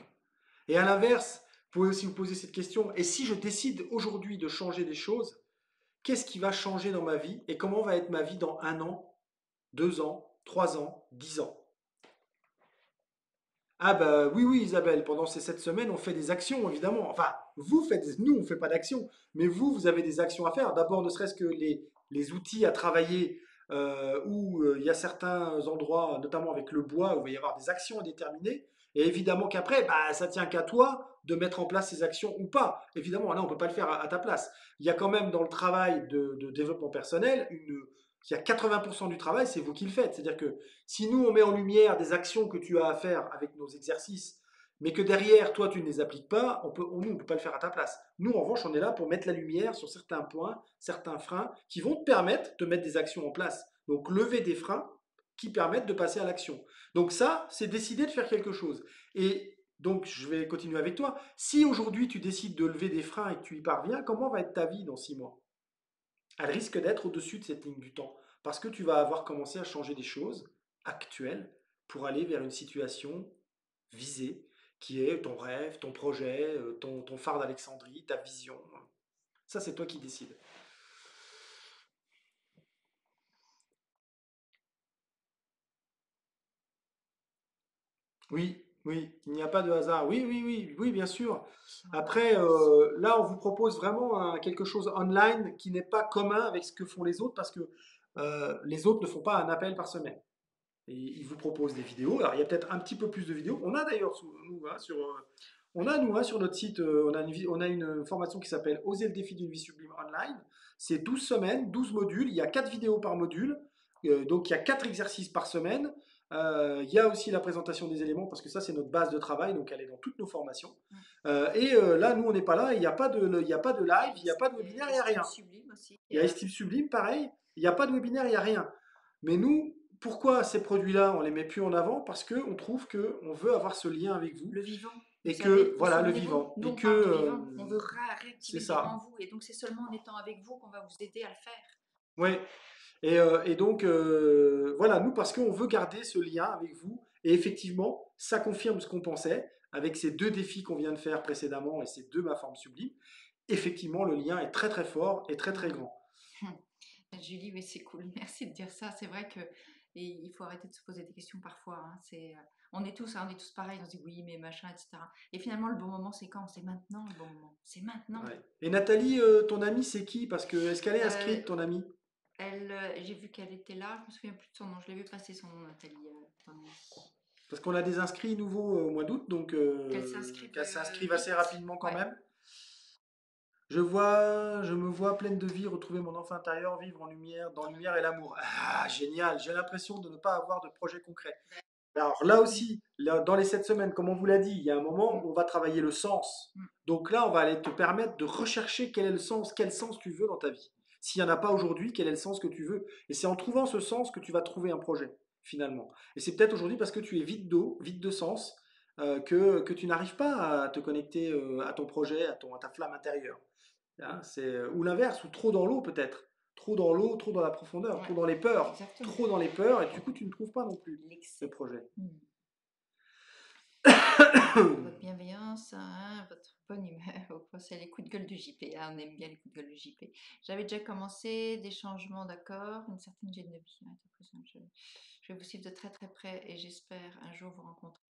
Et à l'inverse, vous pouvez aussi vous poser cette question, et si je décide aujourd'hui de changer des choses, qu'est-ce qui va changer dans ma vie et comment va être ma vie dans un an, 2 ans, 3 ans, 10 ans? Ah bah oui, oui, Isabelle, pendant ces 7 semaines, on fait des actions, évidemment. Enfin, vous faites, nous, on ne fait pas d'actions, mais vous avez des actions à faire. D'abord, ne serait-ce que les outils à travailler, où il y a certains endroits, notamment avec le bois, où il va y avoir des actions à déterminer. Et évidemment qu'après, bah, ça tient qu'à toi de mettre en place ces actions ou pas. Évidemment, là, on ne peut pas le faire à ta place. Il y a quand même dans le travail de développement personnel, il y a 80% du travail, c'est vous qui le faites. C'est-à-dire que si nous, on met en lumière des actions que tu as à faire avec nos exercices, mais que derrière, toi, tu ne les appliques pas, nous, on ne peut pas le faire à ta place. Nous, en revanche, on est là pour mettre la lumière sur certains points, certains freins, qui vont te permettre de mettre des actions en place. Donc, lever des freins qui permettent de passer à l'action. Donc ça, c'est décider de faire quelque chose. Et donc, je vais continuer avec toi. Si aujourd'hui, tu décides de lever des freins et que tu y parviens, comment va être ta vie dans 6 mois? Elle risque d'être au-dessus de cette ligne du temps. Parce que tu vas avoir commencé à changer des choses actuelles pour aller vers une situation visée, qui est ton rêve, ton projet, ton phare d'Alexandrie, ta vision. Ça, c'est toi qui décides. Oui, oui, il n'y a pas de hasard. Oui, oui, oui, oui, bien sûr. Après, là, on vous propose vraiment quelque chose online qui n'est pas commun avec ce que font les autres parce que les autres ne font pas un appel par semaine. Et ils vous proposent des vidéos. Alors, il y a peut-être un petit peu plus de vidéos. On a d'ailleurs, nous, hein, sur notre site, on a une formation qui s'appelle Oser le défi d'une vie sublime online. C'est 12 semaines, 12 modules. Il y a 4 vidéos par module. Donc, il y a 4 exercices par semaine. Il y a aussi la présentation des éléments parce que ça, c'est notre base de travail. Donc, elle est dans toutes nos formations. Là, nous, on n'est pas là. Il n'y a pas il n'y a pas de live, il n'y a pas de webinaire, il n'y a rien. Sublime aussi. Il y a Estime Sublime, pareil. Il n'y a pas de webinaire, il n'y a rien. Mais nous, pourquoi ces produits-là, on les met plus en avant? Parce qu'on trouve qu'on veut avoir ce lien avec vous. Le vivant. Et Vous que, savez, voilà, le souvenez-vous, vivant. nous Et on que, parle du vivant, on veut c'est réactiver le vivant en ça. vous, et donc c'est seulement en étant avec vous qu'on va vous aider à le faire. Ouais. Et donc, voilà, nous, parce qu'on veut garder ce lien avec vous. Et effectivement, ça confirme ce qu'on pensait avec ces 2 défis qu'on vient de faire précédemment et ces 2 ma forme sublime. Effectivement, le lien est très, très fort et très, très grand. Julie, mais c'est cool, merci de dire ça. C'est vrai que Et il faut arrêter de se poser des questions parfois, hein. On est tous pareils, on se dit oui, mais machin, etc. Et finalement, le bon moment, c'est quand? C'est maintenant le bon moment. C'est maintenant. Ouais. Et Nathalie, ton amie, c'est qui? Parce que est-ce qu'elle est inscrite, ton amie? J'ai vu qu'elle était là, je me souviens plus de son nom, je l'ai vu passer son nom, Nathalie. Ton amie. Parce qu'on a des inscrits nouveaux au mois d'août, donc Qu'elle s'inscrive qu'elle s'inscrive assez vite. rapidement quand Ouais. même. Je me vois pleine de vie, retrouver mon enfant intérieur, vivre en lumière, dans lumière et l'amour. Ah, génial, j'ai l'impression de ne pas avoir de projet concret. Alors là aussi, dans les 7 semaines, comme on vous l'a dit, il y a un moment où on va travailler le sens. Mm. Donc là, on va aller te permettre de rechercher quel est le sens, quel sens tu veux dans ta vie. S'il n'y en a pas aujourd'hui, quel est le sens que tu veux. Et c'est en trouvant ce sens que tu vas trouver un projet, finalement. Et c'est peut-être aujourd'hui parce que tu es vide d'eau, vide de sens, que tu n'arrives pas à te connecter à ton projet, à ta flamme intérieure. Hein, ou l'inverse, ou trop dans l'eau peut-être. Trop dans l'eau, trop dans la profondeur, Ouais. trop dans les peurs. Exactement. Trop dans les peurs, et du coup, tu ne trouves pas non plus le L'excès. projet. Votre bienveillance, hein, votre bonne humeur, c'est les coups de gueule du JP. Ah, on aime bien les coups de gueule du JP. J'avais déjà commencé des changements, d'accord, une certaine hygiène de vie. Je vais vous suivre de très très près et j'espère un jour vous rencontrer.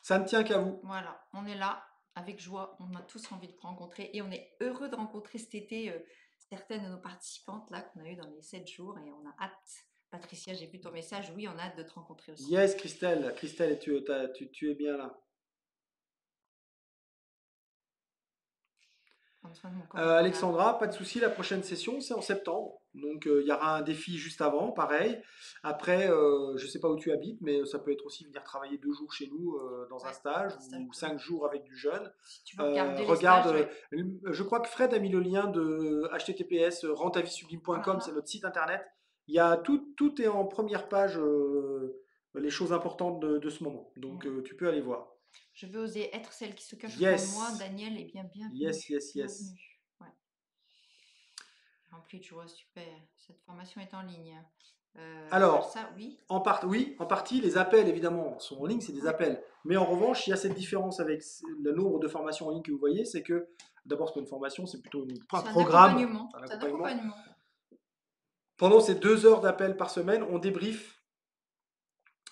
Ça ne tient qu'à vous. Voilà, on est là avec joie, on a tous envie de vous rencontrer et on est heureux de rencontrer cet été certaines de nos participantes là qu'on a eu dans les 7 jours et on a hâte. Patricia, j'ai vu ton message, oui, on a hâte de te rencontrer aussi. Yes, Christelle. Christelle, tu es bien là. Prendre soin de mon corps. Alexandra, pas de souci, la prochaine session, c'est en septembre. Donc, il y aura un défi juste avant, pareil. Après, je ne sais pas où tu habites, mais ça peut être aussi venir travailler 2 jours chez nous dans un stage, ou 5 jours avec du jeune. Si tu veux regarder les Regarde, stages, je crois que Fred a mis le lien de https rentavisublime.com, c'est notre site internet. Il y a tout est en première page, les choses importantes de ce moment. Donc, tu peux aller voir. Je veux oser être celle qui se cache au fond Yes. de moi. Daniel est bien bienvenue. Yes. Bienvenue. Ouais. Rempli de joie, super. Cette formation est en ligne. Alors, ça, oui. en partie, les appels évidemment sont en ligne, c'est des Oui. appels. Mais en revanche, il y a cette différence avec le nombre de formations en ligne que vous voyez, c'est que d'abord, c'est pas une formation, c'est plutôt un programme. C'est un accompagnement. Pendant ces 2 heures d'appel par semaine, on débriefe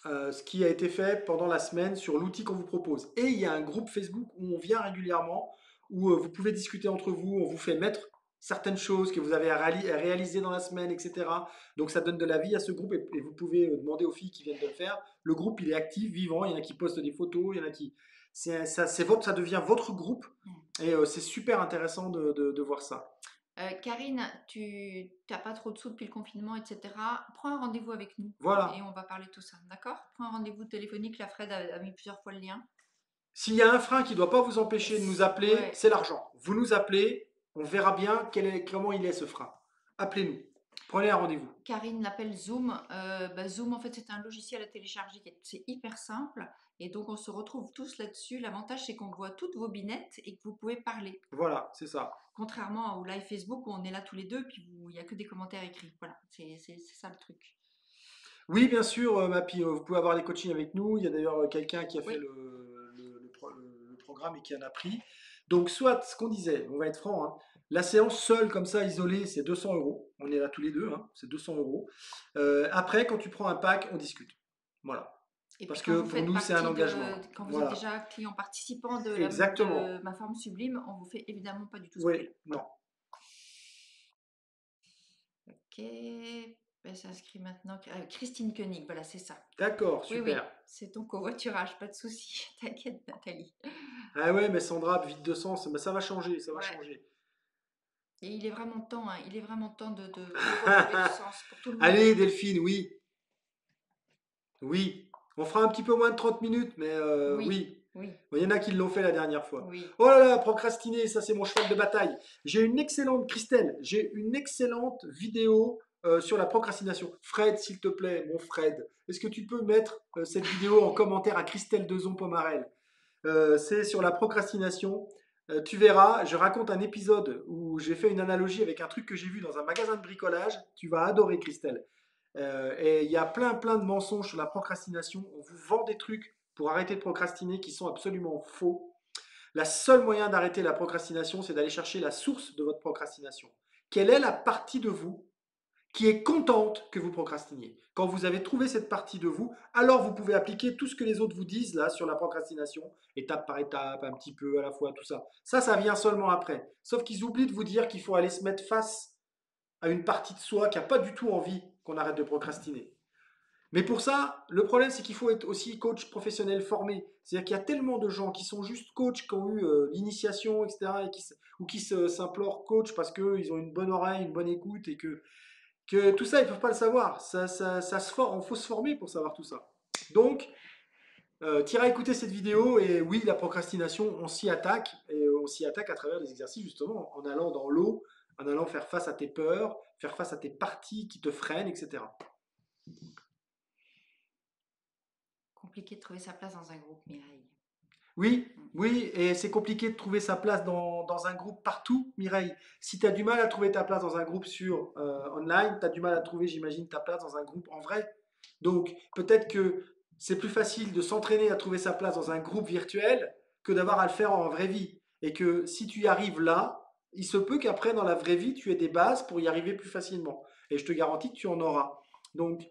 ce qui a été fait pendant la semaine sur l'outil qu'on vous propose. Et il y a un groupe Facebook où on vient régulièrement, où vous pouvez discuter entre vous, on vous fait mettre certaines choses que vous avez réalisées dans la semaine, etc. Donc ça donne de la vie à ce groupe et vous pouvez demander aux filles qui viennent de le faire. Le groupe, il est actif, vivant, il y en a qui postent des photos, il y en a qui... ça devient votre groupe et c'est super intéressant de voir ça. Karine, tu n'as pas trop de sous depuis le confinement, etc. Prends un rendez-vous avec nous. Voilà. Et on va parler de tout ça, d'accord? Prends un rendez-vous téléphonique, la Fred a mis plusieurs fois le lien. S'il y a un frein qui ne doit pas vous empêcher de nous appeler, c'est l'argent. Vous nous appelez, on verra bien comment il est ce frein. Appelez-nous. Prenez un rendez-vous. Karine l'appelle Zoom. Zoom, en fait, c'est un logiciel à télécharger. C'est hyper simple. Et donc, on se retrouve tous là-dessus. L'avantage, c'est qu'on voit toutes vos binettes et que vous pouvez parler. Voilà, c'est ça. Contrairement au live Facebook où on est là tous les deux, puis il n'y a que des commentaires écrits. Voilà, c'est ça le truc. Oui, bien sûr, Mappy, vous pouvez avoir des coachings avec nous. Il y a d'ailleurs quelqu'un qui a fait le programme et qui en a pris. Donc, soit, ce qu'on disait, on va être franc, hein, la séance seule, comme ça, isolée, c'est 200 €. On est là tous les deux, hein, c'est 200 €. Après, quand tu prends un pack, on discute. Voilà. Et parce puis que pour nous, c'est un engagement. Quand vous êtes déjà client participant de ma forme sublime, on vous fait évidemment pas du tout ce prix-là. Non. Ok, elle s'inscrit maintenant. Christine Koenig, voilà, c'est ça. D'accord, super. Oui, c'est ton covoiturage, pas de souci. T'inquiète, Nathalie. Ah ouais, mais Sandra, vide de sens, ça va changer, ça va changer. Et il est vraiment temps, hein, il est vraiment temps de retrouver du sens pour tout le monde. Allez, Delphine, oui. Oui. On fera un petit peu moins de 30 minutes, mais oui. Il y en a qui l'ont fait la dernière fois. Oui. Oh là là, procrastiner, ça c'est mon cheval de bataille. J'ai une excellente vidéo sur la procrastination. Fred, s'il te plaît, mon Fred, est-ce que tu peux mettre cette vidéo en commentaire à Christelle Dezon-Pomarel? C'est sur la procrastination. Tu verras, je raconte un épisode où j'ai fait une analogie avec un truc que j'ai vu dans un magasin de bricolage. Tu vas adorer, Christelle. Et il y a plein de mensonges sur la procrastination. On vous vend des trucs pour arrêter de procrastiner qui sont absolument faux. La seule moyen d'arrêter la procrastination, c'est d'aller chercher la source de votre procrastination. Quelle est la partie de vous qui est contente que vous procrastiniez. Quand vous avez trouvé cette partie de vous, alors vous pouvez appliquer tout ce que les autres vous disent là sur la procrastination, étape par étape, un petit peu à la fois, tout ça. Ça vient seulement après. Sauf qu'ils oublient de vous dire qu'il faut aller se mettre face à une partie de soi qui n'a pas du tout envie qu'on arrête de procrastiner. Mais pour ça, le problème, c'est qu'il faut être aussi coach professionnel formé. C'est-à-dire qu'il y a tellement de gens qui sont juste coachs, qui ont eu l'initiation, etc., ou qui s'implorent coach parce qu'ils ont une bonne oreille, une bonne écoute, et que tout ça, ils ne peuvent pas le savoir. Il faut se former pour savoir tout ça. Donc, tu iras écouter cette vidéo, et oui, la procrastination, on s'y attaque, et on s'y attaque à travers des exercices, justement, en allant dans l'eau, en allant faire face à tes peurs, faire face à tes parties qui te freinent, etc. Compliqué de trouver sa place dans un groupe, Mireille. Oui, oui, et c'est compliqué de trouver sa place dans un groupe partout, Mireille. Si tu as du mal à trouver ta place dans un groupe sur online, tu as du mal à trouver, j'imagine, ta place dans un groupe en vrai. Donc, peut-être que c'est plus facile de s'entraîner à trouver sa place dans un groupe virtuel que d'avoir à le faire en vraie vie. Et que si tu y arrives là, il se peut qu'après, dans la vraie vie, tu aies des bases pour y arriver plus facilement. Et je te garantis que tu en auras. Donc,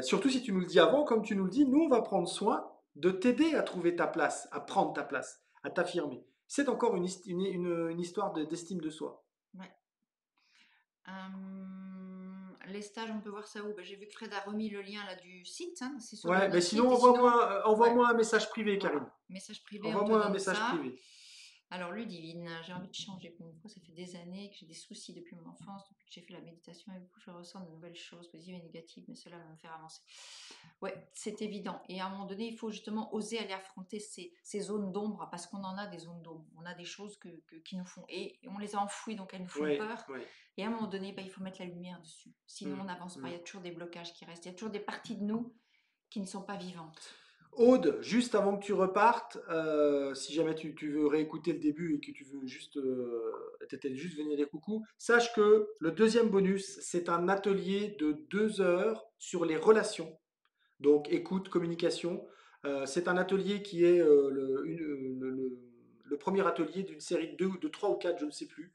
surtout si tu nous le dis avant, comme tu nous le dis, nous, on va prendre soin de t'aider à trouver ta place, à prendre ta place, à t'affirmer. C'est encore une histoire d'estime de soi. Ouais. Les stages, on peut voir ça où? Ben, j'ai vu que Fred a remis le lien là du site, hein, c'est sur Ouais, mais notre sinon, site. Et sinon, envoie-moi ouais, un message privé, voilà. Karine. Message privé, on te Envoie-moi un donne message ça. privé. Alors, Ludivine, j'ai envie de changer pour une fois. Ça fait des années que j'ai des soucis depuis mon enfance, depuis que j'ai fait la méditation avec vous. Je ressens de nouvelles choses, positives et négatives, mais cela va me faire avancer. Ouais, c'est évident. Et à un moment donné, il faut justement oser aller affronter ces zones d'ombre, parce qu'on en a des zones d'ombre. On a des choses qui nous font. Et on les a enfouies, donc elles nous font Ouais, peur. ouais. Et à un moment donné, bah, il faut mettre la lumière dessus. Sinon, on n'avance pas. Il y a toujours des blocages qui restent. Il y a toujours des parties de nous qui ne sont pas vivantes. Aude, juste avant que tu repartes, si jamais tu veux réécouter le début et que tu veux juste, t'étais juste venir dire coucou, sache que le deuxième bonus, c'est un atelier de 2 heures sur les relations. Donc écoute, communication. C'est un atelier qui est le premier atelier d'une série de 2, de 3 ou 4, je ne sais plus.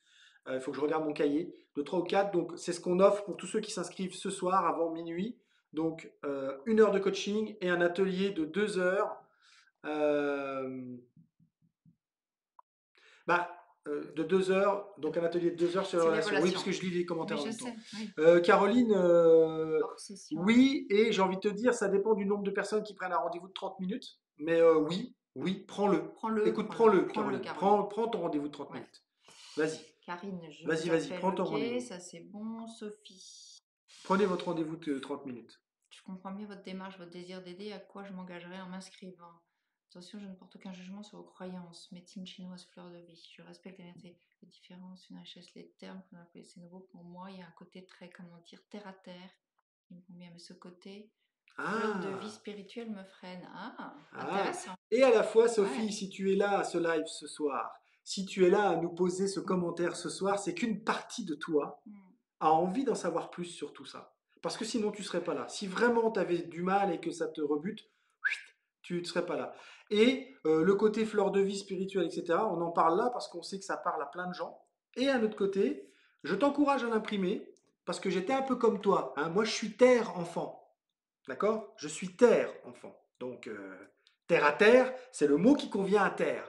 Il faut que je regarde mon cahier. De 3 ou 4. Donc c'est ce qu'on offre pour tous ceux qui s'inscrivent ce soir avant minuit. Donc 1 heure de coaching et un atelier de 2 heures. euh, bah, de 2 heures, donc un atelier de 2 heures sur les C'est les relations. Oui, parce relations. que je lis les commentaires Oui, en je même temps. sais. Oui. Caroline, Hors session. oui, et j'ai envie de te dire, ça dépend du nombre de personnes qui prennent un rendez-vous de 30 minutes. Mais oui, oui, prends-le. Prends-le, Écoute, prends-le. prends-le, Prends-le, Caroline. Caroline. Prends ton rendez-vous de 30 Ouais. minutes. Vas-y, Karine, je vas-y, vous vas-y, appelle. prends ton Ok, rendez-vous. ça c'est bon. Sophie. Prenez votre rendez-vous de 30 minutes. Je comprends mieux votre démarche, votre désir d'aider. À quoi je m'engagerai en m'inscrivant? Attention, je ne porte aucun jugement sur vos croyances. Médecine chinoise, fleur de vie. Je respecte les différences, une richesse, les termes qu'on appelle, c'est nouveau pour moi. Il y a un côté très, comment dire, terre à terre qui me convient. Mais ce côté fleur de vie Ah, spirituelle me freine. Ah, ah. intéressant. Et à la fois, Sophie, Ouais. si tu es là à ce live ce soir, si tu es là à nous poser ce commentaire ce soir, c'est qu'une partie de toi Hmm. a envie d'en savoir plus sur tout ça. Parce que sinon, tu ne serais pas là. Si vraiment tu avais du mal et que ça te rebute, tu ne serais pas là. Et le côté fleur de vie spirituelle, etc., on en parle là parce qu'on sait que ça parle à plein de gens. Et à l'autre côté, je t'encourage à l'imprimer parce que j'étais un peu comme toi. Hein. Moi, je suis terre enfant. D'accord? Je suis terre enfant. Donc, terre à terre, c'est le mot qui convient à terre.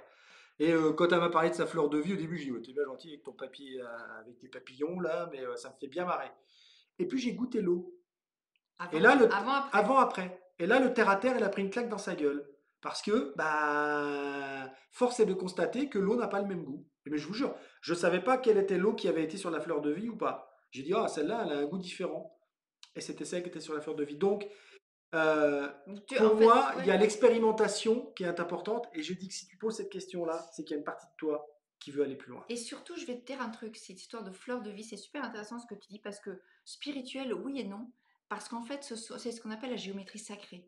Et quand elle m'a parlé de sa fleur de vie, au début, je dis, ouais, t'es bien gentil avec ton papier, avec tes papillons là, mais ça me fait bien marrer. Et puis j'ai goûté l'eau. Et là, Avant, après. avant-après. Et là, le terre-à-terre, il a pris une claque dans sa gueule. Parce que, bah, force est de constater que l'eau n'a pas le même goût. Mais je vous jure, je ne savais pas quelle était l'eau qui avait été sur la fleur de vie ou pas. J'ai dit, ah, celle-là, elle a un goût différent. Et c'était celle qui était sur la fleur de vie. Donc, pour En fait, moi, il y ouais. a l'expérimentation qui est importante. Et je dis que si tu poses cette question-là, c'est qu'il y a une partie de toi qui veut aller plus loin. Et surtout, je vais te dire un truc, cette histoire de fleur de vie, c'est super intéressant ce que tu dis, parce que spirituel, oui et non, parce qu'en fait, c'est ce qu'on appelle la géométrie sacrée.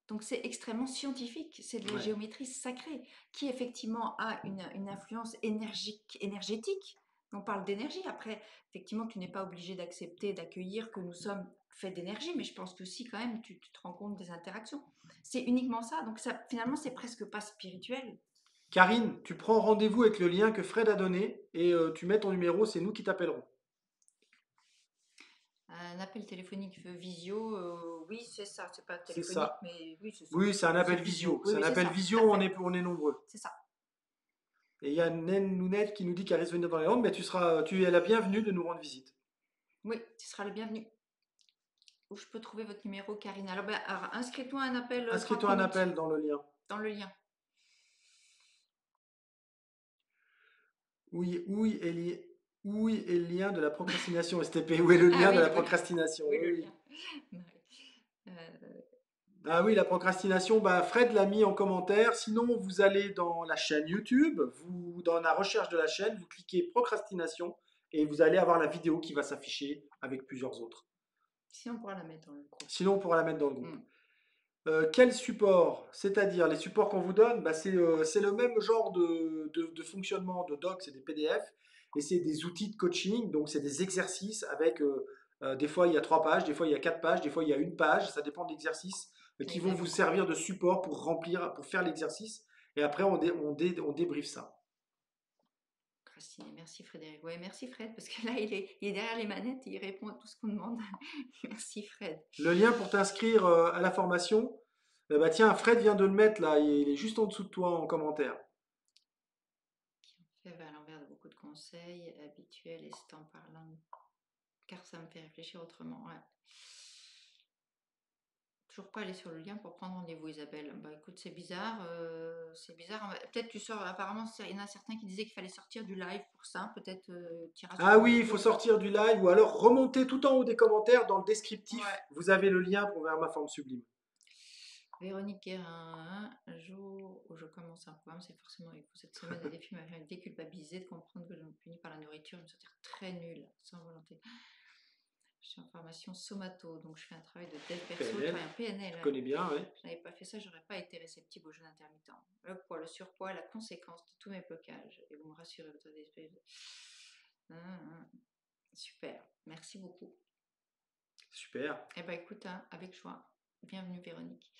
Donc c'est extrêmement scientifique, c'est de la Ouais. géométrie sacrée, qui effectivement a une influence énergétique. On parle d'énergie, après, effectivement, tu n'es pas obligé d'accepter, d'accueillir que nous sommes faits d'énergie, mais je pense que si quand même, tu te rends compte des interactions. C'est uniquement ça, donc ça, finalement, c'est presque pas spirituel. Karine, tu prends rendez-vous avec le lien que Fred a donné et tu mets ton numéro, c'est nous qui t'appellerons. Un appel téléphonique visio, oui, c'est ça. C'est pas C'est téléphonique, ça. mais oui, c'est ça. Oui, c'est un C'est appel visio. visio. Oui, C'est un oui, c'est appel ça. Tout visio, à fait. on est nombreux. C'est ça. Et il y a Nen Nounette qui nous dit qu'elle risque de venir dans les Landes, mais tu es la bienvenue de nous rendre visite. Oui, tu seras le bienvenu. Où je peux trouver votre numéro, Karine? Alors, inscris-toi à un appel 30 Inscris-toi un minutes appel dans le lien. dans le lien. Oui, où est le lien de la procrastination, STP? Où est le Ah lien de oui, la procrastination? oui, Oui, le oui. lien. Ah oui, la procrastination, bah Fred l'a mis en commentaire. Sinon, vous allez dans la chaîne YouTube, dans la recherche de la chaîne, vous cliquez procrastination et vous allez avoir la vidéo qui va s'afficher avec plusieurs autres. Si on pourra la mettre dans le groupe. Sinon, on pourra la mettre dans le groupe. Mm. Quel support? C'est-à-dire les supports qu'on vous donne, bah, c'est le même genre de fonctionnement de doc, c'est des PDF, et c'est des outils de coaching, donc c'est des exercices avec, des fois il y a 3 pages, des fois il y a 4 pages, des fois il y a une page, ça dépend de l'exercice, Et qui il y en vont a vous beaucoup. servir de support pour remplir, pour faire l'exercice, et après on débriefe ça. Procrastiner. Merci Frédéric. Ouais, merci Fred, parce que là, il est derrière les manettes et il répond à tout ce qu'on demande. Merci Fred. Le lien pour t'inscrire à la formation, bah tiens, Fred vient de le mettre là, il est juste en dessous de toi en commentaire. Qui en fait va à l'envers de beaucoup de conseils habituels et c'est en parlant, car ça me fait réfléchir autrement. Ouais. Toujours pas aller sur le lien pour prendre rendez-vous, Isabelle. Bah écoute, c'est bizarre. C'est bizarre. Peut-être tu sors. Apparemment, il y en a certains qui disaient qu'il fallait sortir du live pour ça. Peut-être tu iras sur Ah oui, il faut YouTube. sortir du live ou alors remonter tout en haut des commentaires dans le descriptif. Ouais. Vous avez le lien pour vers ma forme sublime. Véronique Guérin, un jour où je commence un programme, c'est forcément avec vous. Cette semaine, le défi m'a fait déculpabiliser de comprendre que je me punis par la nourriture et me sentir très nulle, sans volonté. Je suis en formation somato, donc je fais un travail de dev perso, je PNL, travaille en PNL. je connais bien, oui. Je n'avais pas fait ça, j'aurais pas été réceptive au jeûne intermittent. Le poids, le surpoids, la conséquence de tous mes blocages. Et vous me rassurez, votre espèce de... Super, merci beaucoup. Super. Eh ben écoute, hein, avec joie. Bienvenue Véronique.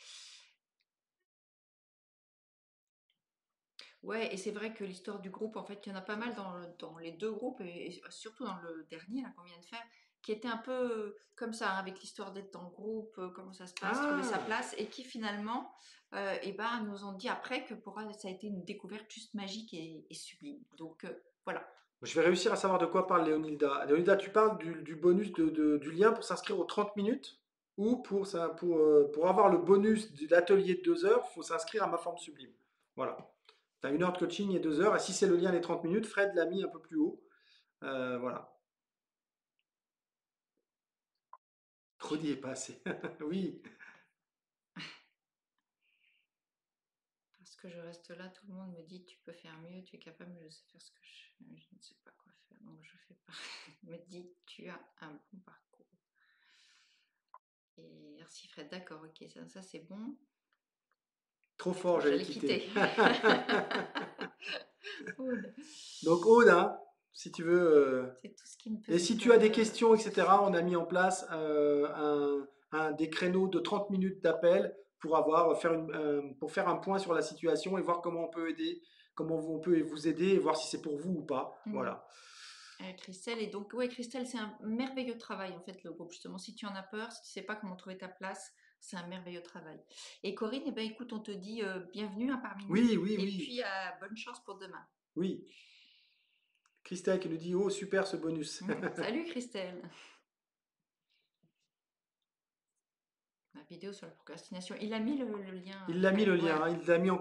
Ouais, et c'est vrai que l'histoire du groupe, en fait, il y en a pas mal dans les deux groupes, et surtout dans le dernier là, qu'on vient de faire, qui était un peu comme ça, hein, avec l'histoire d'être dans le groupe, comment ça se passe, trouver sa Ah, place, et qui finalement eh ben, nous ont dit après que pour elle, ça a été une découverte juste magique et sublime. Donc voilà. je vais réussir à savoir de quoi parle Léonilda. Léonilda, tu parles du bonus du lien pour s'inscrire aux 30 minutes ou pour avoir le bonus de l'atelier de 2 heures, il faut s'inscrire à ma forme sublime. Voilà. Tu as 1 heure de coaching et 2 heures. Et si c'est le lien des 30 minutes, Fred l'a mis un peu plus haut. Voilà. Trop dit est pas assez. Oui. Parce que je reste là, tout le monde me dit tu peux faire mieux, tu es capable, mais je sais faire ce que je ne sais pas quoi faire, donc je fais pas. me dit tu as un bon parcours. Et merci Fred, d'accord, ok, ça c'est bon. Trop fort, j'allais J'allais quitter. quitter. Aude. Donc Aude, hein, si tu veux. C'est tout ce qui me Et faisait si tu as des peur. questions, etc., on a mis en place des créneaux de 30 minutes d'appel pour pour faire un point sur la situation et voir comment on peut aider, comment on peut vous aider et voir si c'est pour vous ou pas. Voilà. Christelle, et donc, ouais, Christelle, c'est un merveilleux travail, en fait, le groupe, justement. Si tu en as peur, si tu sais pas comment trouver ta place, c'est un merveilleux travail. Et Corinne, eh ben, écoute, on te dit bienvenue, hein, parmi nous. Oui, oui, Et oui. puis, bonne chance pour demain. Oui. Christelle qui nous dit, oh super ce bonus. Salut Christelle. La vidéo sur la procrastination. Il a mis le lien. Il l'a mis le Ouais. lien, hein,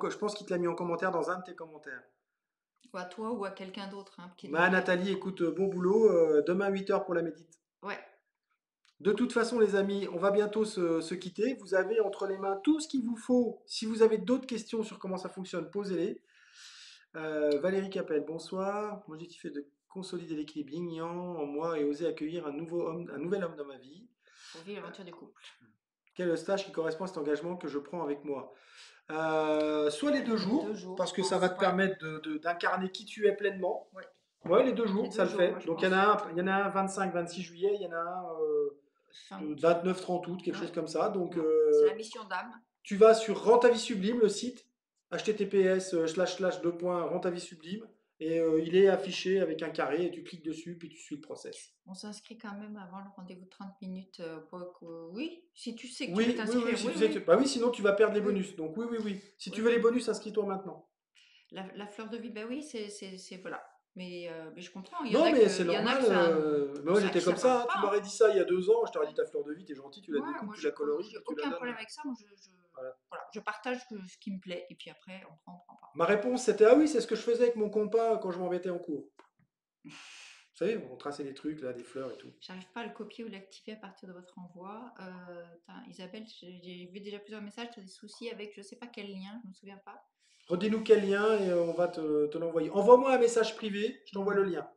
je pense qu'il te l'a mis en commentaire dans un de tes commentaires. Ou à toi ou à quelqu'un d'autre. Hein, Bah, Nathalie, écoute, bon boulot. Demain 8 heures pour la médite. Ouais. De toute façon, les amis, on va bientôt se quitter. Vous avez entre les mains tout ce qu'il vous faut. Si vous avez d'autres questions sur comment ça fonctionne, posez-les. Valérie Capel, bonsoir. L'objectif est de consolider l'équilibre yin-yang en moi et oser accueillir un nouvel homme dans ma vie. Pour vivre l'aventure du couple. Quel est le stage qui correspond à cet engagement que je prends avec moi? Soit les 2 jours, parce que ça va te permettre d'incarner qui tu es pleinement. Ouais. Ouais, les 2 jours, Les ça 2 le jours, fait. moi, je Donc pense. il y en a un 25-26 juillet, il y en a un 29-30 août, quelque chose comme ça. Donc c'est la mission d'âme. tu vas sur Rends ta vie sublime, le site, https://2. Rends ta vie sublime, et il est affiché avec un carré et tu cliques dessus puis tu suis le process. On s'inscrit quand même avant le rendez-vous de 30 minutes oui, si tu sais que tu veux Oui, oui, oui, t'inscrire, si oui, tu sais que oui, bah oui, sinon tu vas perdre les oui, bonus. Donc oui, oui, oui. Si tu oui, veux les oui. bonus, inscris-toi maintenant. La fleur de vie, ben oui, voilà. Mais je comprends, Non, mais c'est il y en a normal. que ça, Mais moi à j'étais qui ça comme ça, parle hein. pas, Tu hein. m'aurais dit ça il y a 2 ans, je t'aurais dit ta fleur de vie, t'es gentil, tu la Ouais, découpes, moi tu la coloris, j'ai puis tu la aucun donnes. problème avec ça. Moi, Voilà. voilà, je partage ce qui me plaît et puis après on prend pas. Ma réponse c'était ah oui, c'est ce que je faisais avec mon compas quand je m'embêtais en cours. Vous savez, on traçait des trucs là, des fleurs et tout. J'arrive pas à le copier ou l'activer à partir de votre envoi. Isabelle, j'ai vu déjà plusieurs messages, tu as des soucis avec je sais pas quel lien, je me souviens pas. Redis-nous quel lien et on va te l'envoyer. Envoie-moi un message privé, je t'envoie le lien.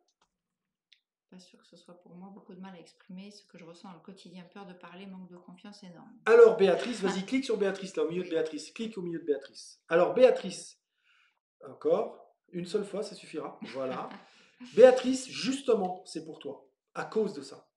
Pas sûr que ce soit pour moi, beaucoup de mal à exprimer ce que je ressens dans le quotidien, peur de parler, manque de confiance énorme. Alors Béatrice, vas-y, clique sur Béatrice, là, au milieu de Oui. Béatrice. Clique au milieu de Béatrice. Alors Béatrice, encore, une seule fois, ça suffira. Voilà. Béatrice, justement, c'est pour toi, à cause de ça.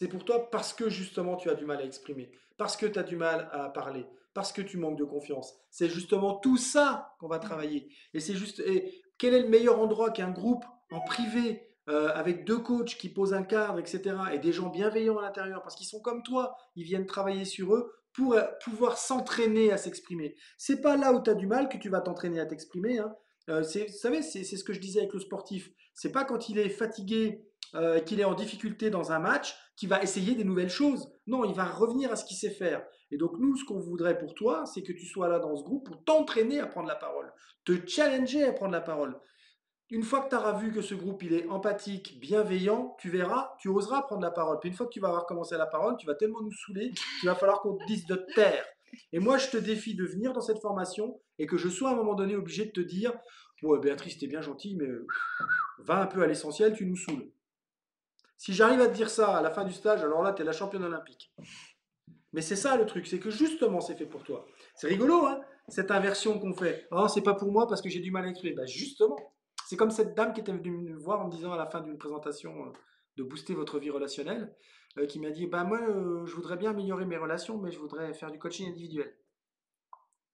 C'est pour toi parce que justement tu as du mal à exprimer, parce que tu as du mal à parler, parce que tu manques de confiance. C'est justement tout ça qu'on va travailler. Et c'est juste. Et quel est le meilleur endroit qu'un groupe en privé avec 2 coachs qui posent un cadre, etc. et des gens bienveillants à l'intérieur, parce qu'ils sont comme toi, ils viennent travailler sur eux pour pouvoir s'entraîner à s'exprimer. C'est pas là où tu as du mal que tu vas t'entraîner à t'exprimer, hein. Vous savez, c'est ce que je disais avec le sportif. C'est pas quand il est fatigué qu'il est en difficulté dans un match, qui va essayer des nouvelles choses. Non, il va revenir à ce qu'il sait faire. Et donc nous, ce qu'on voudrait pour toi, c'est que tu sois là dans ce groupe pour t'entraîner à prendre la parole, te challenger à prendre la parole. Une fois que tu auras vu que ce groupe il est empathique, bienveillant, tu verras, tu oseras prendre la parole. Puis une fois que tu vas avoir commencé la parole, tu vas tellement nous saouler qu'il va falloir qu'on te dise de te taire. Et moi, je te défie de venir dans cette formation et que je sois à un moment donné obligé de te dire ouais, Béatrice, t'es bien gentille, mais va un peu à l'essentiel, tu nous saoules. Si j'arrive à te dire ça à la fin du stage, alors là, tu es la championne olympique. Mais c'est ça le truc, c'est que justement, c'est fait pour toi. C'est rigolo, hein, cette inversion qu'on fait. Oh, c'est pas pour moi parce que j'ai du mal à exprimer. Bah, justement, c'est comme cette dame qui était venue me voir en me disant à la fin d'une présentation de booster votre vie relationnelle, qui m'a dit bah, moi, je voudrais bien améliorer mes relations, mais je voudrais faire du coaching individuel.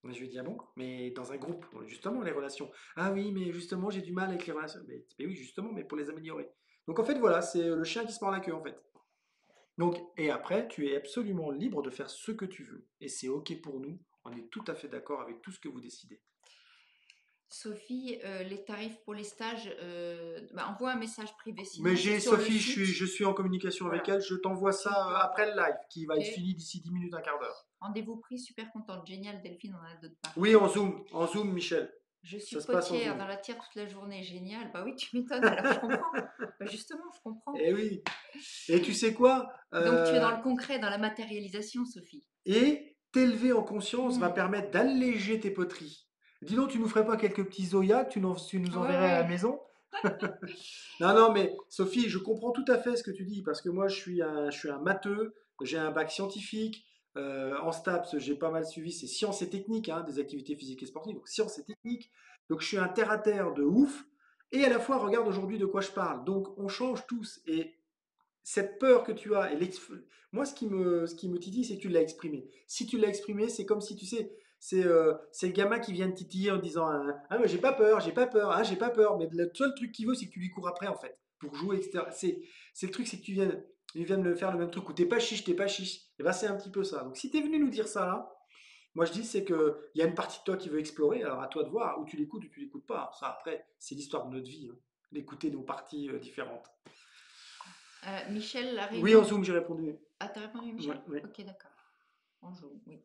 Et je lui ai dit ah bon, mais dans un groupe, justement, les relations. Ah oui, mais justement, j'ai du mal avec les relations. Mais oui, justement, mais pour les améliorer. Donc en fait, voilà, c'est le chien qui se mord la queue en fait. Donc, et après, tu es absolument libre de faire ce que tu veux. Et c'est OK pour nous. On est tout à fait d'accord avec tout ce que vous décidez. Sophie, les tarifs pour les stages, envoie un message privé Mais sinon, c'est j'ai sur le Sophie, site. je suis en communication avec Voilà. elle. Je t'envoie Tu ça lui après envoies. le live, qui va Ok. être fini d'ici 10 minutes, un quart d'heure. Rendez-vous pris, super contente, génial Delphine, on a d'autres Oui, parler. en Zoom, Michel. Je Ça suis se passe en potière Zoom. dans la tire toute la journée, génial. Bah oui, tu m'étonnes, alors je comprends. Bah justement, je comprends. Eh oui. Et tu sais quoi Donc tu es dans le concret, dans la matérialisation, Sophie. Et t'élever en conscience va Hmm. permettre d'alléger tes poteries. Dis donc, tu nous ferais pas quelques petits Zoya que tu nous Ouais, enverrais à la ouais. maison? Non, non, mais Sophie, je comprends tout à fait ce que tu dis, parce que moi, je suis un matheux, j'ai un bac scientifique, en STAPS, j'ai pas mal suivi, c'est sciences et techniques, hein, des activités physiques et sportives, donc sciences et techniques, donc je suis un terre-à-terre de ouf, et à la fois, regarde aujourd'hui de quoi je parle, donc on change tous, et cette peur que tu as, moi, ce qui me titille, c'est que tu l'as exprimé. Si tu l'as exprimé, c'est comme si, tu sais, c'est le gamin qui vient te titiller en disant ah, mais j'ai pas peur, j'ai pas peur, ah, j'ai pas peur. Mais le seul truc qu'il veut, c'est que tu lui cours après, en fait, pour jouer, etc. C'est le truc, c'est que il vient de faire le même truc, où t'es pas chiche, t'es pas chiche. Et ben, c'est un petit peu ça. Donc, si t'es venu nous dire ça là, moi, je dis, c'est qu'il y a une partie de toi qui veut explorer, alors à toi de voir, où tu l'écoutes ou tu l'écoutes pas. Ça, après, c'est l'histoire de notre vie, hein, d'écouter nos parties différentes. Michel, la Oui, en réunion. Zoom, j'ai répondu. Ah, t'as répondu, Ouais, Michel? ouais. Ok, d'accord. En Zoom, oui.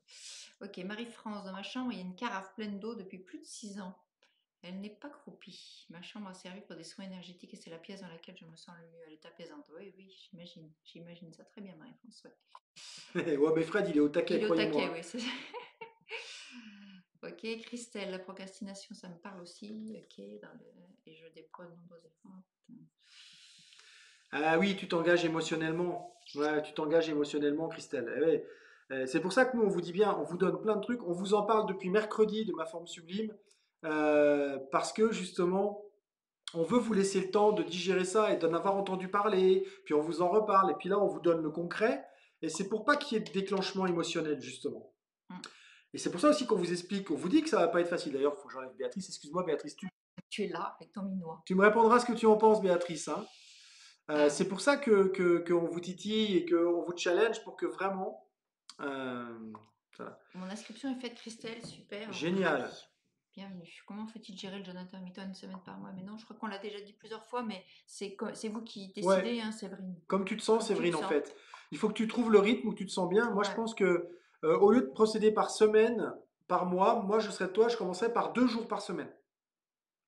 Ok, Marie-France, dans ma chambre, il y a une carafe pleine d'eau depuis plus de 6 ans. Elle n'est pas croupie. Ma chambre a servi pour des soins énergétiques et c'est la pièce dans laquelle je me sens le mieux. Elle est apaisante. Oui, oui, j'imagine. J'imagine ça très bien, Marie-France. Ouais. Ouais, mais Fred, il est au taquet, Il est au taquet, croyez-moi. oui. Ok, Christelle, la procrastination, ça me parle aussi. Ok, et je déploie de nombreux efforts. Ah oui, tu t'engages émotionnellement. Ouais, tu t'engages émotionnellement, Christelle. Eh ouais. C'est pour ça que nous, on vous dit bien, on vous donne plein de trucs. On vous en parle depuis mercredi de ma forme sublime. Parce que justement, on veut vous laisser le temps de digérer ça et d'en avoir entendu parler. Puis on vous en reparle. Et puis là, on vous donne le concret. Et c'est pour pas qu'il y ait de déclenchement émotionnel, justement. Mm. Et c'est pour ça aussi qu'on vous explique, on vous dit que ça va pas être facile. D'ailleurs, il faut que j'enlève Béatrice. Excuse-moi, Béatrice, tu es là avec ton minois. Tu me répondras ce que tu en penses, Béatrice, hein. Ah C'est oui. pour ça qu'on vous titille et qu'on vous challenge pour que vraiment. euh, voilà. Mon inscription est faite, Christelle, super, Génial. ravi. Bienvenue. Comment faut-il gérer le Jonathan Hamilton une semaine par mois? Mais non, je crois qu'on l'a déjà dit plusieurs fois, mais c'est vous qui Ouais, décidez, hein, Séverine. comme tu te sens, Comme tu te Séverine, en sens. fait. Il faut que tu trouves le rythme où tu te sens bien. Moi, je Ouais. pense que au lieu de procéder par semaine, par mois, moi, je serais toi, je commencerais par 2 jours par semaine.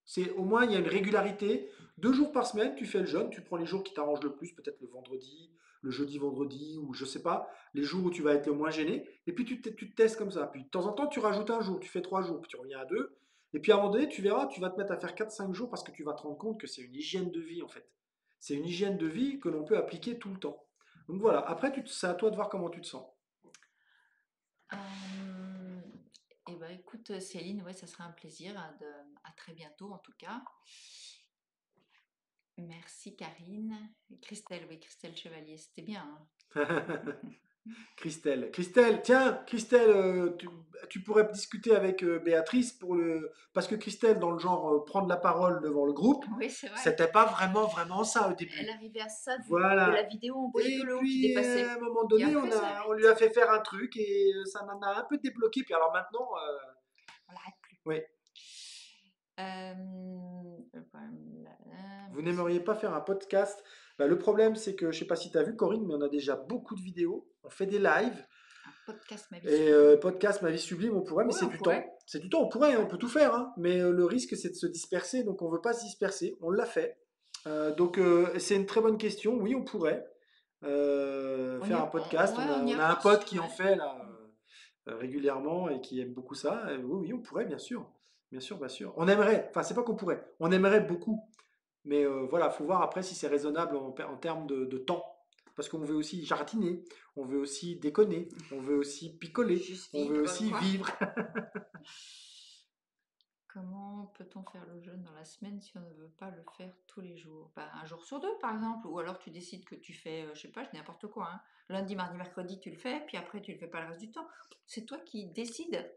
C'est au moins, il y a une régularité. 2 jours par semaine, tu fais le jeûne, tu prends les jours qui t'arrangent le plus, peut-être le vendredi, le jeudi, vendredi, ou je sais pas, les jours où tu vas être le moins gêné. Et puis tu te testes comme ça. Puis de temps en temps, tu rajoutes un jour, tu fais 3 jours, puis tu reviens à 2. Et puis à un moment donné, tu verras, tu vas te mettre à faire 4, 5 jours parce que tu vas te rendre compte que c'est une hygiène de vie en fait. C'est une hygiène de vie que l'on peut appliquer tout le temps. Donc voilà, après, c'est à toi de voir comment tu te sens. Eh ben, écoute, Céline, ouais, ça sera un plaisir. À très bientôt, en tout cas. Merci, Karine. Christelle, oui, Christelle Chevalier, c'était bien, hein. Christelle. Christelle, tiens, Christelle, tu pourrais discuter avec Béatrice parce que Christelle, dans le genre prendre la parole devant le groupe, Oui, c'est vrai. c'était pas vraiment, vraiment ça au Elle début. arrivait à ça de la Voilà. vidéo, on voyait que Et le haut qui puis, à dépassait. un moment Puis donné, après, ça on vite. lui a fait faire un truc et ça m'en a un peu débloqué. Puis alors maintenant, On l'arrête plus. oui, Le problème, vous n'aimeriez pas faire un podcast? Bah, le problème, c'est que, je sais pas si tu as vu, Corinne, mais on a déjà beaucoup de vidéos. On fait des lives. un podcast Ma vie Et sublime. podcast Ma vie sublime, on pourrait, mais Oui, c'est on du temps. pourrait. C'est du temps, on pourrait, hein, on Ouais. peut tout faire, hein, mais le risque c'est de se disperser, donc on veut pas se disperser. On l'a fait. Donc c'est une très bonne question. Oui, on pourrait faire un podcast. Ouais, on y On a a un pensé. pote qui en Ouais. fait là régulièrement et qui aime beaucoup ça. Oui, oui, on pourrait, bien sûr. Bien sûr, bien sûr. On aimerait, enfin c'est pas qu'on pourrait, on aimerait beaucoup. Mais voilà, faut voir après si c'est raisonnable en termes de temps. Parce qu'on veut aussi jardiner, on veut aussi déconner, on veut aussi picoler, Juste on veut vivre, aussi quoi. vivre. Comment peut-on faire le jeûne dans la semaine si on ne veut pas le faire tous les jours? Bah, un jour sur deux, par exemple. Ou alors tu décides que tu fais, je sais pas, n'importe quoi, hein. Lundi, mardi, mercredi, tu le fais, puis après, tu le fais pas le reste du temps. C'est toi qui décides,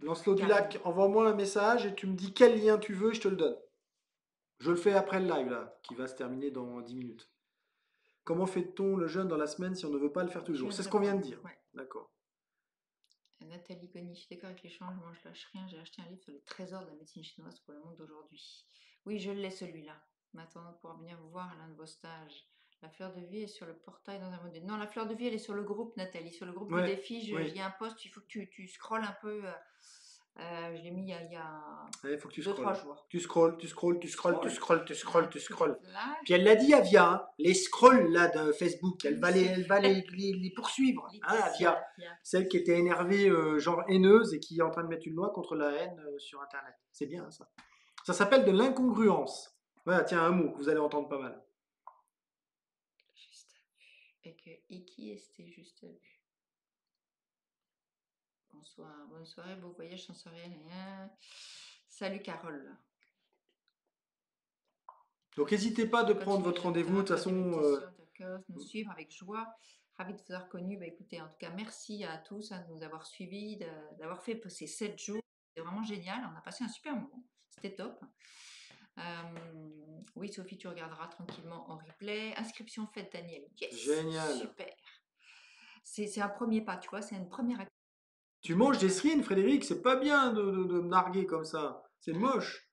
Lancelot du Karine. Lac, envoie-moi un message et tu me dis quel lien tu veux, je te le donne. Je le fais après le live là, qui va se terminer dans 10 minutes. Comment fait-on le jeûne dans la semaine si on ne veut pas le faire tous les Je jours? viens C'est de ce qu'on vient répondre. de dire. Ouais. D'accord. Nathalie Goni, je suis d'accord avec les changements, je lâche rien. J'ai acheté un livre sur les trésors de la médecine chinoise pour le monde d'aujourd'hui. Oui, je l'ai celui-là. Maintenant, pour venir vous voir à l'un de vos stages. La fleur de vie est sur le portail dans un modèle. Non, la fleur de vie, elle est sur le groupe, Nathalie. Sur le groupe du Ouais, défi, il oui. y a un post, il faut que tu scrolles un peu. Je l'ai mis il y a Il faut que tu 2-3 scrolles. jours. Tu scrolles, tu scrolles, tu Tu scrolles, tu scrolles. scrolles, tu Il y a scrolles, un tu petit scrolles. réglage. Puis elle l'a dit, Avia, hein, les scrolls là de Facebook, Oui, elle va les poursuivre, hein, Avia. Laetitia. Celle qui était énervée, genre haineuse, et qui est en train de mettre une loi contre la haine sur Internet. C'est bien ça. Ça s'appelle de l'incongruence. Voilà, tiens, un mot que vous allez entendre pas mal. Juste et que Iki était juste vu. Bonsoir, bonne soirée, beau voyage sensoriel. Salut Carole. Donc n'hésitez pas de prendre Continuez votre jeune rendez-vous. De toute faire des façon, méditations, nous suivre avec joie. Ravi de vous avoir connus. Bah, écoutez, en tout cas, merci à tous de nous avoir suivis, d'avoir fait ces 7 jours. C'était vraiment génial. On a passé un super moment. C'était top. Oui, Sophie, tu regarderas tranquillement en replay. Inscription faite, Daniel. Yes, génial. super. C'est un premier pas, tu vois, c'est une première activité. Tu manges des serines, Frédéric, c'est pas bien de me narguer comme ça. C'est moche.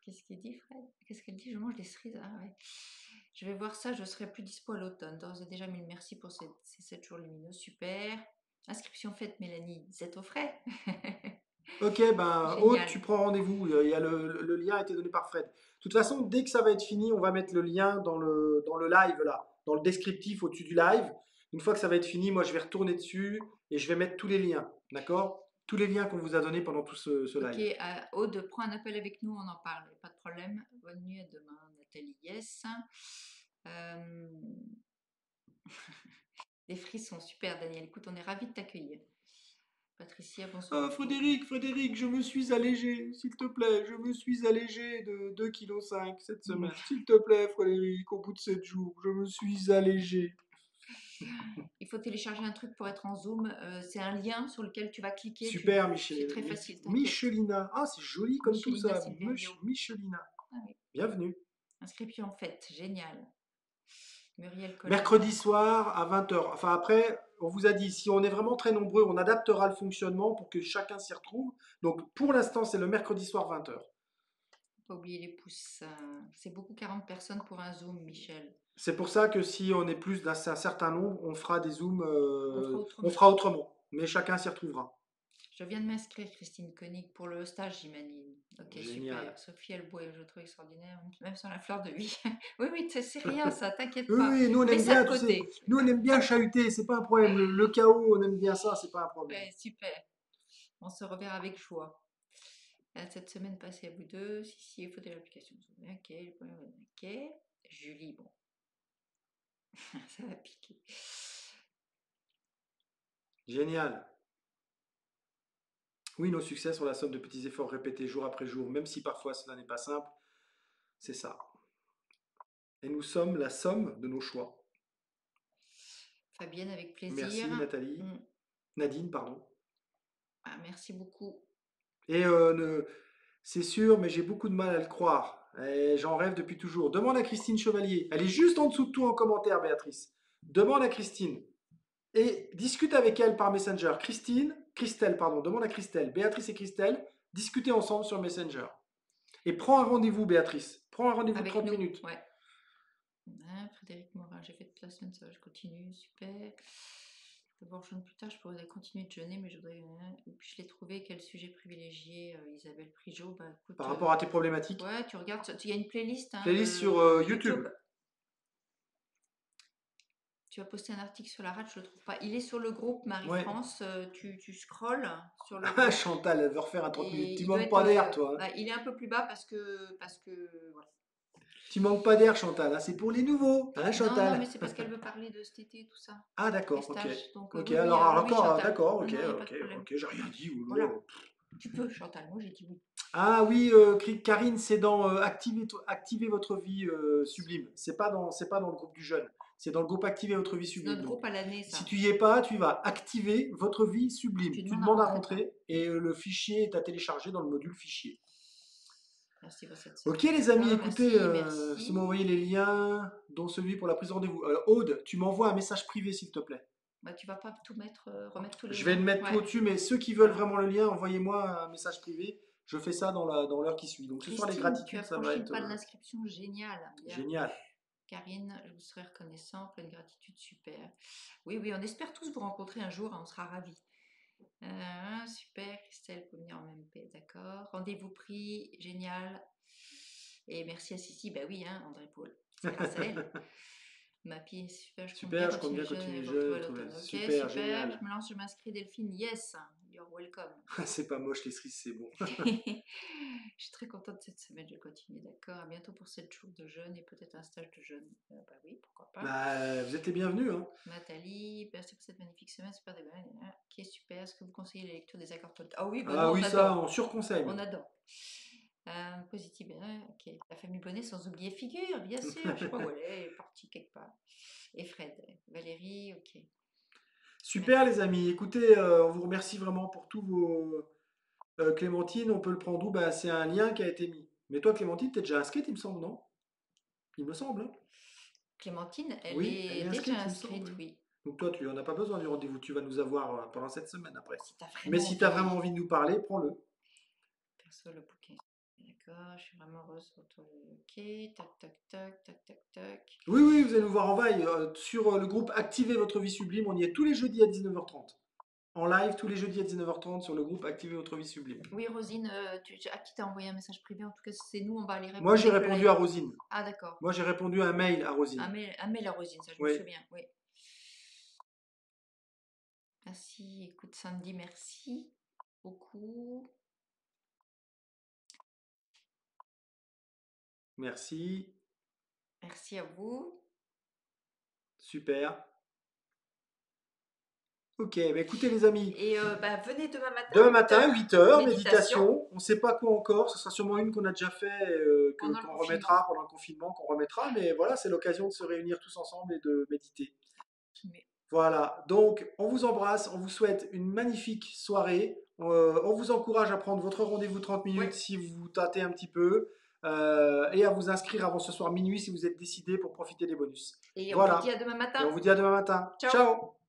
Qu'est-ce qu'il dit, Fred? Qu'est-ce qu'elle dit? Je mange des cerises. Ah ouais. Je vais voir ça, je serai plus dispo à l'automne. D'ores et déjà, mille merci pour ces 7 jours lumineux. Super. Inscription faite, Mélanie. C'est au frais. Ok, ben, Aude, Génial. tu prends rendez-vous. Il y a le lien a été donné par Fred. De toute façon, dès que ça va être fini, on va mettre le lien dans le live, là, dans le descriptif au-dessus du live. Une fois que ça va être fini, moi, je vais retourner dessus et je vais mettre tous les liens. D'accord? Tous les liens qu'on vous a donnés pendant tout ce Ok, live. Aude, prends un appel avec nous, on en parle. Pas de problème. Bonne nuit, à demain, Nathalie. Yes. Euh, Des frissons. Super, Daniel. Écoute, on est ravis de t'accueillir. Patricia, bonsoir à tous. Frédéric, je me suis allégé, s'il te plaît. Je me suis allégé de 2,5 kg cette semaine. S'il te plaît, Frédéric, au bout de 7 jours, je me suis allégé. Il faut télécharger un truc pour être en Zoom. C'est un lien sur lequel tu vas cliquer. Super, C'est très facile, t'inquiète. Michelina. Ah, c'est joli comme tout Michelina ça. Silverio. Michelina. Ah oui. Bienvenue. Inscription faite, génial. Muriel Collet. Mercredi soir à 20h. Enfin, après, on vous a dit, si on est vraiment très nombreux, on adaptera le fonctionnement pour que chacun s'y retrouve. Donc, pour l'instant, c'est le mercredi soir 20h. Pas oublier les pouces. C'est beaucoup 40 personnes pour un Zoom, Michel. C'est pour ça que si on est plus d'un certain nombre, on fera des zooms, On fera autrement. Mais chacun s'y retrouvera. Je viens de m'inscrire, Christine Koenig, pour le stage, j'imagine. Ok, Génial. super. Sophie Elbois, je trouve extraordinaire, même sans la fleur de vie. Oui, oui, c'est rien ça, t'inquiète Oui, pas. oui, nous on Mets aime ça bien, de tu sais, côté. nous on aime bien chahuter, c'est pas un problème. Le chaos, on aime bien ça, c'est pas un problème. Ouais, super. On se reverra avec joie. Cette semaine passée à vous deux, si, il faut de l'application. Ok, ok. Julie, bon. Ça va piquer. Génial. Oui, nos succès sont la somme de petits efforts répétés jour après jour, même si parfois cela n'est pas simple, c'est ça. Et nous sommes la somme de nos choix. Fabienne, avec plaisir. Merci Nathalie. Nadine, pardon. Ah, merci beaucoup. Et c'est sûr, mais j'ai beaucoup de mal à le croire. Et j'en rêve depuis toujours. Demande à Christine Chevalier. Elle est juste en dessous de tout en commentaire, Béatrice. Demande à Christine. Et discute avec elle par Messenger. Christelle, pardon. Demande à Christelle. Béatrice et Christelle, discutez ensemble sur Messenger. Et prends un rendez-vous, Béatrice. Prends un rendez-vous de 30 minutes. Ouais. Frédéric Morin, j'ai fait toute la semaine, ça va, je continue, super. D'abord, je jeûne plus tard, je pourrais continuer de jeûner, mais je voudrais. Et puis je l'ai trouvé, quel sujet privilégié, Isabelle Prigeot. Bah, écoute, par rapport à tes problématiques. Ouais, tu regardes, il y a une playlist. Playlist sur YouTube. Tu as posté un article sur la rate, je le trouve pas. Il est sur le groupe Marie-France, tu scrolles sur le groupe. Chantal, elle veut refaire un 30 minutes. Tu doit manques pas d'air, toi. Bah, il est un peu plus bas parce que voilà. Tu manques pas d'air, Chantal. Hein, c'est pour les nouveaux, hein, Chantal. Non, mais c'est parce qu'elle veut parler de cet été, tout ça. Ah, d'accord, ok. Donc, Ok, oui, alors, oui, d'accord, ok, non, ok, j'ai rien dit. Voilà. Tu peux, Chantal, moi j'ai dit oui. Ah oui, Karine, c'est dans activer votre vie sublime. C'est pas dans le groupe du jeune. C'est dans le groupe Activer votre vie sublime. C'est notre groupe à l'année, ça. Si tu y es pas, tu vas activer votre vie sublime. Tu demandes à rentrer et le fichier est à télécharger dans le module fichier. Merci pour cette Ok les amis, écoutez, si vous m'envoyez les liens, dont celui pour la prise de rendez-vous. Aude, tu m'envoies un message privé s'il te plaît. Bah, tu vas pas tout mettre, remettre tous les liens. Je vais le mettre tout au-dessus, mais ceux qui veulent vraiment le lien, envoyez-moi un message privé. Je fais ça dans l'heure qui suit. Donc ce soir les gratitudes, ça va être... pas de l'inscription, génial. Génial. Karine, je vous serai reconnaissant, pleine gratitude, super. Oui, oui, on espère tous vous rencontrer un jour, hein, on sera ravis. Super, Christelle peut venir en MP, d'accord. Rendez-vous pris, génial. Et merci à Sissi, bah oui, hein, André Paul, c'est grâce à elle. Ma pied, super, je compte bien continuer jeune. Ok, super, génial. Je me lance, je m'inscris, Delphine, yes, you're welcome. C'est pas moche les cerises, c'est bon. Je suis très contente de cette semaine, je vais continuer, d'accord. À bientôt pour 7 jours de jeûne et peut-être un stage de jeûne. Bah oui, pourquoi pas. Bah, vous êtes les bienvenus. Hein. Nathalie, merci pour cette magnifique semaine, super débat. Qui est super. Est-ce que vous conseillez la lecture des accords politiques? Ah oui, bah ah non, oui, on ça, adore. on surconseille. On adore. Positive, ok. La famille Bonnet, sans oublier Figure, bien sûr. Je sais pas où elle est partie quelque part. Et Fred, Valérie, ok. Super merci. Les amis, écoutez, on vous remercie vraiment pour tous vos... Clémentine, on peut le prendre où? Bah, c'est un lien qui a été mis. Mais toi, Clémentine, t'es déjà inscrite, il me semble, non? Il me semble. Hein. Clémentine, elle est déjà inscrite, oui. Donc toi, tu n'en as pas besoin du rendez-vous, tu vas nous avoir pendant cette semaine après. Mais si tu as vraiment envie de nous parler, prends-le. Perso, le bouquin. D'accord, je suis vraiment heureuse pour toi. Ok, tac, tac, tac, tac, tac, tac. Oui, oui, vous allez nous voir en live sur le groupe Activez votre vie sublime. On y est tous les jeudis à 19h30. En live tous les jeudis à 19h30 sur le groupe Activez votre vie sublime. Oui, Rosine, à qui t'as envoyé un message privé? En tout cas, c'est nous, on va aller répondre. Moi, j'ai répondu à Rosine. Ah, d'accord. Moi, j'ai répondu à un mail à Rosine. Un mail à Rosine, ça, je me souviens, oui. Merci, écoute, Sandy, merci beaucoup. Merci. Merci à vous. Super. Ok, bah écoutez les amis. Et venez demain matin. Demain matin, 8h, méditation. On ne sait pas quoi encore. Ce sera sûrement une qu'on a déjà fait, qu'on remettra pendant le confinement, qu'on remettra. Mais voilà, c'est l'occasion de se réunir tous ensemble et de méditer. Mais Voilà, donc on vous embrasse, on vous souhaite une magnifique soirée. On vous encourage à prendre votre rendez-vous 30 minutes ouais. si vous tâtez un petit peu et à vous inscrire avant ce soir minuit si vous êtes décidé pour profiter des bonus. Et on vous dit Voilà, à demain et on matin. vous dit à demain matin. Ciao! Ciao!